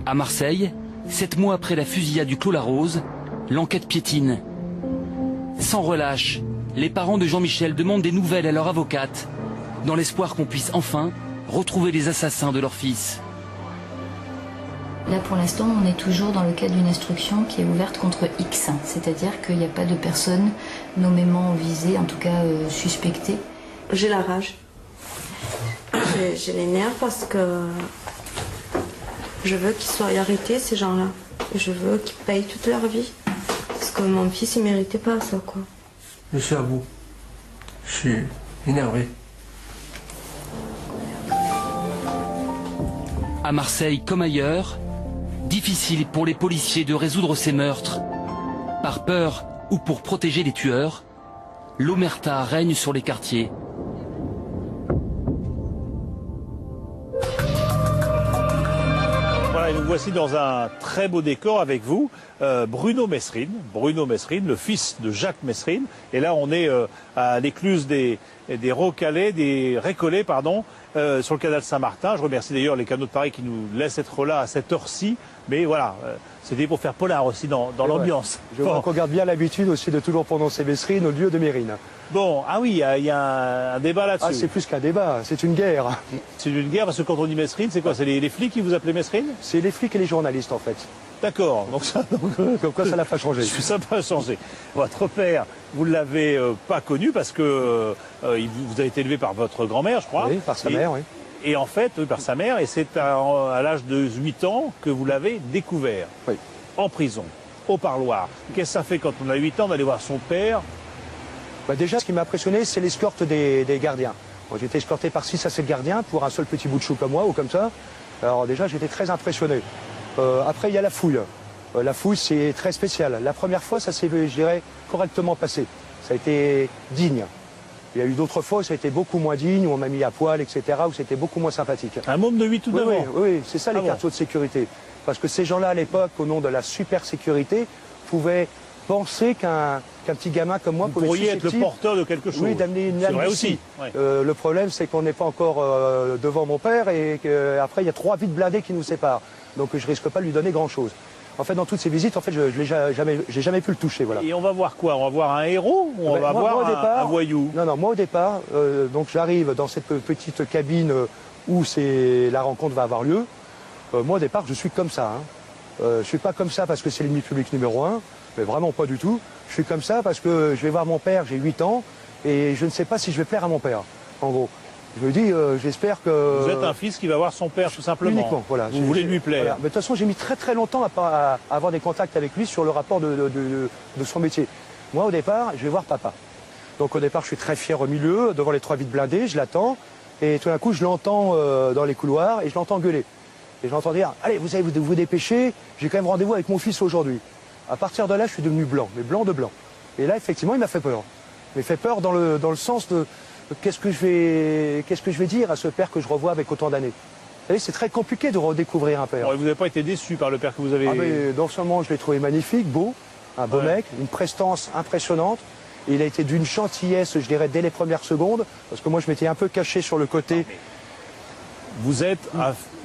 À Marseille, 7 mois après la fusillade du Clos la Rose, l'enquête piétine. Sans relâche, les parents de Jean-Michel demandent des nouvelles à leur avocate, dans l'espoir qu'on puisse enfin retrouver les assassins de leur fils. Là, pour l'instant, on est toujours dans le cadre d'une instruction qui est ouverte contre X, c'est-à-dire qu'il n'y a pas de personne nommément visée, en tout cas suspectée. J'ai la rage. J'ai les nerfs parce que je veux qu'ils soient arrêtés, ces gens-là. Je veux qu'ils payent toute leur vie. Parce que mon fils, il méritait pas ça, quoi. Je suis à bout. Je suis énervé. À Marseille comme ailleurs, difficile pour les policiers de résoudre ces meurtres. Par peur ou pour protéger les tueurs, l'omerta règne sur les quartiers. Voilà, et nous voici dans un très beau décor avec vous, Bruno Mesrine, le fils de Jacques Mesrine. Et là, on est à l'écluse des Récollets, pardon, sur le canal Saint-Martin. Je remercie d'ailleurs les canaux de Paris qui nous laissent être là à cette heure-ci. Mais voilà, c'était pour faire polar aussi dans l'ambiance. Je vois qu'on garde bien l'habitude aussi de toujours prononcer Mesrine au lieu de Mérine. Bon, ah oui, il y a un débat là-dessus. Ah, c'est plus qu'un débat, c'est une guerre. C'est une guerre parce que quand on dit Mesrine, c'est quoi? C'est les flics qui vous appelaient Mesrine? C'est les flics et les journalistes en fait. D'accord, donc ça... Comme quoi ça n'a pas changé. Ça n'a pas changé. Votre père, vous ne l'avez pas connu parce que vous avez été élevé par votre grand-mère, je crois. Oui, par sa mère, oui. Et en fait, oui, par sa mère, et c'est à l'âge de 8 ans que vous l'avez découvert. Oui. En prison, au parloir. Qu'est-ce que ça fait quand on a 8 ans d'aller voir son père? Déjà, ce qui m'a impressionné, c'est l'escorte des gardiens. J'ai été escorté par 6 à 7 gardiens pour un seul petit bout de chou comme moi ou comme ça. Alors déjà, j'étais très impressionné. Après, il y a la fouille. La fouille, c'est très spécial. La première fois, ça s'est, je dirais, correctement passé. Ça a été digne. Il y a eu d'autres fois où ça a été beaucoup moins digne, où on m'a mis à poil, etc., où c'était beaucoup moins sympathique. Un môme de 8 ou 9 ans? Oui, c'est ça les quartiers de sécurité. Parce que ces gens-là, à l'époque, au nom de la super sécurité, pouvaient penser qu'un petit gamin comme moi pouvait être le porteur de quelque chose. Oui, d'amener une amnistie. Aussi. Ouais. Le problème, c'est qu'on n'est pas encore devant mon père et qu'après, il y a 3 vides blindés qui nous séparent. Donc je risque pas de lui donner grand-chose. En fait, dans toutes ces visites, en fait, j'ai jamais pu le toucher. Voilà. Et on va voir quoi? On va voir un héros ou on va voir un voyou? Non, moi au départ, donc j'arrive dans cette petite cabine où la rencontre va avoir lieu. Moi au départ, je suis comme ça. Je suis pas comme ça parce que c'est l'ennemi public numéro 1, mais vraiment pas du tout. Je suis comme ça parce que je vais voir mon père, j'ai 8 ans, et je ne sais pas si je vais plaire à mon père, en gros. Je me dis, j'espère que... Vous êtes un fils qui va voir son père, tout simplement. Uniquement, voilà. Vous voulez lui plaire. Voilà. Mais de toute façon, j'ai mis très longtemps à avoir des contacts avec lui sur le rapport de son métier. Moi, au départ, je vais voir papa. Donc au départ, je suis très fier au milieu, devant les 3 vides blindés, je l'attends. Et tout d'un coup, je l'entends dans les couloirs et je l'entends gueuler. Et je l'entends dire, allez, vous allez vous dépêcher, j'ai quand même rendez-vous avec mon fils aujourd'hui. À partir de là, je suis devenu blanc, mais blanc de blanc. Et là, effectivement, il m'a fait peur. Il m'a fait peur dans le sens de... Qu'est-ce que je vais dire à ce père que je revois avec autant d'années? Vous savez, c'est très compliqué de redécouvrir un père. Bon, vous n'avez pas été déçu par le père que vous avez... Ah, mais non seulement je l'ai trouvé magnifique, beau, un beau mec, une prestance impressionnante. Et il a été d'une gentillesse, je dirais, dès les premières secondes, parce que moi, je m'étais un peu caché sur le côté. Vous êtes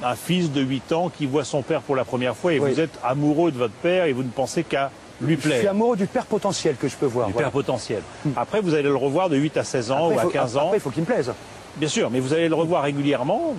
un fils de 8 ans qui voit son père pour la première fois et vous êtes amoureux de votre père et vous ne pensez qu'à lui plaire. Je suis amoureux du père potentiel que je peux voir. Du père potentiel. Après, vous allez le revoir de 8 à 16 ans ou à 15 ans. Après, il faut qu'il me plaise. Bien sûr, mais vous allez le revoir régulièrement,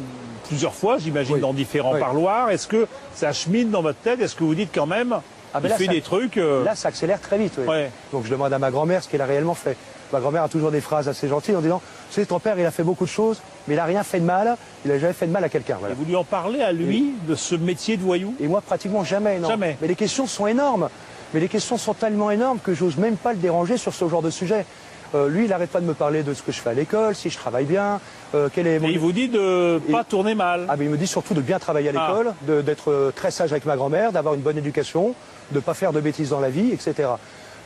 plusieurs fois, j'imagine, dans différents parloirs. Est-ce que ça chemine dans votre tête? Est-ce que vous dites quand même, il fait des trucs... Là, ça accélère très vite. Oui. Donc je demande à ma grand-mère ce qu'elle a réellement fait. Ma grand-mère a toujours des phrases assez gentilles en disant, tu sais, ton père, il a fait beaucoup de choses, mais il n'a rien fait de mal, il n'a jamais fait de mal à quelqu'un. Voilà. Et vous lui en parlez à lui de ce métier de voyou? Et moi, pratiquement jamais, non. Jamais. Mais les questions sont énormes. Mais les questions sont tellement énormes que j'ose même pas le déranger sur ce genre de sujet. Lui, il n'arrête pas de me parler de ce que je fais à l'école, si je travaille bien, quel est mon... Et il vous dit de ne pas tourner mal. Ah, mais il me dit surtout de bien travailler à l'école, d'être très sage avec ma grand-mère, d'avoir une bonne éducation, de ne pas faire de bêtises dans la vie, etc.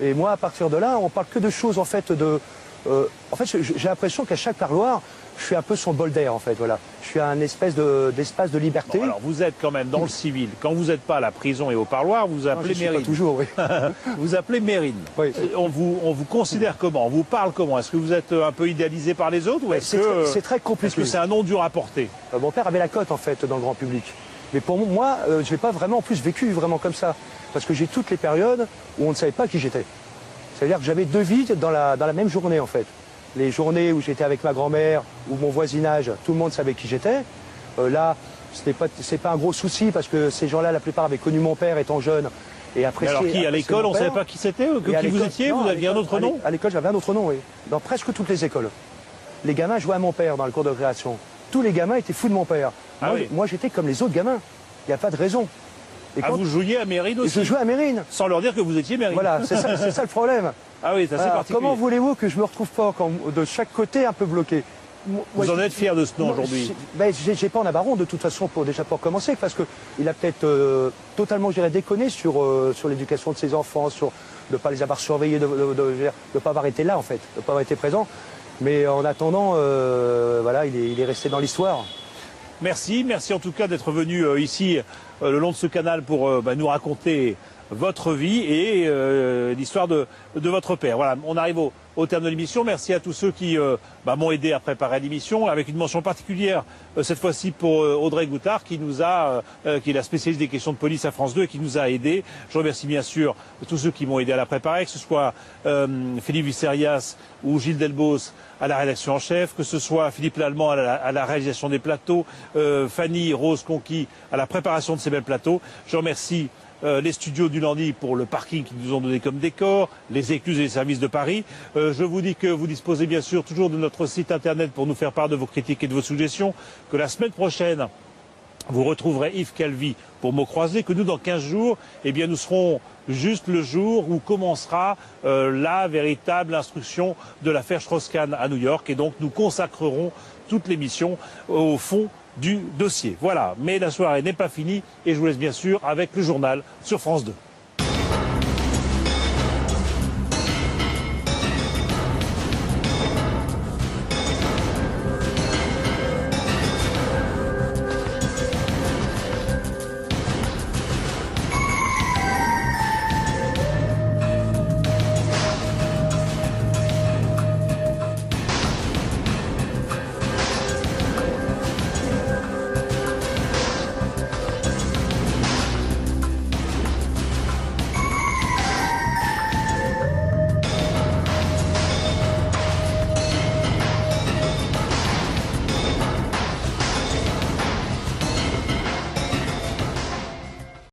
Et moi, à partir de là, on parle que de choses, en fait, en fait, j'ai l'impression qu'à chaque parloir, je suis un peu son bol d'air, en fait, voilà. Je suis un espèce d'espace de liberté. Bon, alors, vous êtes quand même dans le civil. Quand vous n'êtes pas à la prison et au parloir, vous appelez Mérine. Pas toujours, oui. Vous appelez Mérine. Oui. On vous considère comment? On vous parle comment? Est-ce que vous êtes un peu idéalisé par les autres ou c'est très compliqué. Est-ce que c'est un nom dur à porter? Mon père avait la cote, en fait, dans le grand public. Mais pour moi, je n'ai pas vraiment en plus vécu vraiment comme ça. Parce que j'ai toutes les périodes où on ne savait pas qui j'étais. C'est-à-dire que j'avais deux vies dans la même journée, en fait. Les journées où j'étais avec ma grand-mère ou mon voisinage, tout le monde savait qui j'étais. Là, c'est pas un gros souci parce que ces gens-là, la plupart avaient connu mon père étant jeune et apprécié. Alors qui, à l'école, on ne savait pas qui c'était, qui vous étiez? Vous aviez un autre nom? À l'école, j'avais un autre nom, oui. Dans presque toutes les écoles. Les gamins jouaient à mon père dans le cours de récréation. Tous les gamins étaient fous de mon père. Moi, j'étais comme les autres gamins. Il n'y a pas de raison. Et vous jouiez à Mérine aussi? Je jouais à Mérine. Sans leur dire que vous étiez Mérine. Voilà, c'est ça le problème. Ah oui, c'est assez particulier. Comment voulez-vous que je me retrouve pas de chaque côté un peu bloqué? Vous en êtes fier de ce nom aujourd'hui? J'ai pas en avoir honte de toute façon déjà pour commencer, parce qu'il a peut-être totalement, je dirais, déconné sur l'éducation de ses enfants, sur de ne pas les avoir surveillés, de ne pas avoir été là en fait, de ne pas avoir été présent. Mais en attendant, voilà, il est resté dans l'histoire. Merci en tout cas d'être venu ici le long de ce canal pour nous raconter votre vie et l'histoire de votre père. Voilà, on arrive au terme de l'émission. Merci à tous ceux qui m'ont aidé à préparer l'émission, avec une mention particulière cette fois-ci pour Audrey Goutard qui est la spécialiste des questions de police à France 2 et qui nous a aidés. Je remercie bien sûr tous ceux qui m'ont aidé à la préparer, que ce soit Philippe Visserias ou Gilles Delbos à la rédaction en chef, que ce soit Philippe Lallemand à la réalisation des plateaux, Fanny Rose Conquis à la préparation de ces belles plateaux. Je remercie les studios du Landy pour le parking qu'ils nous ont donné comme décor, les écluses et les services de Paris. Je vous dis que vous disposez bien sûr toujours de notre site internet pour nous faire part de vos critiques et de vos suggestions, que la semaine prochaine, vous retrouverez Yves Calvi pour mots croisés, que nous, dans 15 jours, nous serons juste le jour où commencera la véritable instruction de l'affaire Strauss-Kahn à New York. Et donc, nous consacrerons toute l'émission au fond du dossier. Voilà, mais la soirée n'est pas finie et je vous laisse bien sûr avec le journal sur France 2.